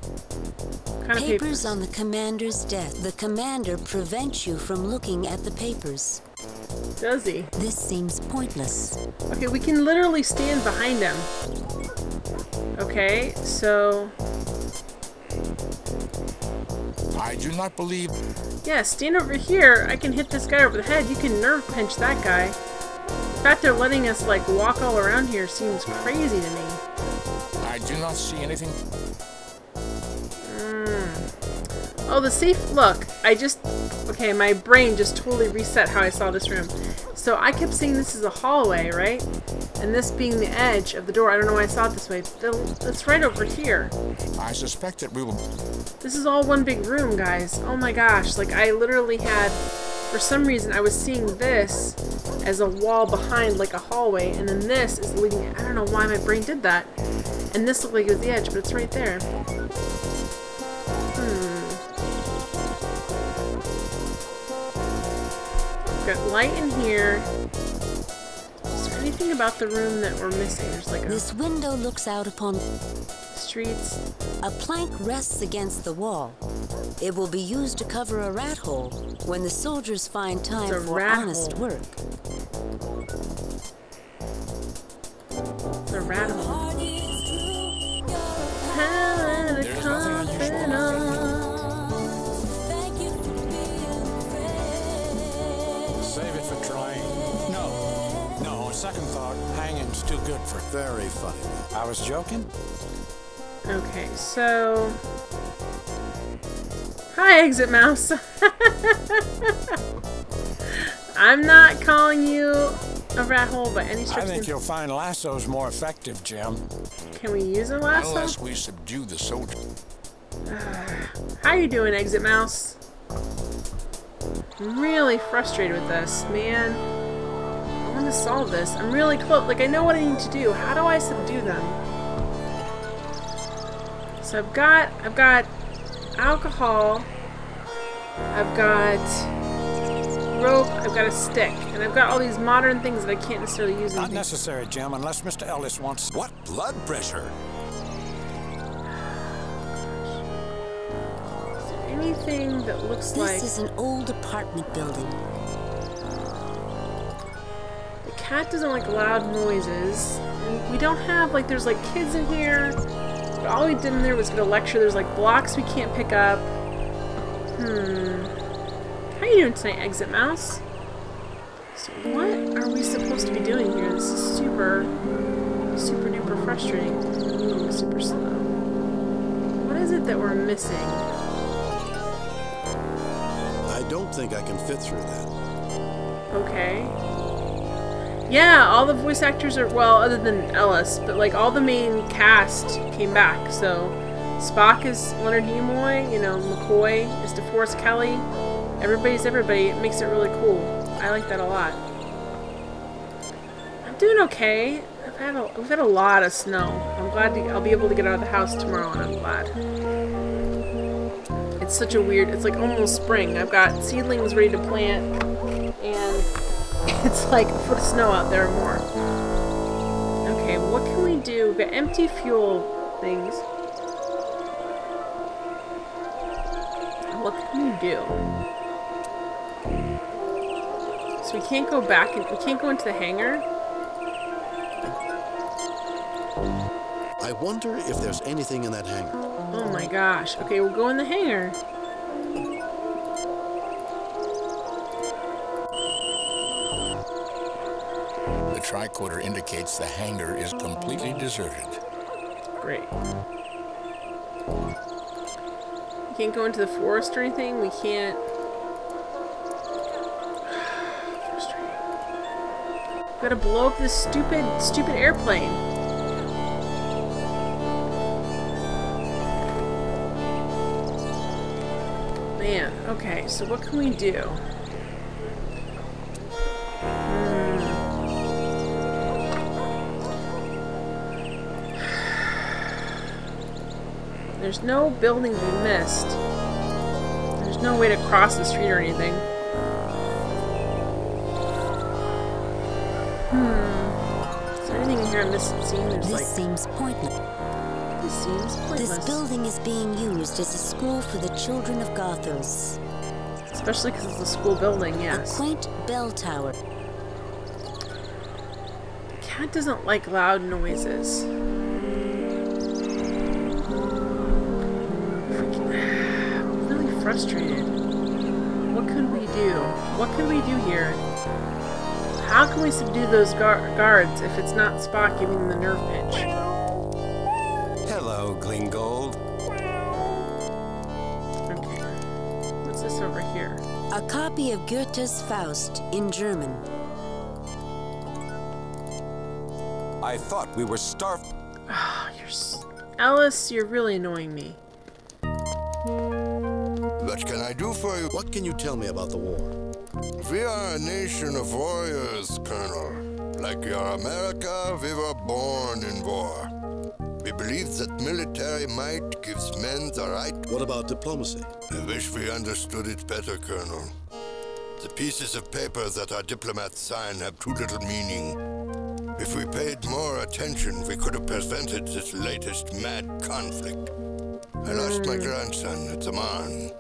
Kind of Papers on the commander's death. The commander prevents you from looking at the papers. Does he? This seems pointless. Okay, we can literally stand behind him. Okay, so... I do not believe... Yeah, stand over here. I can hit this guy over the head. You can nerve pinch that guy. The fact they're letting us, like, walk all around here seems crazy to me. I do not see anything... Oh, the safe... Look, I just... Okay, my brain just totally reset how I saw this room. So I kept saying this is a hallway, right? And this being the edge of the door. I don't know why I saw it this way. It's right over here. I suspect that we will... This is all one big room, guys. Oh my gosh. Like, I literally had... For some reason, I was seeing this as a wall behind, like a hallway. And then this is leading... I don't know why my brain did that. And this looked like it was the edge, but it's right there. Got light in here. Is there anything about the room that we're missing? There's like a... This window looks out upon streets. A plank rests against the wall. It will be used to cover a rat hole when the soldiers find time for honest work. The rat hole. Save it for trying. No, on second thought, hanging's too good for... Very funny. I was joking. Okay, so... Hi, Exit Mouse. I'm not calling you a rat hole by any stretch. I think you'll find lassos more effective, Jim. Can we use a lasso? Unless we subdue the soldier. How you doing, Exit Mouse? I'm really frustrated with this, man. I want to solve this. I'm really close. Like, I know what I need to do. How do I subdue them? So I've got alcohol. I've got rope. I've got a stick, and I've got all these modern things that I can't necessarily use. Not necessary, Jim, unless Mr. Ellis wants... What blood pressure? Anything that looks like... This is an old apartment building. The cat doesn't like loud noises. And we don't have, like, there's, like, kids in here. But all we did in there was get a lecture. There's, like, blocks we can't pick up. How you doing tonight, Exit Mouse? So what are we supposed to be doing here? This is super duper frustrating. Super slow. What is it that we're missing? I don't think I can fit through that. Okay. Yeah, all the voice actors are, well, other than Ellis, but like all the main cast came back. So Spock is Leonard Nimoy, you know, McCoy is DeForest Kelly. Everybody's everybody. It makes it really cool. I like that a lot. I'm doing okay. We've had a lot of snow. I'm glad I'll be able to get out of the house tomorrow, and I'm glad. It's such a weird, it's like almost spring. I've got seedlings ready to plant, and it's like a foot of snow out there or more. Okay, what can we do? We've got empty fuel things. What can we do? So we can't go back, and we can't go into the hangar. I wonder if there's anything in that hangar. Oh my gosh. Okay, we'll go in the hangar. The tricorder indicates the hangar is completely deserted. Great. We can't go into the forest or anything. We can't... Frustrating. We've got to blow up this stupid airplane. Man, okay, so what can we do? There's no buildings we missed. There's no way to cross the street or anything. Is there anything in here I'm missing? This seems pointless. This seems pointless. This building is being used as a school for the children of Gothos. Especially because it's a school building, yes. A quaint bell tower. The cat doesn't like loud noises. I'm really frustrated. What could we do? What could we do here? How can we subdue those guards if it's not Spock giving them the nerve pinch? Hello, Glingold. Okay. What's this over here? A copy of Goethe's Faust in German. I thought we were starved. Oh, Alice, you're really annoying me. What can I do for you? What can you tell me about the war? We are a nation of warriors, Colonel. Like your America, we were born in war. We believe that military might gives men the right. What about diplomacy? I wish we understood it better, Colonel. The pieces of paper that our diplomats sign have too little meaning. If we paid more attention, we could have prevented this latest mad conflict. I lost my grandson at the Marne.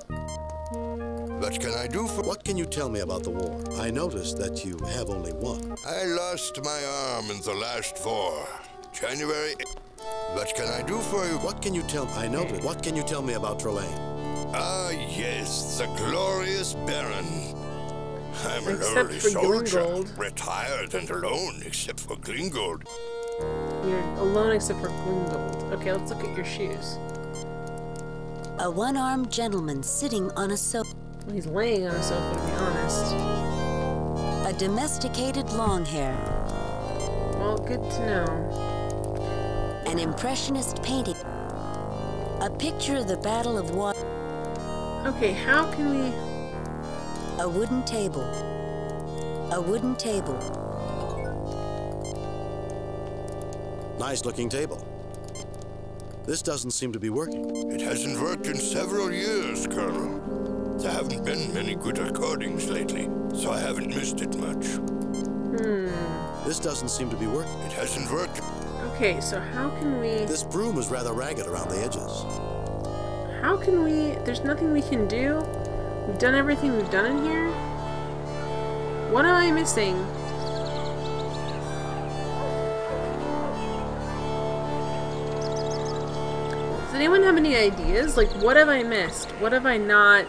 What can I do for... What can you tell me about the war? I noticed that you have only one. I lost my arm in the last war. January... What can I do for you? What can you tell... I noticed. What can you tell me about Trelane? Ah, yes, the glorious Baron. I'm an Except early for soldier, Glingold. retired and alone, except for Glingold. You're alone except for Glingold. Okay, let's look at your shoes. A one-armed gentleman sitting on a sofa. Well, he's laying on a sofa, to be honest. A domesticated long hair. Well, good to know. An impressionist painting. A picture of the Battle of Water. Okay, how can we... A wooden table. A wooden table. Nice-looking table. This doesn't seem to be working. It hasn't worked in several years, Colonel. There haven't been many good recordings lately, so I haven't missed it much. This doesn't seem to be working. It hasn't worked. Okay, so how can we... This broom is rather ragged around the edges. How can we... There's nothing we can do? We've done everything we've done in here? What am I missing? Does anyone have any ideas? Like, what have I missed? What have I not...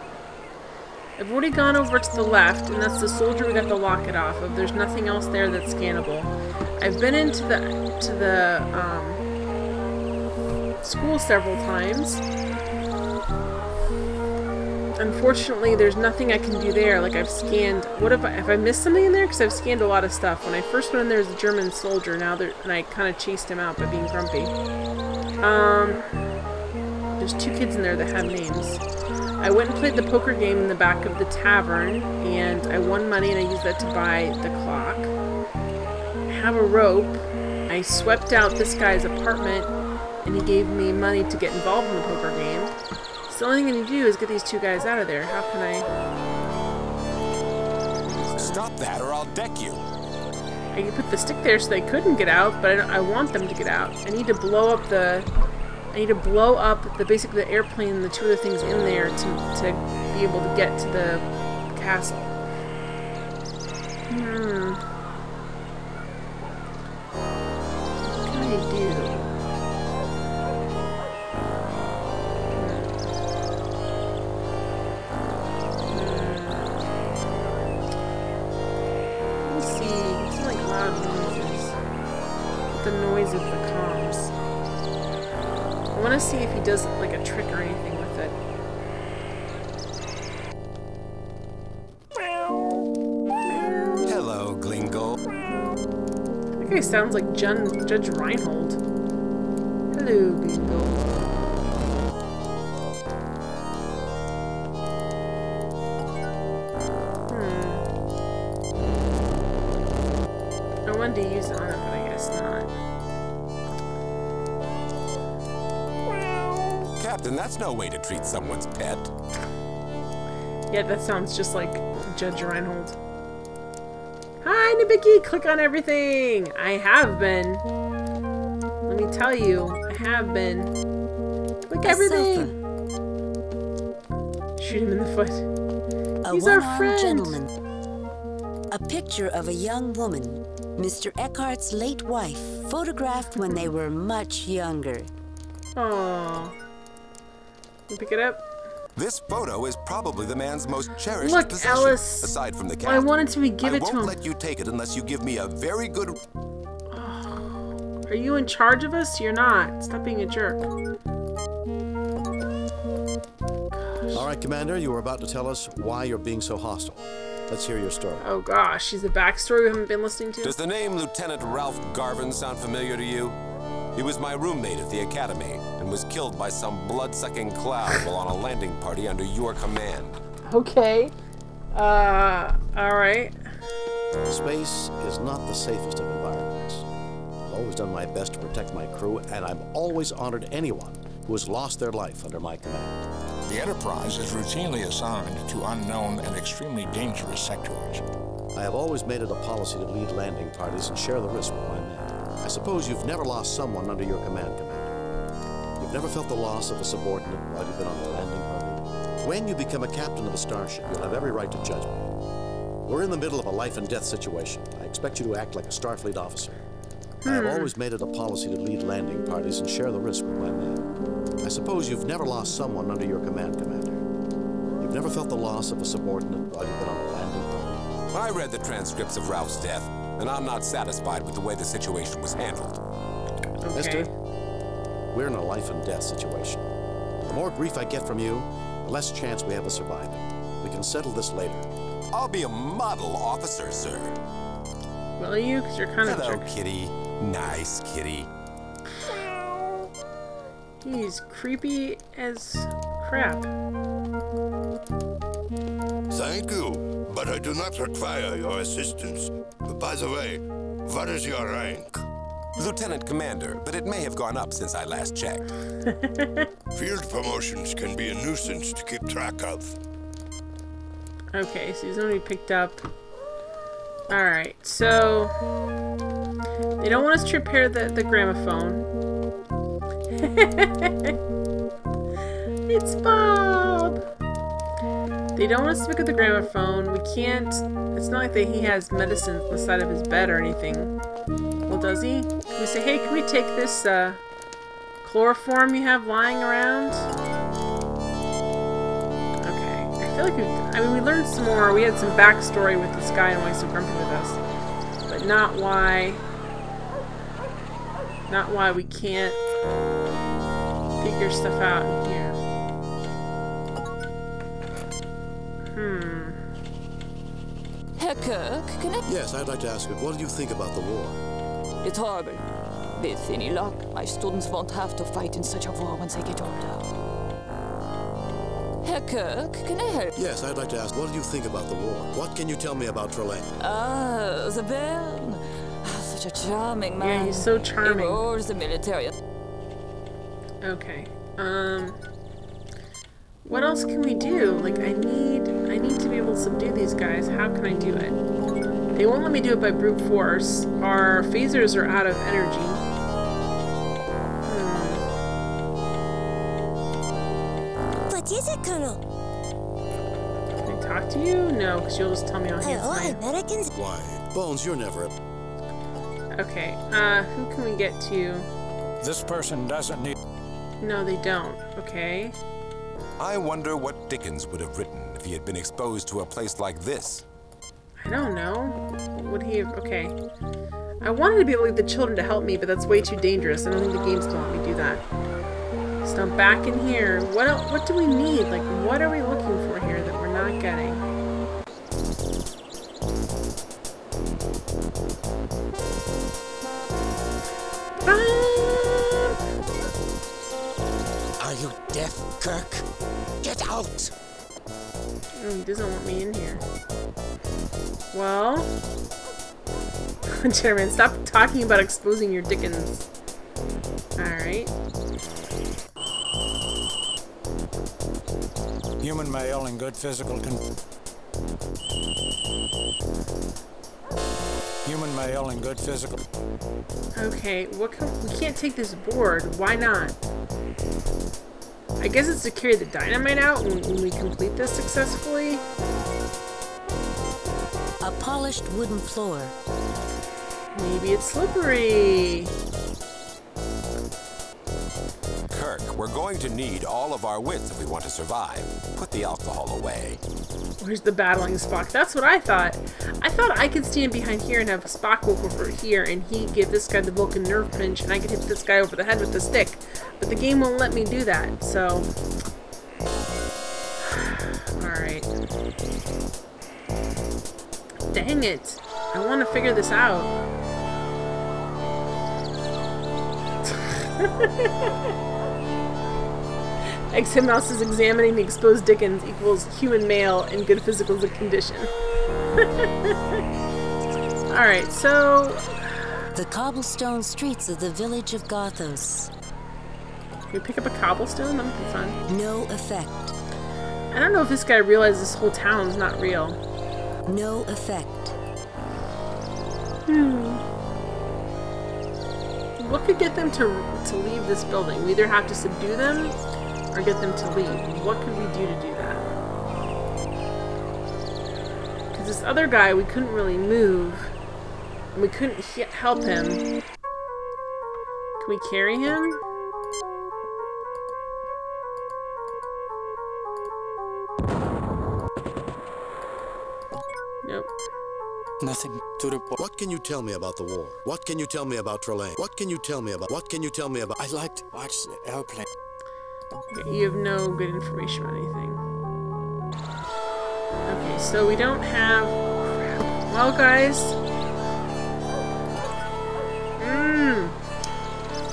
I've already gone over to the left, and that's the soldier we got the locket off of. There's nothing else there that's scannable. I've been into the school several times. Unfortunately, there's nothing I can do there. Like, I've scanned... What have I missed something in there? Because I've scanned a lot of stuff. When I first went in there was a German soldier, and I kind of chased him out by being grumpy. There's 2 kids in there that have names. I went and played the poker game in the back of the tavern, and I won money, and I used that to buy the clock. I have a rope. I swept out this guy's apartment, and he gave me money to get involved in the poker game. So the only thing I need to do is get these 2 guys out of there. How can I... Stop that or I'll deck you. I can put the stick there so they couldn't get out, but I want them to get out. I need to blow up the... basically the airplane and the 2 other things in there to be able to get to the castle. What can I do? Let's see. It's like loud noises. The noise of the comms. I want to see if he does like a trick or anything with it. Hello, Glingold. That guy sounds like Judge Reinhold. Hello, Glingold. I wanted to use it on it, but I guess not. Captain, that's no way to treat someone's pet. Yeah, that sounds just like Judge Reinhold. Hi, Nibiki! Click on everything! I have been. Let me tell you, I have been. Click everything! Shoot him in the foot. He's our friend! Gentleman. A picture of a young woman, Mr. Eckhart's late wife, photographed when they were much younger. Aww. You pick it up? This photo is probably the man's most cherished Look, possession, Alice. aside from the cat. Well, I wanted to give it to him. I won't let you take it unless you give me a very good... Are you in charge of us? You're not. Stop being a jerk. All right, Commander, you were about to tell us why you're being so hostile. Let's hear your story. Oh gosh, she's the backstory we haven't been listening to. Does the name Lieutenant Ralph Garvin sound familiar to you? He was my roommate at the academy and was killed by some blood-sucking cloud while on a landing party under your command. Okay. Alright. Space is not the safest of environments. I've always done my best to protect my crew, and I've always honored anyone who has lost their life under my command. The Enterprise is routinely assigned to unknown and extremely dangerous sectors. I have always made it a policy to lead landing parties and share the risk with my men. I suppose you've never lost someone under your command, Commander. You've never felt the loss of a subordinate while you've been on a landing party. When you become a captain of a starship, you'll have every right to judge me. We're in the middle of a life-and-death situation. I expect you to act like a Starfleet officer. I have always made it a policy to lead landing parties and share the risk with my men. I suppose you've never lost someone under your command, Commander. You've never felt the loss of a subordinate while you've been on a landing party. I read the transcripts of Ralph's death, and I'm not satisfied with the way the situation was handled. Okay. Mister, we're in a life-and-death situation. The more grief I get from you, the less chance we have of surviving. We can settle this later. I'll be a model officer, sir. Will you? Because you're kind of Hello, jerk. kitty. Nice kitty. He's creepy as crap. Thank you, but I do not require your assistance. By the way, what is your rank? Lieutenant Commander, but it may have gone up since I last checked. Field promotions can be a nuisance to keep track of. Okay, so he's only picked up. Alright, so they don't want us to repair the gramophone. It's Bob! They don't want us to pick up the gramophone. We can't. It's not like that he has medicine on the side of his bed or anything. Well, does he? Can we say, hey, can we take this chloroform you have lying around? Okay. I feel like we learned some more. We had some backstory with this guy and why he's so grumpy with us. But not why we can't figure stuff out in here. Herr Kirk, can I... Yes, I'd like to ask you, what do you think about the war? It's horrible. With any luck, my students won't have to fight in such a war when they get older. Herr Kirk, can I help? Yes, I'd like to ask, what do you think about the war? What can you tell me about Trelane? Ah, the Baron. Such a charming man. Yeah, he's so charming. He rules the military. Okay. What else can we do? Like, I need to be able to subdue these guys. How can I do it? They won't let me do it by brute force. Our phasers are out of energy. What is it, Colonel? Can I talk to you? No, because you'll just tell me how Hello, handsome I am. Americans. Why, Bones, you're never... Okay, who can we get to? This person doesn't need... No, they don't. Okay. I wonder what Dickens would have written if he had been exposed to a place like this. I don't know. Would he have... Okay. I wanted to be able to leave the children to help me, but that's way too dangerous. I don't think the game's gonna let me do that. So I'm back in here. What do we need? Like, what are we looking for here that we're not getting? Are you deaf, Kirk? Get out! He doesn't want me in here. Well... Chairman, stop talking about exposing your Dickens. Alright. Human male in good physical Human male in good physical. Okay, we can't take this board. Why not? I guess it's to carry the dynamite out when we complete this successfully. A polished wooden floor. Maybe it's slippery. Kirk, we're going to need all of our wits if we want to survive. Put the alcohol away. Where's the battling Spock? That's what I thought. I thought I could stand behind here and have Spock walk over here and he give this guy the Vulcan nerve pinch and I could hit this guy over the head with the stick. But the game won't let me do that, so... Alright. Dang it. I want to figure this out. Exit Mouse is examining the exposed Dickens equals human male in good physical condition. Alright, so... The cobblestone streets of the village of Gothos. Can we pick up a cobblestone? That would be fun. No effect. I don't know if this guy realizes this whole town's not real. No effect. What could get them to leave this building? We either have to subdue them or get them to leave. What could we do to do that? Because this other guy, we couldn't really move. And we couldn't help him. Can we carry him? Nope. Nothing to report. What can you tell me about the war? What can you tell me about Trelane? What can you tell me about? What can you tell me about? I like to watch the airplane. Okay, you have no good information on anything. Okay, so we don't have... Well, guys...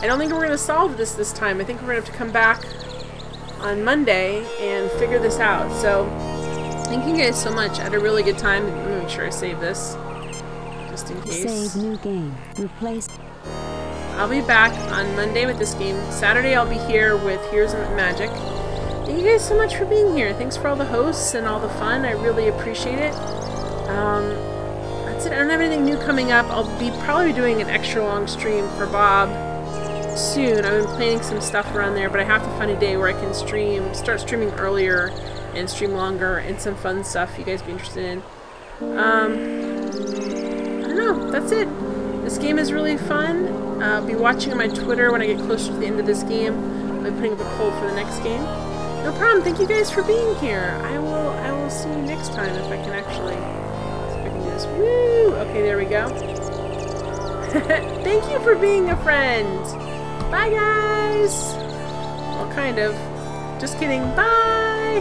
I don't think we're going to solve this time. I think we're going to have to come back on Monday and figure this out. So, thank you guys so much. I had a really good time. Let me make sure I save this. Just in case. Save new game. Replace. I'll be back on Monday with this game. Saturday I'll be here with Heroes of Magic. Thank you guys so much for being here. Thanks for all the hosts and all the fun. I really appreciate it. That's it. I don't have anything new coming up. I'll be probably doing an extra long stream for Bob soon. I've been planning some stuff around there, but I have to find a day where I can start streaming earlier and stream longer and some fun stuff you guys be interested in. I don't know. That's it. This game is really fun. I'll be watching on my Twitter when I get closer to the end of this game. I'll be putting up a poll for the next game. No problem. Thank you guys for being here. I will see you next time if I can actually see if I can do this. Woo! Okay, there we go. Thank you for being a friend. Bye, guys. Well, kind of. Just kidding. Bye.